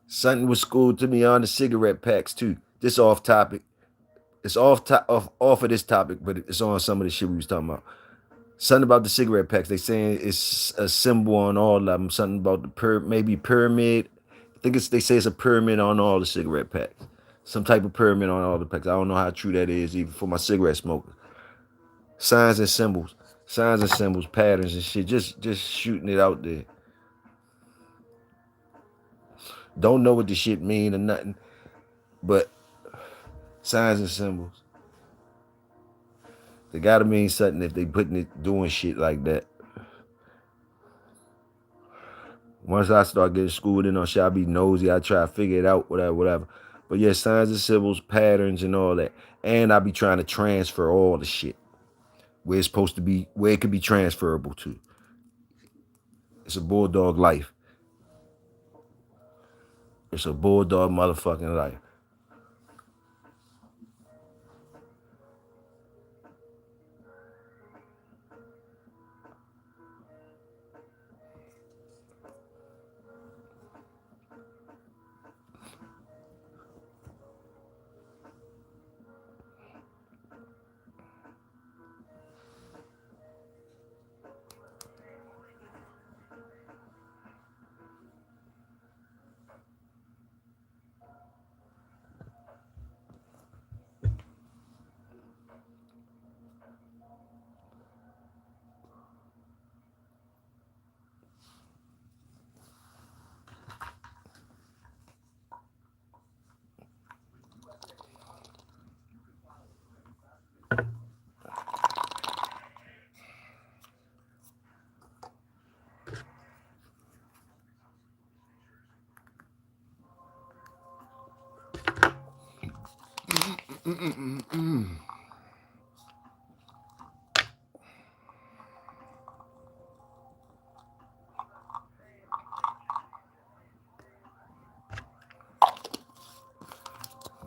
Something was schooled to me on the cigarette packs too. This off topic. It's off of this topic, but it's on some of the shit we was talking about. Something about the cigarette packs. They saying it's a symbol on all of them. Something about the maybe pyramid. I think they say it's a pyramid on all the cigarette packs. Some type of pyramid on all the packs. I don't know how true that is, even for my cigarette smokers. Signs and symbols, patterns and shit. Just shooting it out there. Don't know what the shit mean or nothing, but signs and symbols. They gotta mean something if they putting it doing shit like that. Once I start getting schooled in on shit, I be nosy. I try to figure it out, whatever, whatever. But yeah, signs and symbols, patterns, and all that. And I be trying to transfer all the shit where it's supposed to be, where it could be transferable to. It's a bulldog life. It's a bulldog motherfucking life.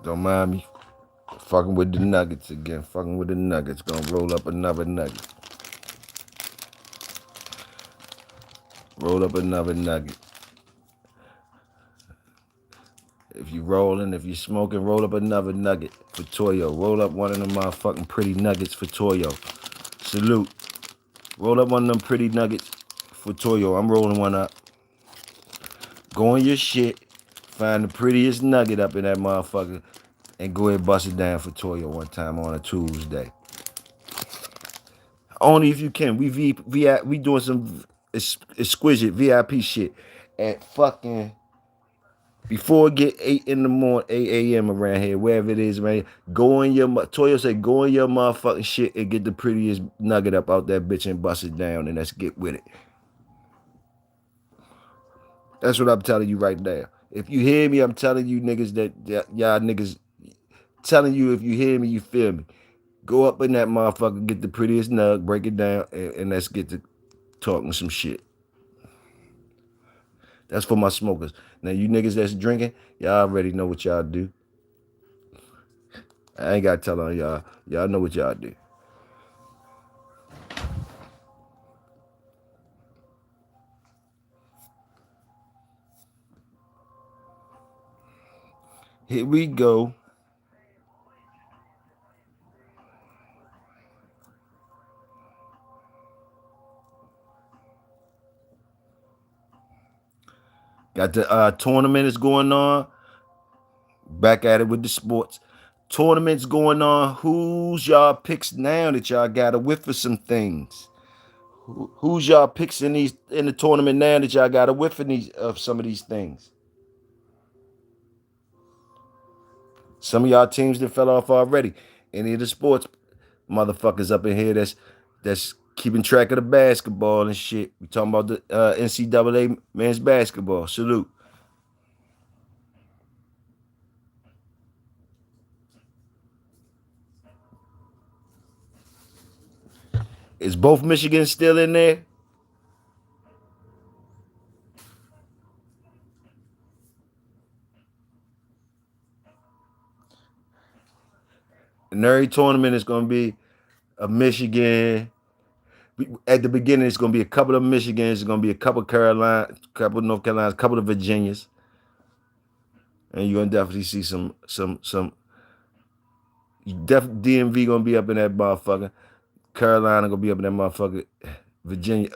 Don't mind me. Fucking with the nuggets again. Fucking with the nuggets. Gonna roll up another nugget. Roll up another nugget. If you rolling, if you smoking, roll up another nugget for Toyo. Roll up one of them motherfucking pretty nuggets for Toyo. Salute. Roll up one of them pretty nuggets for Toyo. I'm rolling one up. Go on your shit. Find the prettiest nugget up in that motherfucker and go ahead and bust it down for Toyo one time on a Tuesday. Only if you can. We doing some exquisite VIP shit at fucking before it get 8 in the morning, 8 a.m. around here, wherever it is, man. Go in your Toyo say go in your motherfucking shit and get the prettiest nugget up out that bitch and bust it down and let's get with it. That's what I'm telling you right now. If you hear me, I'm telling you niggas that y'all niggas telling you if you hear me, you feel me. Go up in that motherfucker, get the prettiest nug, break it down, and let's get to talking some shit. That's for my smokers. Now you niggas that's drinking, y'all already know what y'all do. I ain't gotta tell on y'all. Y'all know what y'all do. Here we go. Got the tournament is going on. Back at it with the sports. Tournaments going on. Who's y'all picks now that y'all got to whiff for some things? Who's y'all picks in the tournament now that y'all got to whiff of some of these things? Some of y'all teams that fell off already. Any of the sports motherfuckers up in here that's keeping track of the basketball and shit. We talking about the NCAA men's basketball. Salute. Is both Michigan still in there? The every tournament is going to be a Michigan. At the beginning, it's going to be a couple of Michigans. It's going to be a couple of Carolina, couple of North Carolinas, a couple of Virginias, and you're going to definitely see some. DMV going to be up in that motherfucker. Carolina going to be up in that motherfucker. Virginia,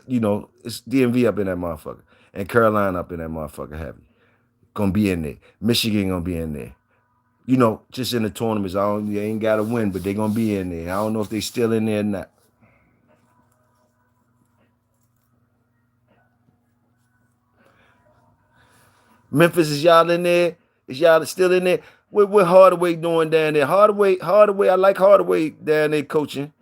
it's DMV up in that motherfucker, and Carolina up in that motherfucker heavy. Gonna be in there. Michigan gonna be in there. Just in the tournaments. They ain't gotta win, but they gonna be in there. I don't know if they still in there or not. Memphis, is y'all in there? Is y'all still in there? What Hardaway doing down there? Hardaway, I like Hardaway down there coaching.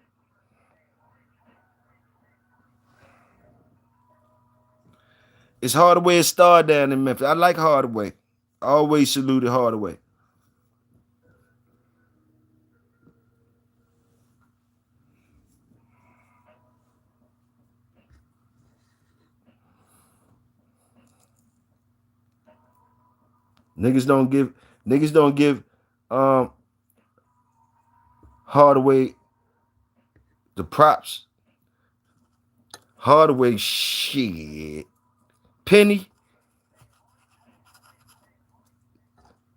It's Hardaway a star down in Memphis. I like Hardaway. I always saluted Hardaway. Niggas don't give um Hardaway the props. Hardaway shit. Penny.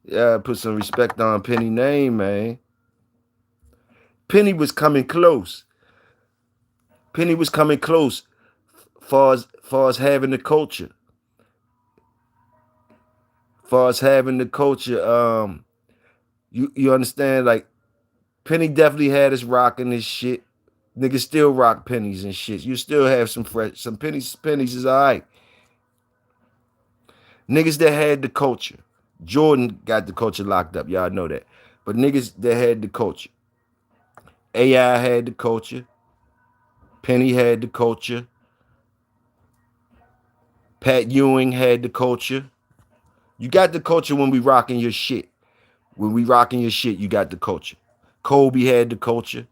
Yeah, put some respect on Penny name, man. Penny was coming close. Penny was coming close far as having the culture. Far as having the culture, you understand, like Penny definitely had us rocking this shit. Niggas still rock pennies and shit. You still have some pennies is alright. Niggas that had the culture. Jordan got the culture locked up. Y'all know that. But niggas that had the culture. AI had the culture. Penny had the culture. Pat Ewing had the culture. You got the culture when we rocking your shit. When we rocking your shit, you got the culture. Kobe had the culture.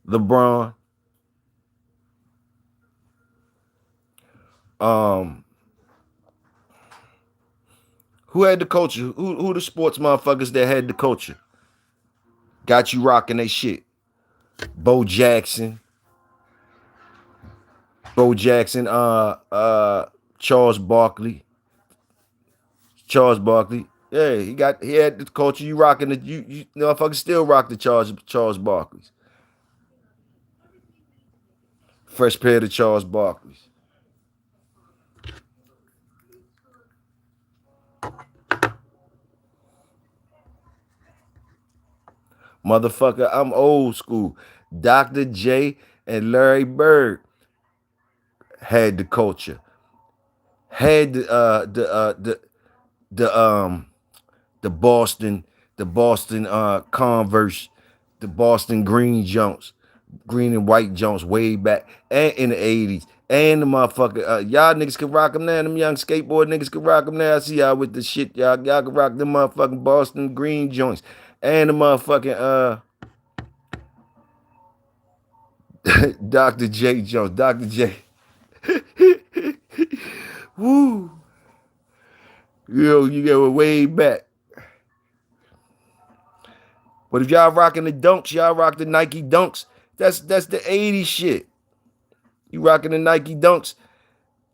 LeBron. Um, who had the culture? Who the sports motherfuckers that had the culture? Got you rocking they shit. Bo Jackson. Bo Jackson, Charles Barkley. Charles Barkley. Yeah, he had the culture. You rocking it. You motherfuckers still rock the Charles Barkleys. Fresh pair of Charles Barkleys. Motherfucker, I'm old school. Dr. J and Larry Bird had the culture. Had the the Boston Converse, the Boston Green Jones, green and white Jones way back and in the 80s. And the motherfucker, y'all niggas can rock them now. Them young skateboard niggas can rock them now. I see y'all with the shit. Y'all can rock them motherfucking Boston Green joints. And the motherfucking Dr. J Jones. Dr. J. Woo. You go way back. But if y'all rocking the dunks, y'all rock the Nike dunks. That's the 80s shit. You rocking the Nike dunks.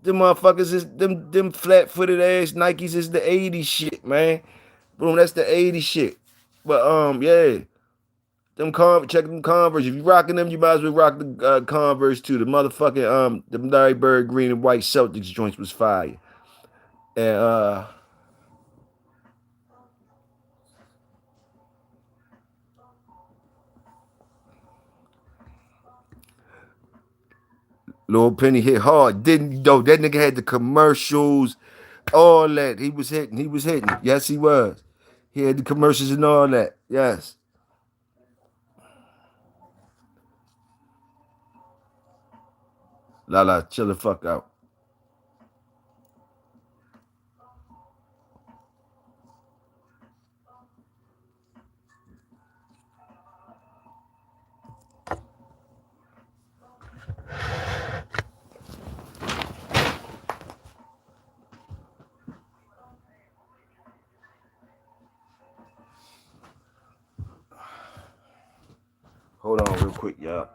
Them motherfuckers is them flat-footed ass Nikes is the 80s shit, man. Boom, that's the 80s shit. But yeah. Check them Converse. If you rocking them, you might as well rock the Converse too. The motherfucking the Larry Bird green and white Celtics joints was fire. And Lil Penny hit hard. Didn't though? That nigga had the commercials, all that. He was hitting. He was hitting. Yes, he was. He had the commercials and all that. Yes. La, chill the fuck out. Hold on real quick, y'all.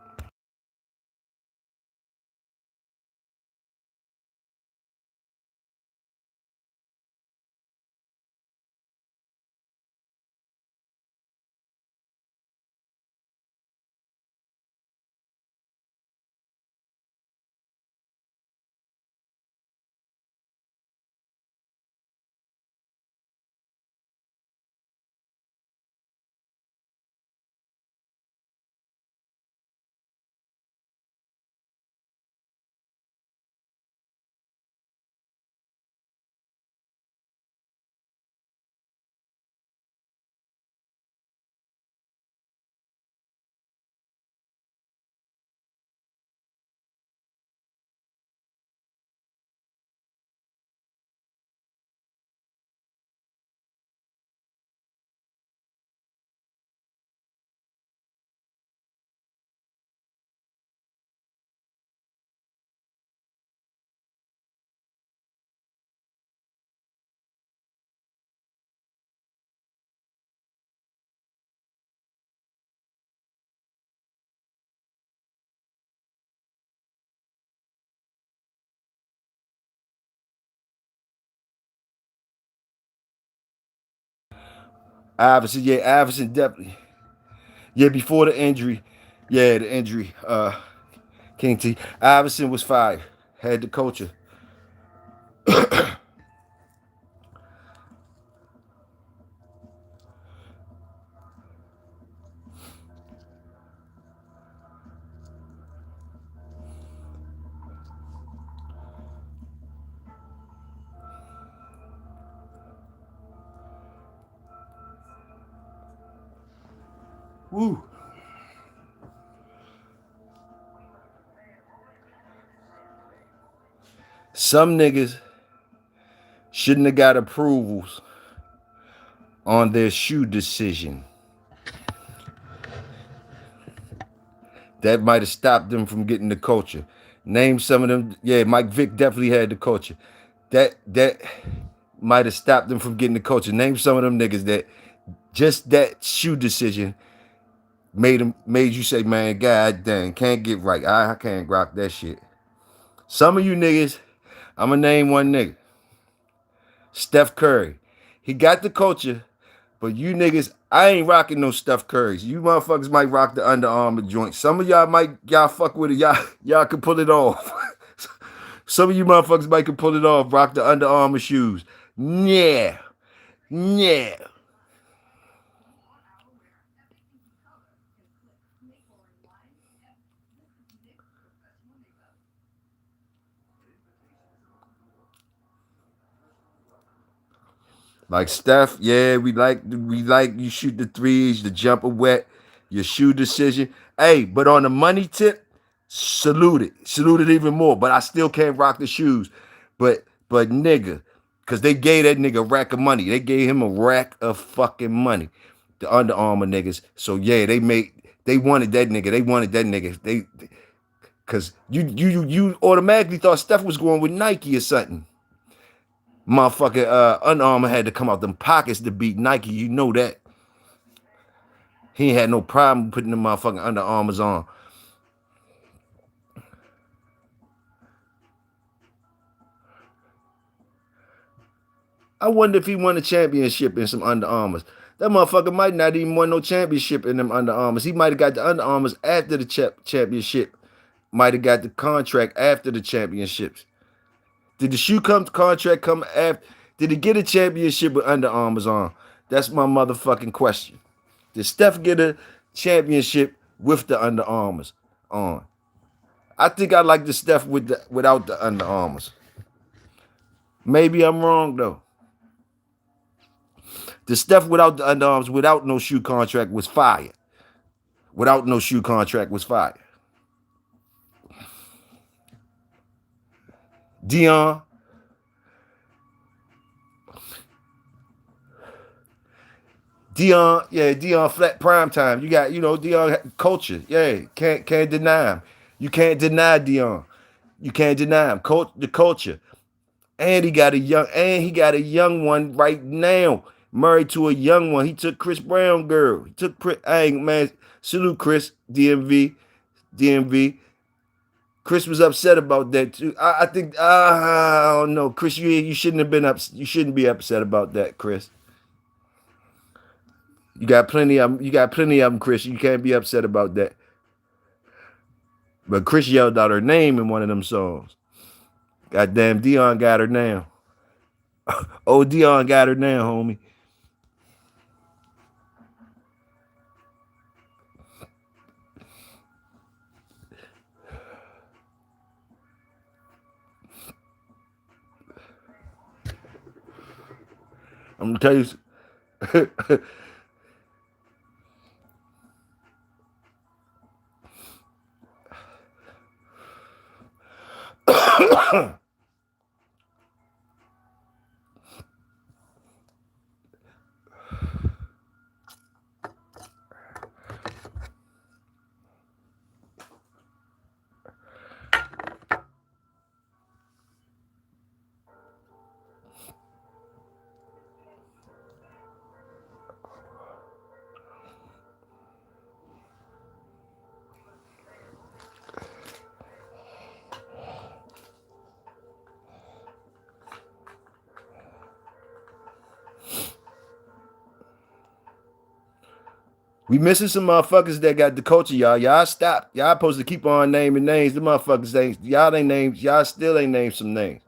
Iverson, yeah, Iverson definitely. Yeah, before the injury. Yeah, the injury. King T. Iverson was fired. Had the culture. Woo. Some niggas shouldn't have got approvals on their shoe decision. That might have stopped them from getting the culture. Name some of them. Yeah, Mike Vick definitely had the culture. That might have stopped them from getting the culture. Name some of them niggas that just that shoe decision made you say, man, god dang, can't get right. I can't rock that shit. Some of you niggas, I'ma name one nigga. Steph Curry. He got the culture, but you niggas, I ain't rocking no Steph Currys. You motherfuckers might rock the Under Armour joint. Some of y'all fuck with it. Y'all can pull it off. Some of you motherfuckers might can pull it off. Rock the Under Armour shoes. Yeah. Yeah. Like Steph, yeah, we like you shoot the threes, the jumper wet, your shoe decision. Hey, but on the money tip, salute it even more. But I still can't rock the shoes. But nigga, cause they gave that nigga a rack of money. They gave him a rack of fucking money. The Under Armour niggas. So yeah, they wanted that nigga. They wanted that nigga. Cause you automatically thought Steph was going with Nike or something. Motherfucker, Under Armour had to come out them pockets to beat Nike. You know that. He ain't had no problem putting the motherfucking Under Armours on. I wonder if he won a championship in some Under Armours. That motherfucker might not even won no championship in them Under Armours. He might have got the Under Armours after the championship. Might have got the contract after the championships. Did the shoe contract come after? Did he get a championship with Under Armours on? That's my motherfucking question. Did Steph get a championship with the Under Armours on? I think I like the Steph without the Under Armours. Maybe I'm wrong though. The Steph without the Under Armours, without no shoe contract, was fire. Without no shoe contract was fire. Dion, yeah, Dion flat prime time. You got, Dion culture. Yeah, can't deny him. You can't deny Dion. You can't deny him. The culture. And he got a young one right now. Married to a young one. He took Chris Brown girl. He took man, salute Chris, DMV. Chris was upset about that too. I think I don't know, Chris. You shouldn't have been You shouldn't be upset about that, Chris. You got plenty of them. You got plenty of them, Chris. You can't be upset about that. But Chris yelled out her name in one of them songs. Goddamn, Dion got her now. Oh, Dion got her now, homie. I'm gonna tell you. We missing some motherfuckers that got the culture, y'all. Y'all stop. Y'all supposed to keep on naming names. The motherfuckers ain't. Y'all ain't named. Y'all still ain't named some names.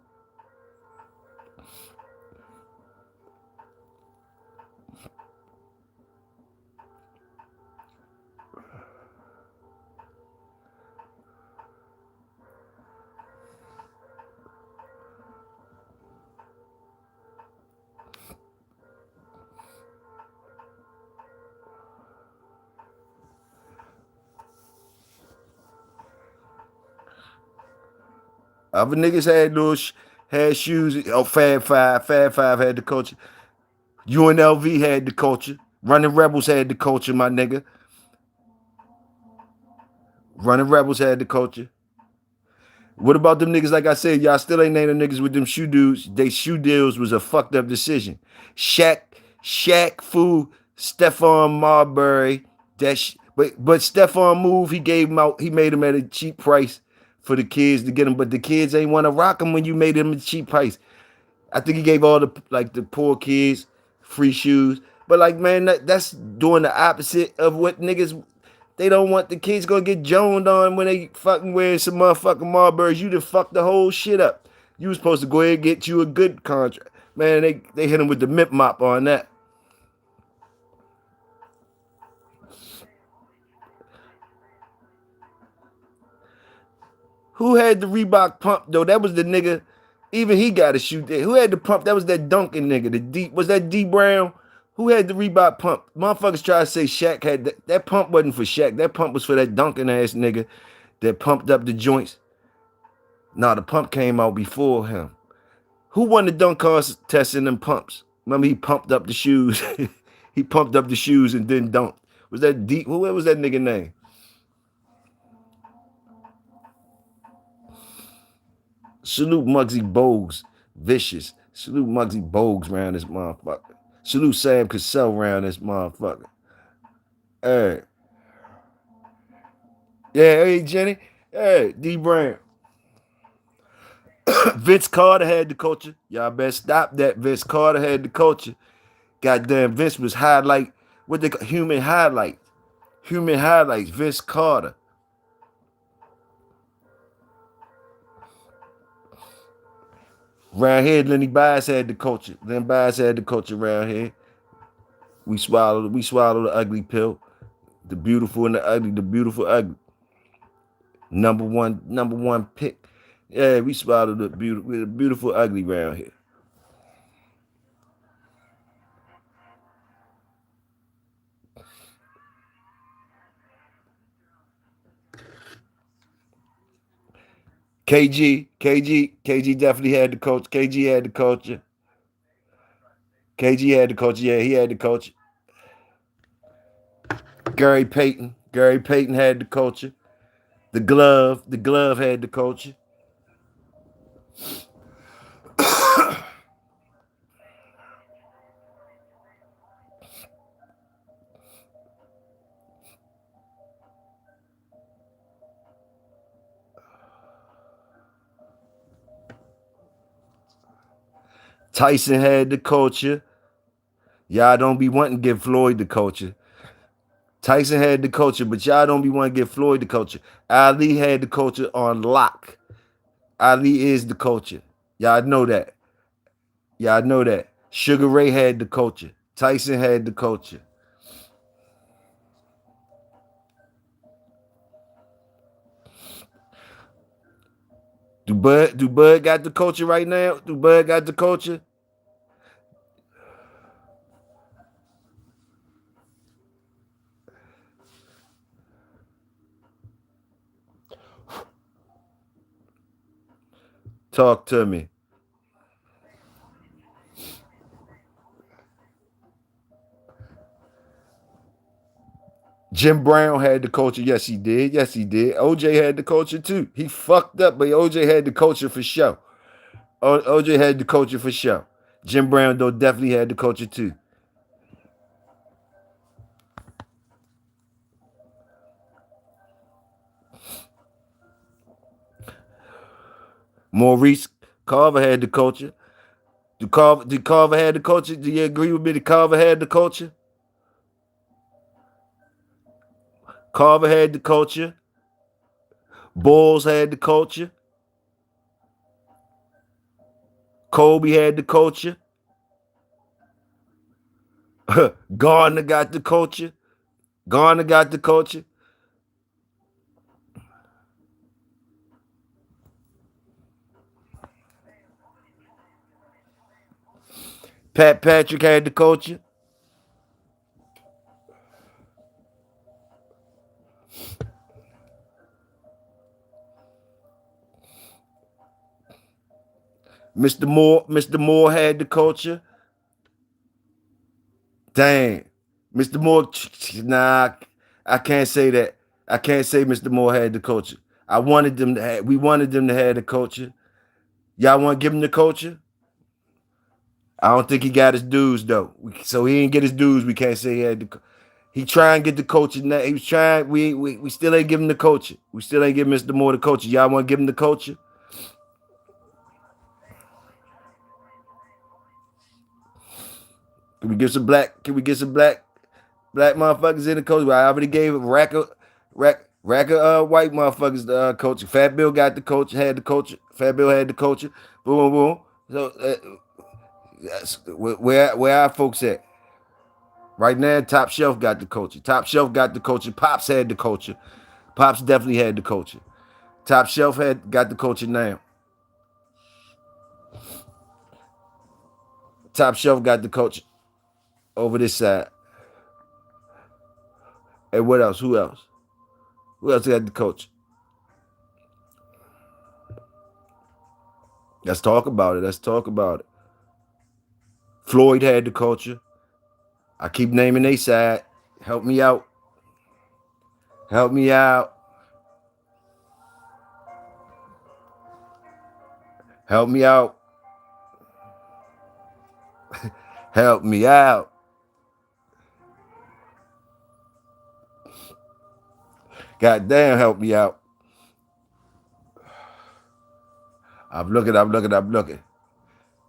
Other niggas had shoes. Oh, Fab Five had the culture. UNLV had the culture. Running Rebels had the culture, my nigga. Running Rebels had the culture. What about them niggas? Like I said, y'all still ain't naming niggas with them shoe dudes. They shoe deals was a fucked up decision. Shaq Fu, Stephon Marbury. But Stephon move, he gave him out. He made him at a cheap price for the kids to get them. But the kids ain't want to rock them when you made them a cheap price. I think he gave all the poor kids free shoes. But like, man, that's doing the opposite of what niggas. They don't want the kids gonna get joned on when they fucking wearing some motherfucking Marlboros. You done fucked the whole shit up. You was supposed to go ahead and get you a good contract. Man, they hit him with the mint mop on that. Who had the Reebok pump though? That was the nigga. Even he got to shoot that. Who had the pump? That was that Duncan nigga. Was that D Brown? Who had the Reebok pump? Motherfuckers try to say Shaq had that. That pump wasn't for Shaq. That pump was for that Duncan ass nigga that pumped up the joints. Nah, the pump came out before him. Who won the dunk contest in them pumps? Remember he pumped up the shoes. He pumped up the shoes and then dunked. Was that deep? What was that nigga name? Salute Muggsy Bogues, vicious. Salute Muggsy Bogues around this motherfucker. Salute Sam Cassell around this motherfucker. Hey. Yeah, hey, Jenny. Hey, D Brown. Vince Carter had the culture. Y'all better stop that. Vince Carter had the culture. Goddamn, Vince was highlight. What they call human highlight. Human highlights. Vince Carter. Around here, Lenny Bias had the culture. Lenny Bias had the culture around here. We swallowed the ugly pill. The beautiful and the ugly. The beautiful ugly. Number one pick. Yeah, we spotted a beautiful ugly round here. KG definitely had the coach. KG had the culture. KG had the culture. Yeah, he had the culture. Gary Payton had the culture. The glove had the culture. Tyson had the culture. Y'all don't be wanting to give Floyd the culture. Tyson had the culture, but y'all don't be wanting to give Floyd the culture. Ali had the culture on lock. Ali is the culture. Y'all know that. Y'all know that. Sugar Ray had the culture. Tyson had the culture. Do Bud got the culture right now? Do Bud got the culture? Talk to me. Jim Brown had the culture. Yes, he did. Yes, he did. OJ had the culture too. He fucked up, but OJ had the culture for sure. OJ had the culture for sure. Jim Brown, though, definitely had the culture too. Maurice Carver had the culture. Did Carver had the culture? Do you agree with me that Carver had the culture? Carver had the culture. Bulls had the culture. Kobe had the culture. Gardner got the culture. Garner got the culture. Pat Patrick had the culture. Mr. Moore had the culture. Dang. Mr. Moore, nah, I can't say that. I can't say Mr. Moore had the culture. We wanted them to have the culture. Y'all want to give him the culture? I don't think he got his dues though. So he didn't get his dues. We can't say he had the. He try and get the culture now. He was trying. We still ain't giving the culture. We still ain't giving Mr. Moore the culture. Y'all want to give him the culture? Can we get some black? Can we get some black motherfuckers in the coach? Well, I already gave a rack of white motherfuckers the coach. Fat Bill got the coach, had the coach. Fat Bill had the coach. Boom, boom, boom. So where our folks at? Right now, Top Shelf got the culture. Top Shelf got the culture. Pops had the culture. Pops definitely had the culture. Top Shelf had got the culture now. Top Shelf got the culture over this side. And what else? Who else? Who else got the culture? Let's talk about it. Let's talk about it. Floyd had the culture. I keep naming they side. Help me out. Help me out. Help me out. Help me out. Goddamn, help me out. I'm looking.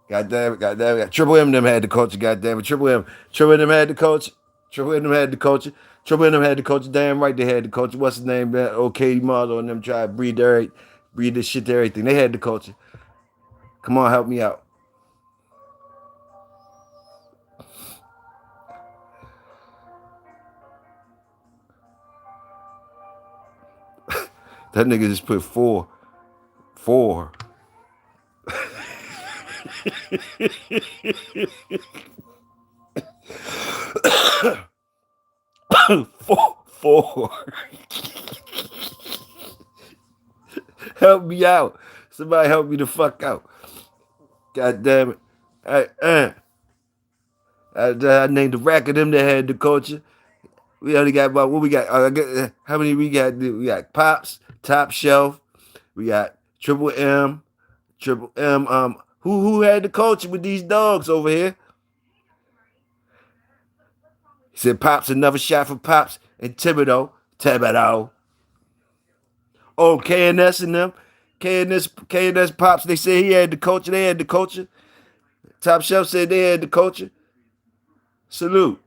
Goddamn it. Triple M them had the culture, goddamn it. Triple M them had the culture. Triple M them had the culture. Triple M them had the culture. Damn right they had the culture. What's his name? Okay, Marlo and them try to breed this shit to everything. They had the culture. Come on, help me out. That nigga just put four. Four. Four. Help me out. Somebody help me the fuck out. God damn it. I named the rack of them that had the culture. We only got about what we got. How many we got? We got Pops, Top Shelf. We got Triple M, Triple M. Who had the culture with these dogs over here? He said Pops, another shot for Pops and Thibodeau. Thibodeau. Oh, KNS and them. KNS Pops. They said he had the culture. They had the culture. Top Shelf said they had the culture. Salute.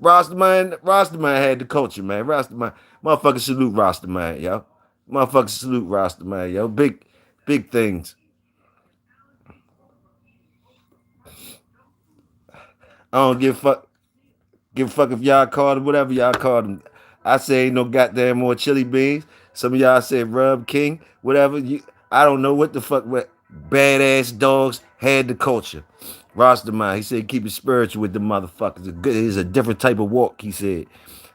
Rosterman had the culture, man. Rosterman, motherfucker, salute Rosterman, yo. Motherfucker, salute Rosterman, yo. Big things. I don't give a fuck if y'all called him whatever y'all called him. I say ain't no goddamn more chili beans. Some of y'all said Rub King, whatever. I don't know what the fuck. What badass dogs had the culture. Rosterman, he said keep it spiritual with the motherfuckers. It's a different type of walk. He said.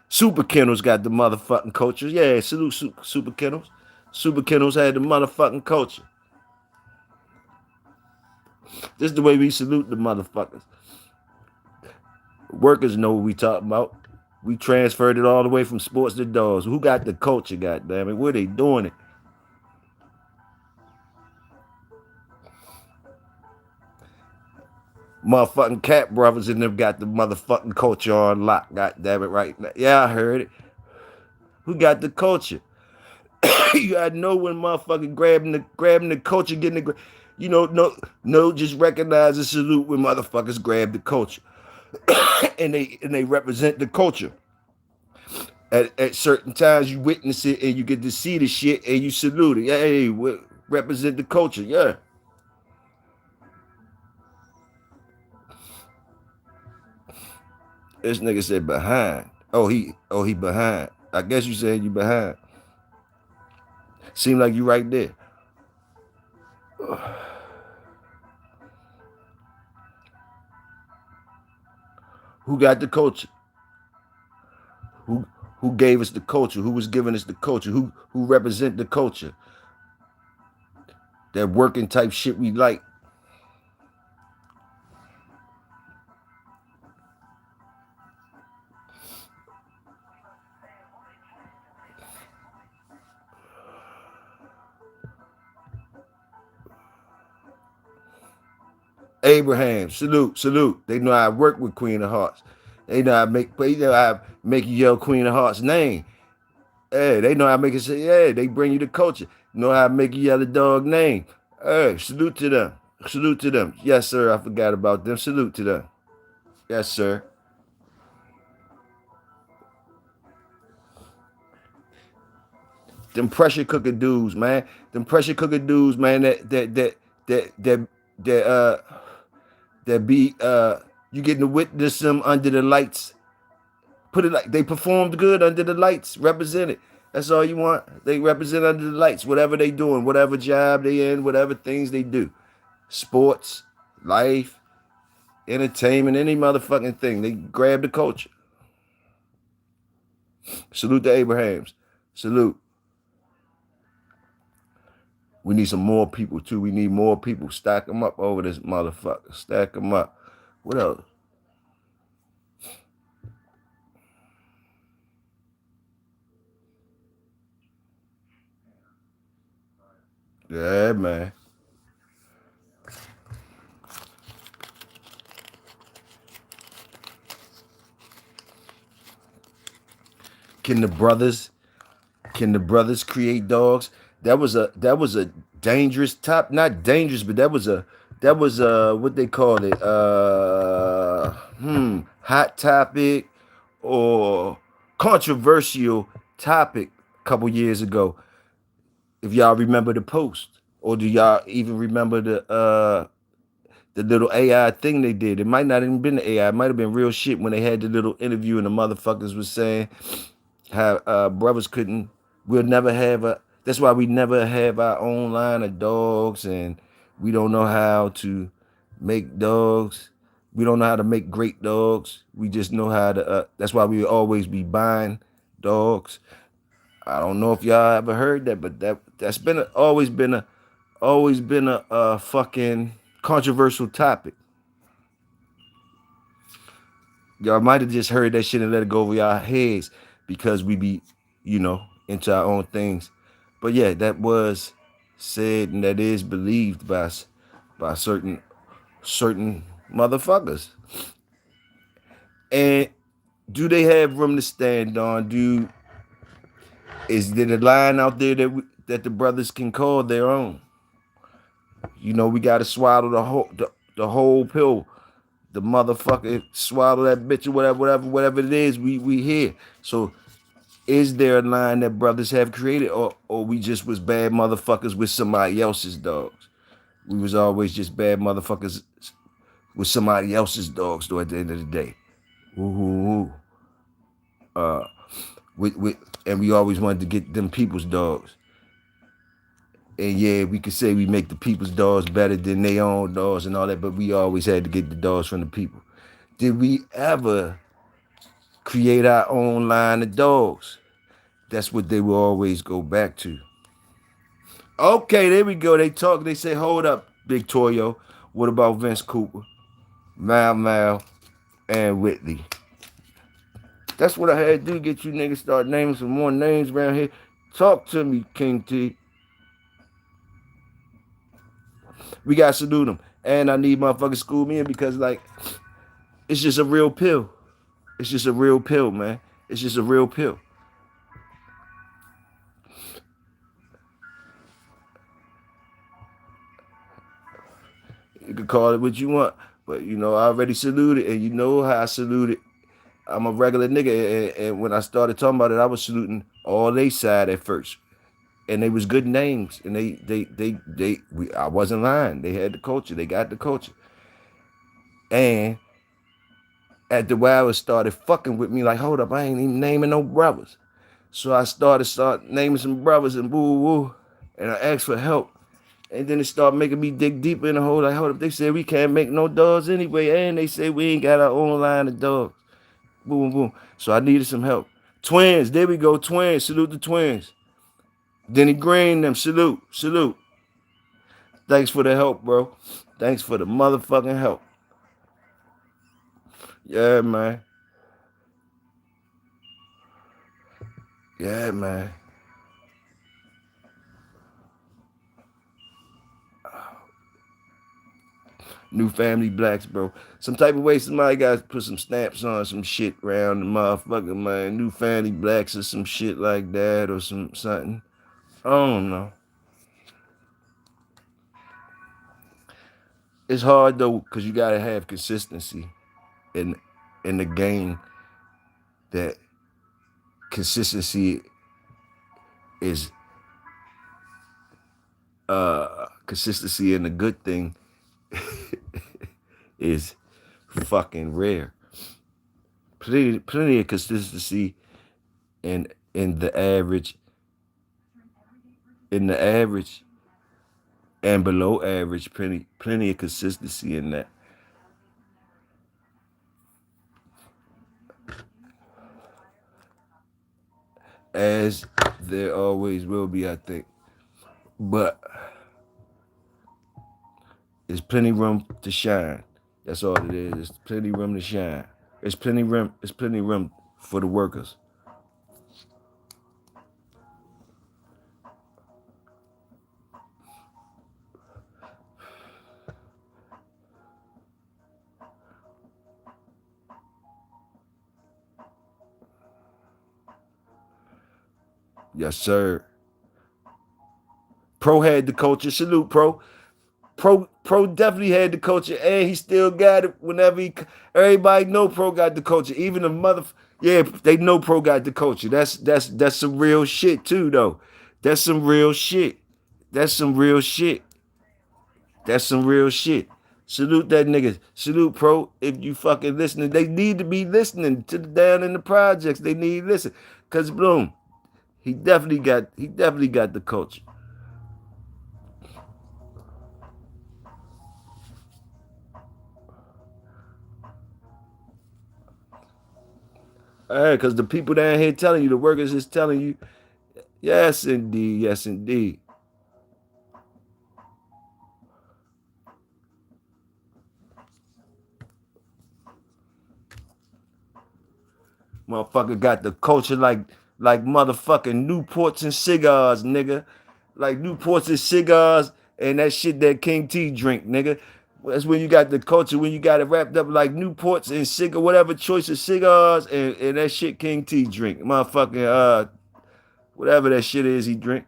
Super Kennels got the motherfucking culture. Yeah, salute Super Kennels. Super Kennels had the motherfucking culture. This is the way we salute the motherfuckers. Workers know what we talking about. We transferred it all the way from sports to dogs. Who got the culture, goddamn it? Where they doing it? Motherfucking Cat Brothers and them got the motherfucking culture on lock. Goddamn it, right now. Yeah, I heard it. Who got the culture? You gotta know when motherfucking grabbing the culture, getting the, just recognize and salute when motherfuckers grab the culture, and they represent the culture. At certain times, you witness it and you get to see the shit and you salute it. Hey, represent the culture, yeah. This nigga said behind. He behind. I guess you said you behind. Seem like you right there. Who got the culture? Who gave us the culture? Who was giving us the culture? Who represent the culture? That working type shit we like. Abraham, salute. They know how to work with Queen of Hearts. They know how to make you yell Queen of Hearts name. Hey, they know how to make it say, yeah, they bring you the culture. Know how to make you yell the dog name. Hey, salute to them. Salute to them. Yes, sir. I forgot about them. Salute to them. Yes, sir. Them pressure cooker dudes, man. Them pressure cooker dudes, man. That that be you getting to witness them under the lights. Put it like they performed good under the lights, represented. That's all you want. They represent under the lights, whatever they doing, whatever job they in, whatever things they do. Sports, life, entertainment, any motherfucking thing. They grab the culture. Salute the Abrahams. Salute. We need some more people too. We need more people. Stack them up over this motherfucker. Stack them up. What else? Yeah, man. Can the brothers create dogs? That was a dangerous top, not dangerous, but that was what they called it, hot topic or controversial topic a couple years ago. If y'all remember the post, or do y'all even remember the little AI thing they did? It might not even been the AI. It might have been real shit when they had the little interview and the motherfuckers was saying How brothers couldn't. We'll never have a. That's why we never have our own line of dogs, and we don't know how to make dogs. We don't know how to make great dogs. We just know how to. That's why we always be buying dogs. I don't know if y'all ever heard that, but that's been always been a fucking controversial topic. Y'all might have just heard that shit and let it go over y'all heads because we be, into our own things. But yeah, that was said and that is believed by certain motherfuckers. And do they have room to stand on? Is there a line out there that the brothers can call their own? We got to swallow the whole pill. The motherfucker swallow that bitch or whatever it is. We here. So is there a line that brothers have created, or we just was bad motherfuckers with somebody else's dogs? We was always just bad motherfuckers with somebody else's dogs, though. At the end of the day, ooh, ooh, ooh. With and we always wanted to get them people's dogs. And yeah, we could say we make the people's dogs better than their own dogs and all that, but we always had to get the dogs from the people. Did we ever create our own line of dogs? That's what they will always go back to. Okay, there we go. They talk. They say, hold up, Big Toyo. What about Vince Cooper, Mal, and Whitley? That's what I had to do. Get you niggas start naming some more names around here. Talk to me, King T. We got to salute them. And I need motherfuckers school me in because, like, it's just a real pill. It's just a real pill, man. It's just a real pill. You can call it what you want. But, I already saluted, and you know how I saluted. I'm a regular nigga, and when I started talking about it, I was saluting all they side at first. And they was good names, and I wasn't lying. They had the culture. They got the culture. And at the while, it started fucking with me like, hold up, I ain't even naming no brothers. So I start naming some brothers and boo woo, and I asked for help. And then it started making me dig deeper in the hole. Like, hold up, they said we can't make no dogs anyway, and they say we ain't got our own line of dogs. Boom, boom. So I needed some help. Twins, there we go, twins. Salute the twins. Denny Green, them, salute. Thanks for the help, bro. Thanks for the motherfucking help. Yeah, man. Yeah, man. New family blacks, bro. Some type of way somebody got to put some stamps on some shit around the motherfucker, man. New family blacks or some shit like that or something. I don't know. It's hard though, cause you gotta have consistency in the game. That consistency is consistency in a good thing is fucking rare. Plenty of consistency in in the average, in the average and below average. Plenty of consistency in that. As there always will be, I think. But there's plenty room to shine. That's all it is. There's plenty room to shine. There's plenty room. There's plenty room for the workers. Yes, sir. Pro had the culture. Salute, Pro. Pro definitely had the culture, and he still got it. Whenever everybody know Pro got the culture. Even the yeah, they know Pro got the culture. That's some real shit too, though. That's some real shit. That's some real shit. That's some real shit. Salute that nigga. Salute Pro. If you fucking listening, they need to be listening to the down in the projects. They need to listen. Cause Bloom, he definitely got the culture. Cause the people down here telling you, the workers is telling you, yes indeed, yes indeed. Motherfucker got the culture like motherfucking Newports and cigars, nigga. Like Newports and cigars and that shit that King T drink, nigga. That's when you got the culture, when you got it wrapped up like Newports and cigar, whatever choice of cigars and that shit King T drink. Motherfucking whatever that shit is he drink.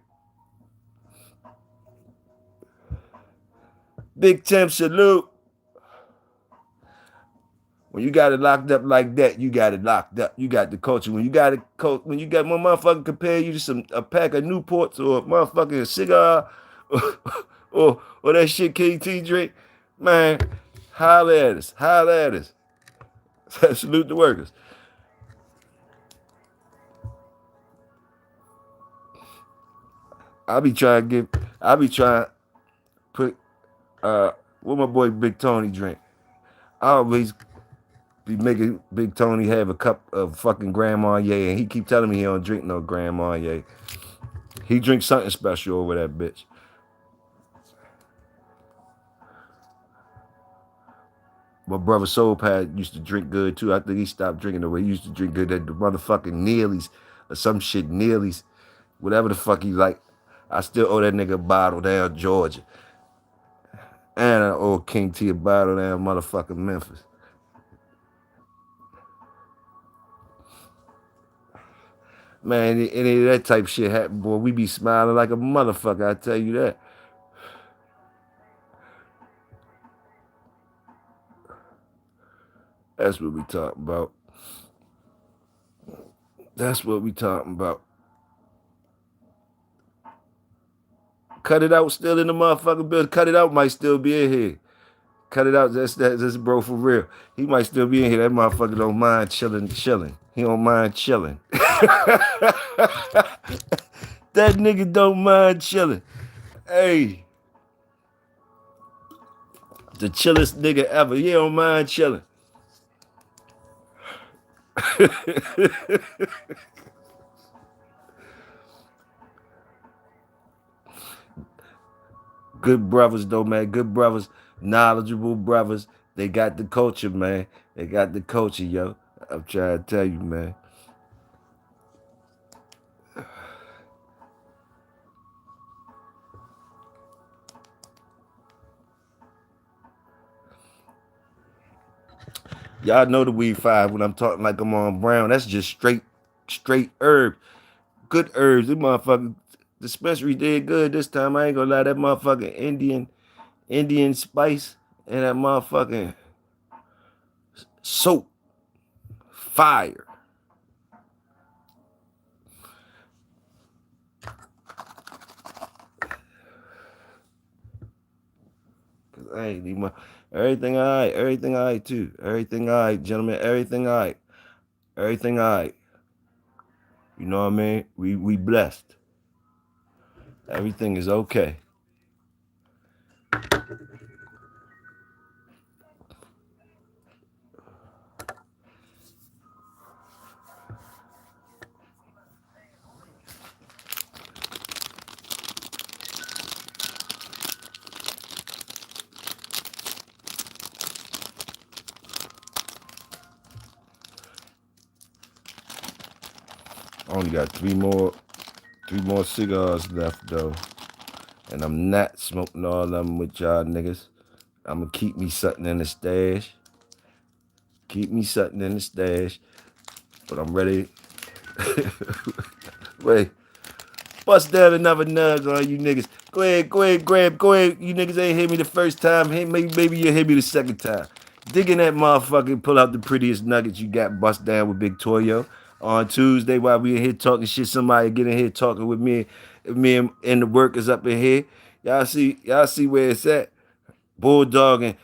Big Tim salute. When you got it locked up like that, you got it locked up. You got the culture. When you got it, when you got one motherfucker compare you to a pack of Newports or a motherfucking cigar or that shit KT drink, man, holla at us. Holla at us. Salute the workers. I be trying to put what my boy Big Tony drink. I always be making Big Tony have a cup of fucking Grand Marnier, and he keep telling me he don't drink no Grand Marnier. He drinks something special over that bitch. My brother Soul Pad used to drink good too. I think he stopped drinking the way he used to drink good. That the motherfucking Neely's or some shit Neely's, whatever the fuck he like. I still owe that nigga a bottle down Georgia, and I owe King T a bottle down motherfucking Memphis. Man, any of that type shit happen, boy, we be smiling like a motherfucker. I tell you that. That's what we talking about. That's what we talking about. Cut it out, still in the motherfucking bill. Cut it out might still be in here. Cut it out. That's bro for real. He might still be in here. That motherfucker don't mind chilling. He don't mind chilling. That nigga don't mind chilling. Hey, the chillest nigga ever. He don't mind chilling. Good brothers though, man. Good brothers, knowledgeable brothers. They got the culture, man. They got the culture, yo. I'm trying to tell you, man. Y'all know the weed five when I'm talking like I'm on brown. That's just straight herb. Good herbs. This motherfucking dispensary did good this time. I ain't gonna lie. That motherfucking Indian spice and that motherfucking soap fire. Cause I ain't even everything alright. Everything alright too. Everything alright, gentlemen. Everything alright. Everything alright. You know what I mean? We blessed. Everything is okay. I only got three more cigars left though. And I'm not smoking all of them with y'all niggas. I'ma keep me something in the stash. Keep me something in the stash. But I'm ready. Wait. Bust down another nug on you niggas. Go ahead, grab. Go ahead. You niggas ain't hit me the first time. Hey, maybe you'll hit me the second time. Dig in that motherfucker, pull out the prettiest nuggets you got. Bust down with Big Toyo. On Tuesday while we in here talking shit, somebody get in here talking with me and the workers up in here. Y'all see where it's at. Bulldogging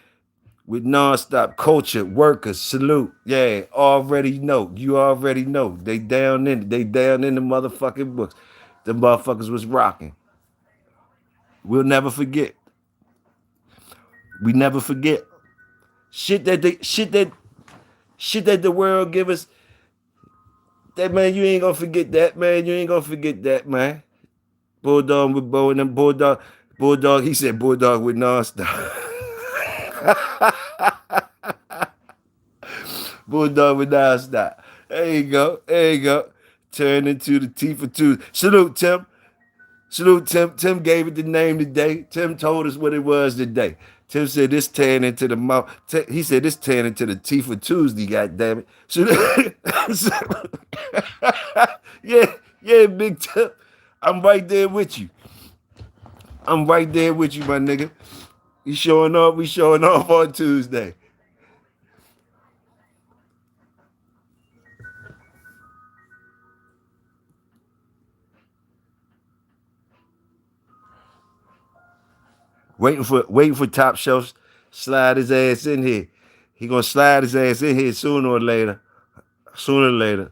with nonstop culture, workers, salute. Yeah, already know. You already know. They down in it. They down in the motherfucking books. The motherfuckers was rocking. We'll never forget. We never forget. Shit that the world give us. That man, you ain't gonna forget that, man. You ain't gonna forget that, man. Bulldog with Bo and them Bulldog, he said Bulldog with nonstop. Bulldog with nonstop. There you go. There you go. Turn into the T for two. Salute, Tim. Salute, Tim. Tim gave it the name today. Tim told us what it was today. Tim said this tan into the mouth. He said this tan into the T for Tuesday, goddammit. So, yeah, yeah, Big Tim. I'm right there with you. I'm right there with you, my nigga. We showing off on Tuesday. Waiting for Top Shelf slide his ass in here. He gonna slide his ass in here sooner or later. Sooner or later.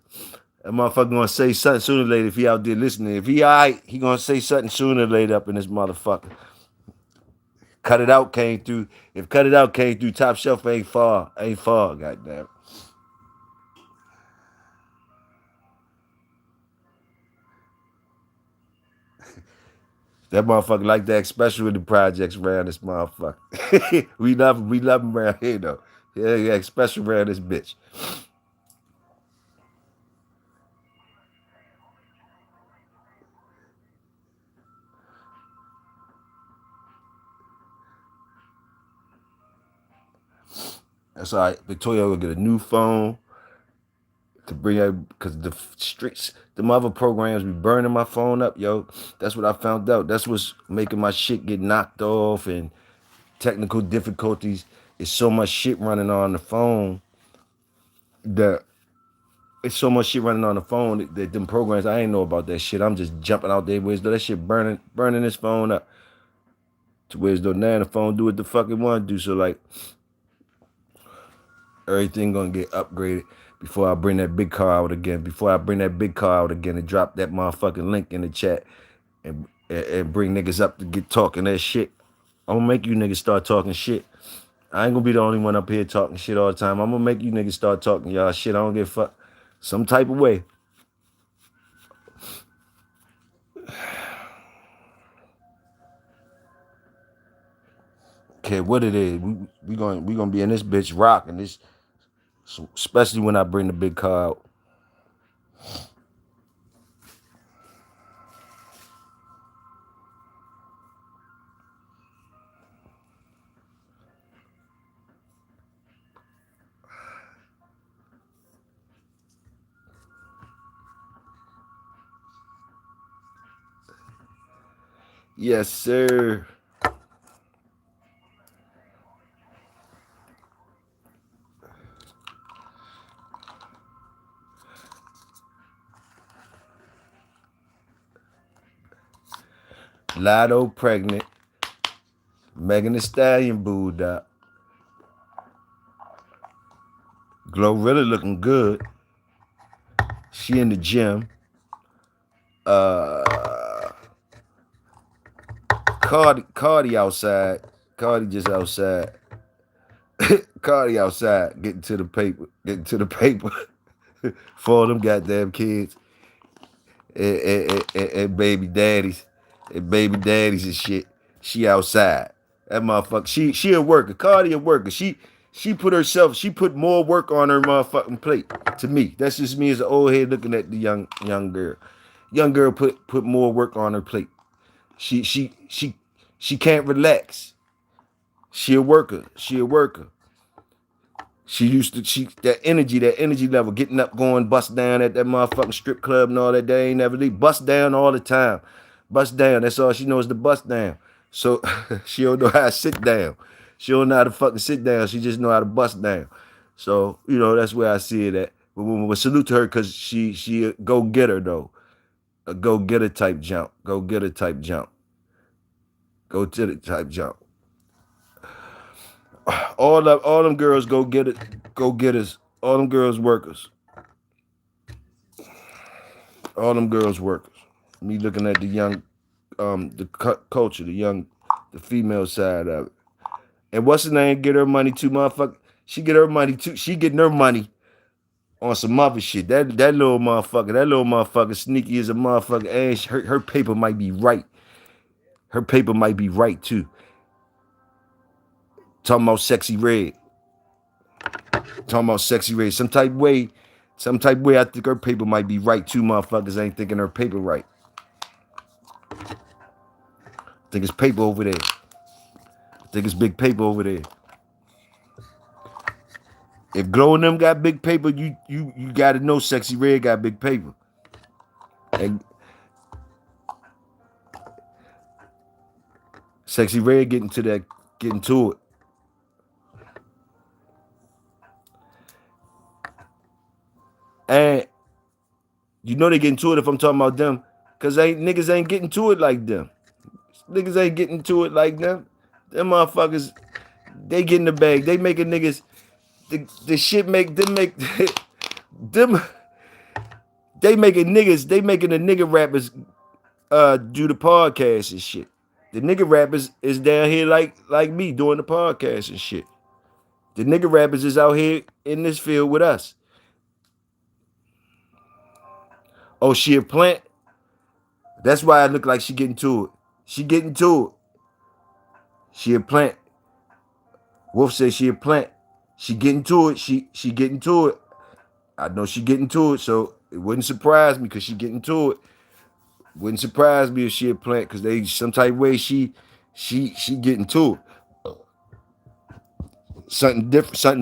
That motherfucker gonna say something sooner or later if he out there listening. If he alright, he gonna say something sooner or later up in this motherfucker. Cut it out came through. If cut it out came through, Top Shelf ain't far. Ain't far, goddamn. That motherfucker like that special with the projects around this motherfucker. We love him around here though. Yeah, yeah, special around this bitch. That's all right. Victoria will get a new phone to bring out because the streets, the other programs be burning my phone up, yo. That's what I found out. That's what's making my shit get knocked off and technical difficulties. It's so much shit running on the phone that it's so much shit running on the phone that them programs I ain't know about that shit. I'm just jumping out there with that shit burning this phone up to where as though now the phone do what the fuck it want to do. So like everything gonna get upgraded before I bring that big car out again. Before I bring that big car out again and drop that motherfucking link in the chat and bring niggas up to get talking that shit. I'm gonna make you niggas start talking shit. I ain't gonna be the only one up here talking shit all the time. I'm gonna make you niggas start talking y'all shit. I don't give a fuck. Some type of way. Care what it is. We gonna be in this bitch rocking this, especially when I bring the big car out. Yes, sir. Lotto pregnant. Megan Thee Stallion booed up. Glorilla looking good. She in the gym. Cardi outside. Cardi just outside. Cardi outside. Getting to the paper. Getting to the paper. For them goddamn kids. And baby daddies. And baby daddies and shit. She outside. That motherfucker. She a worker. Cardi a worker. She put more work on her motherfucking plate. To me. That's just me as an old head looking at the young girl. Young girl put more work on her plate. She can't relax. She a worker. She a worker. She used to that energy level, getting up, going, bust down at that motherfucking strip club and all that. They ain't never leave. Bust down all the time. Bust down. That's all she knows to bust down. So she don't know how to sit down. She don't know how to fucking sit down. She just know how to bust down. So, that's where I see it at. But salute to her because she a go getter though. A go getter type jump. Go getter type jump. Go to the type jump. all them girls go get us. All them girls workers. All them girls workers. Me looking at the young, culture, the female side of it. And what's her name? Get her money too, motherfucker. She get her money too. She getting her money on some other shit. That little motherfucker, sneaky as a motherfucker. And her paper might be right. Her paper might be right too. Talking about sexy red. Talking about sexy red. Some type way, I think her paper might be right too. Motherfuckers ain't thinking her paper right. I think it's paper over there. I think it's big paper over there. If Glow and them got big paper, you gotta know Sexy Red got big paper. And Sexy Red getting to it. And you know they getting to it if I'm talking about them. Cause niggas ain't getting to it like them. Niggas ain't getting to it like them. Them motherfuckers, they get in the bag. They making niggas, the shit make them them, they making the nigga rappers do the podcast and shit. The nigga rappers is down here like me doing the podcast and shit. The nigga rappers is out here in this field with us. Oh, she a plant? That's why I look like she getting to it. She getting to it. She a plant. Wolf says she a plant. She getting to it. She getting to it. I know she getting to it, so it wouldn't surprise me because she getting to it. Wouldn't surprise me if she a plant because they some type of way she getting to it. Something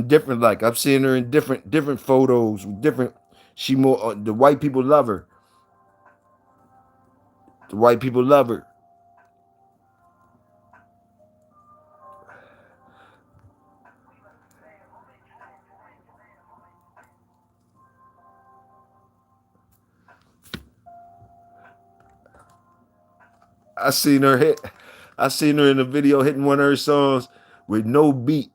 different. Like I've seen her in different photos, different. She more the white people love her. The white people love her. I seen her in a video hitting one of her songs with no beat.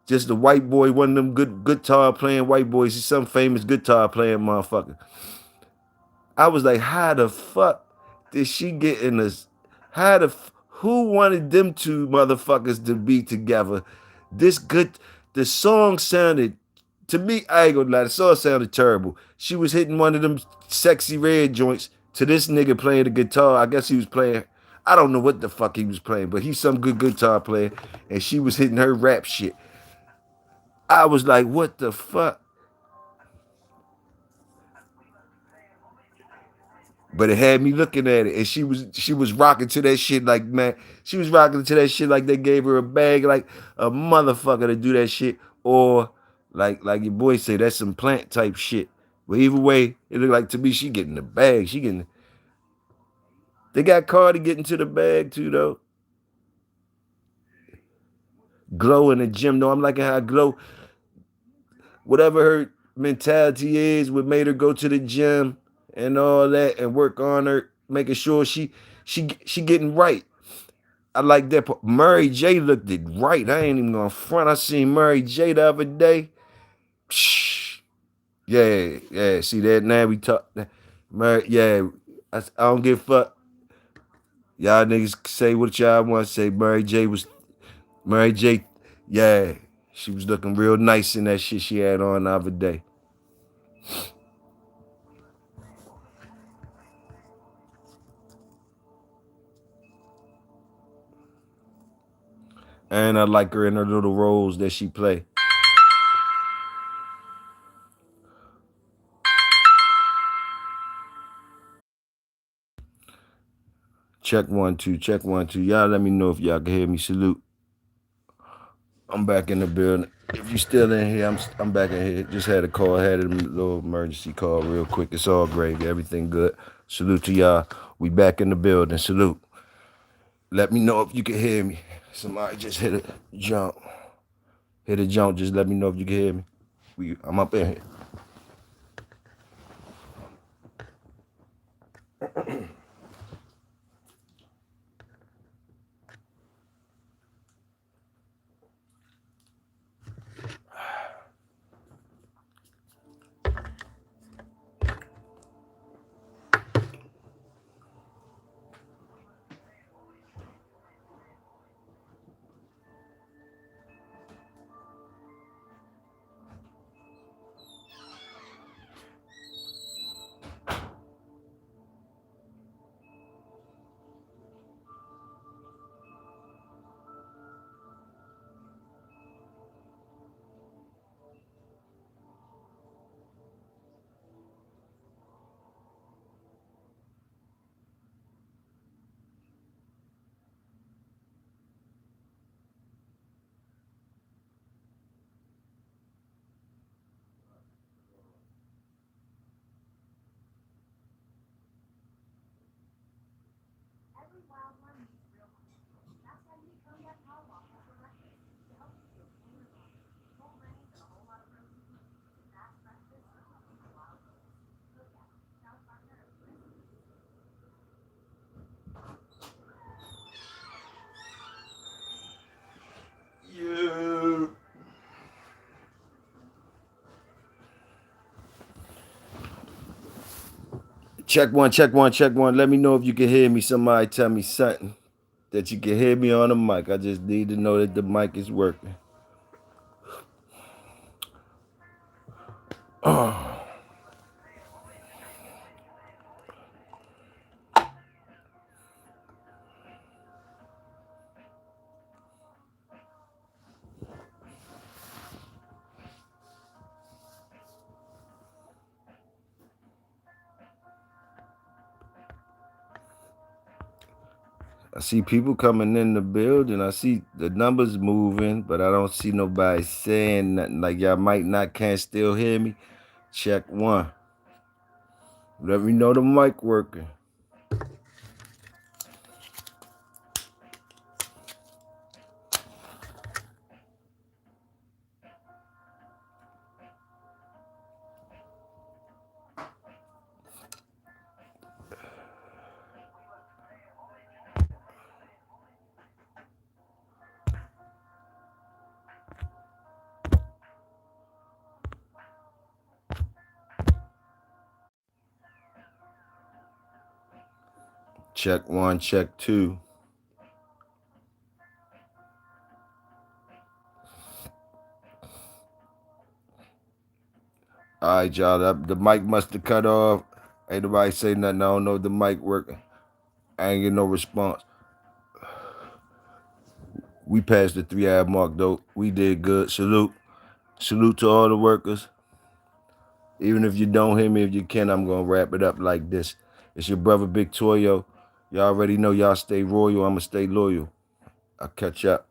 Just a white boy, one of them good guitar playing white boys. He's some famous guitar playing motherfucker. I was like, how the fuck did she get in this? Who wanted them two motherfuckers to be together? The song sounded, to me, I ain't gonna lie, the song sounded terrible. She was hitting one of them sexy red joints to this nigga playing the guitar. I guess he was playing, I don't know what the fuck he was playing, but he's some good guitar player, and she was hitting her rap shit. I was like, what the fuck? But it had me looking at it, and she was rocking to that shit like, man, she was rocking to that shit like they gave her a bag like a motherfucker to do that shit, or like your boy say, that's some plant type shit. But either way, it looked like to me she getting the bag. They got Cardi getting to the bag too though. Glow in the gym though. I'm liking how Glow, whatever her mentality is, what made her go to the gym and all that and work on her, making sure she getting right. I like that part. Mary J looked it right. I ain't even gonna front. I seen Mary J the other day. Psh, yeah. See that now we talk. Mary, yeah. I don't give a fuck. Y'all niggas say what y'all want to say. Mary J. Yeah, she was looking real nice in that shit she had on the other day. And I like her in her little roles that she play. Check 1 2, check 1 2. Y'all let me know if y'all can hear me. Salute. I'm back in the building. If you still in here, I'm back in here. Just had a call, had a little emergency call real quick. It's all gravy, everything good. Salute to y'all. We back in the building. Salute. Let me know if you can hear me. Somebody just hit a jump. Hit a jump. Just let me know if you can hear me. I'm up in here. Yeah. Check one, check one, check one. Let me know if you can hear me. Somebody tell me something that you can hear me on the mic. I just need to know that the mic is working. I see people coming in the building. I see the numbers moving, but I don't see nobody saying nothing. Like y'all might not can't still hear me. Check one. Let me know the mic working. Check one, check two. All right, y'all. The mic must have cut off. Ain't nobody say nothing. I don't know if the mic working. I ain't get no response. We passed the 3 hour mark though. We did good. Salute. Salute to all the workers. Even if you don't hear me, if you can, I'm gonna wrap it up like this. It's your brother Big Toyo. Y'all already know y'all stay royal. I'ma stay loyal. I'll catch up.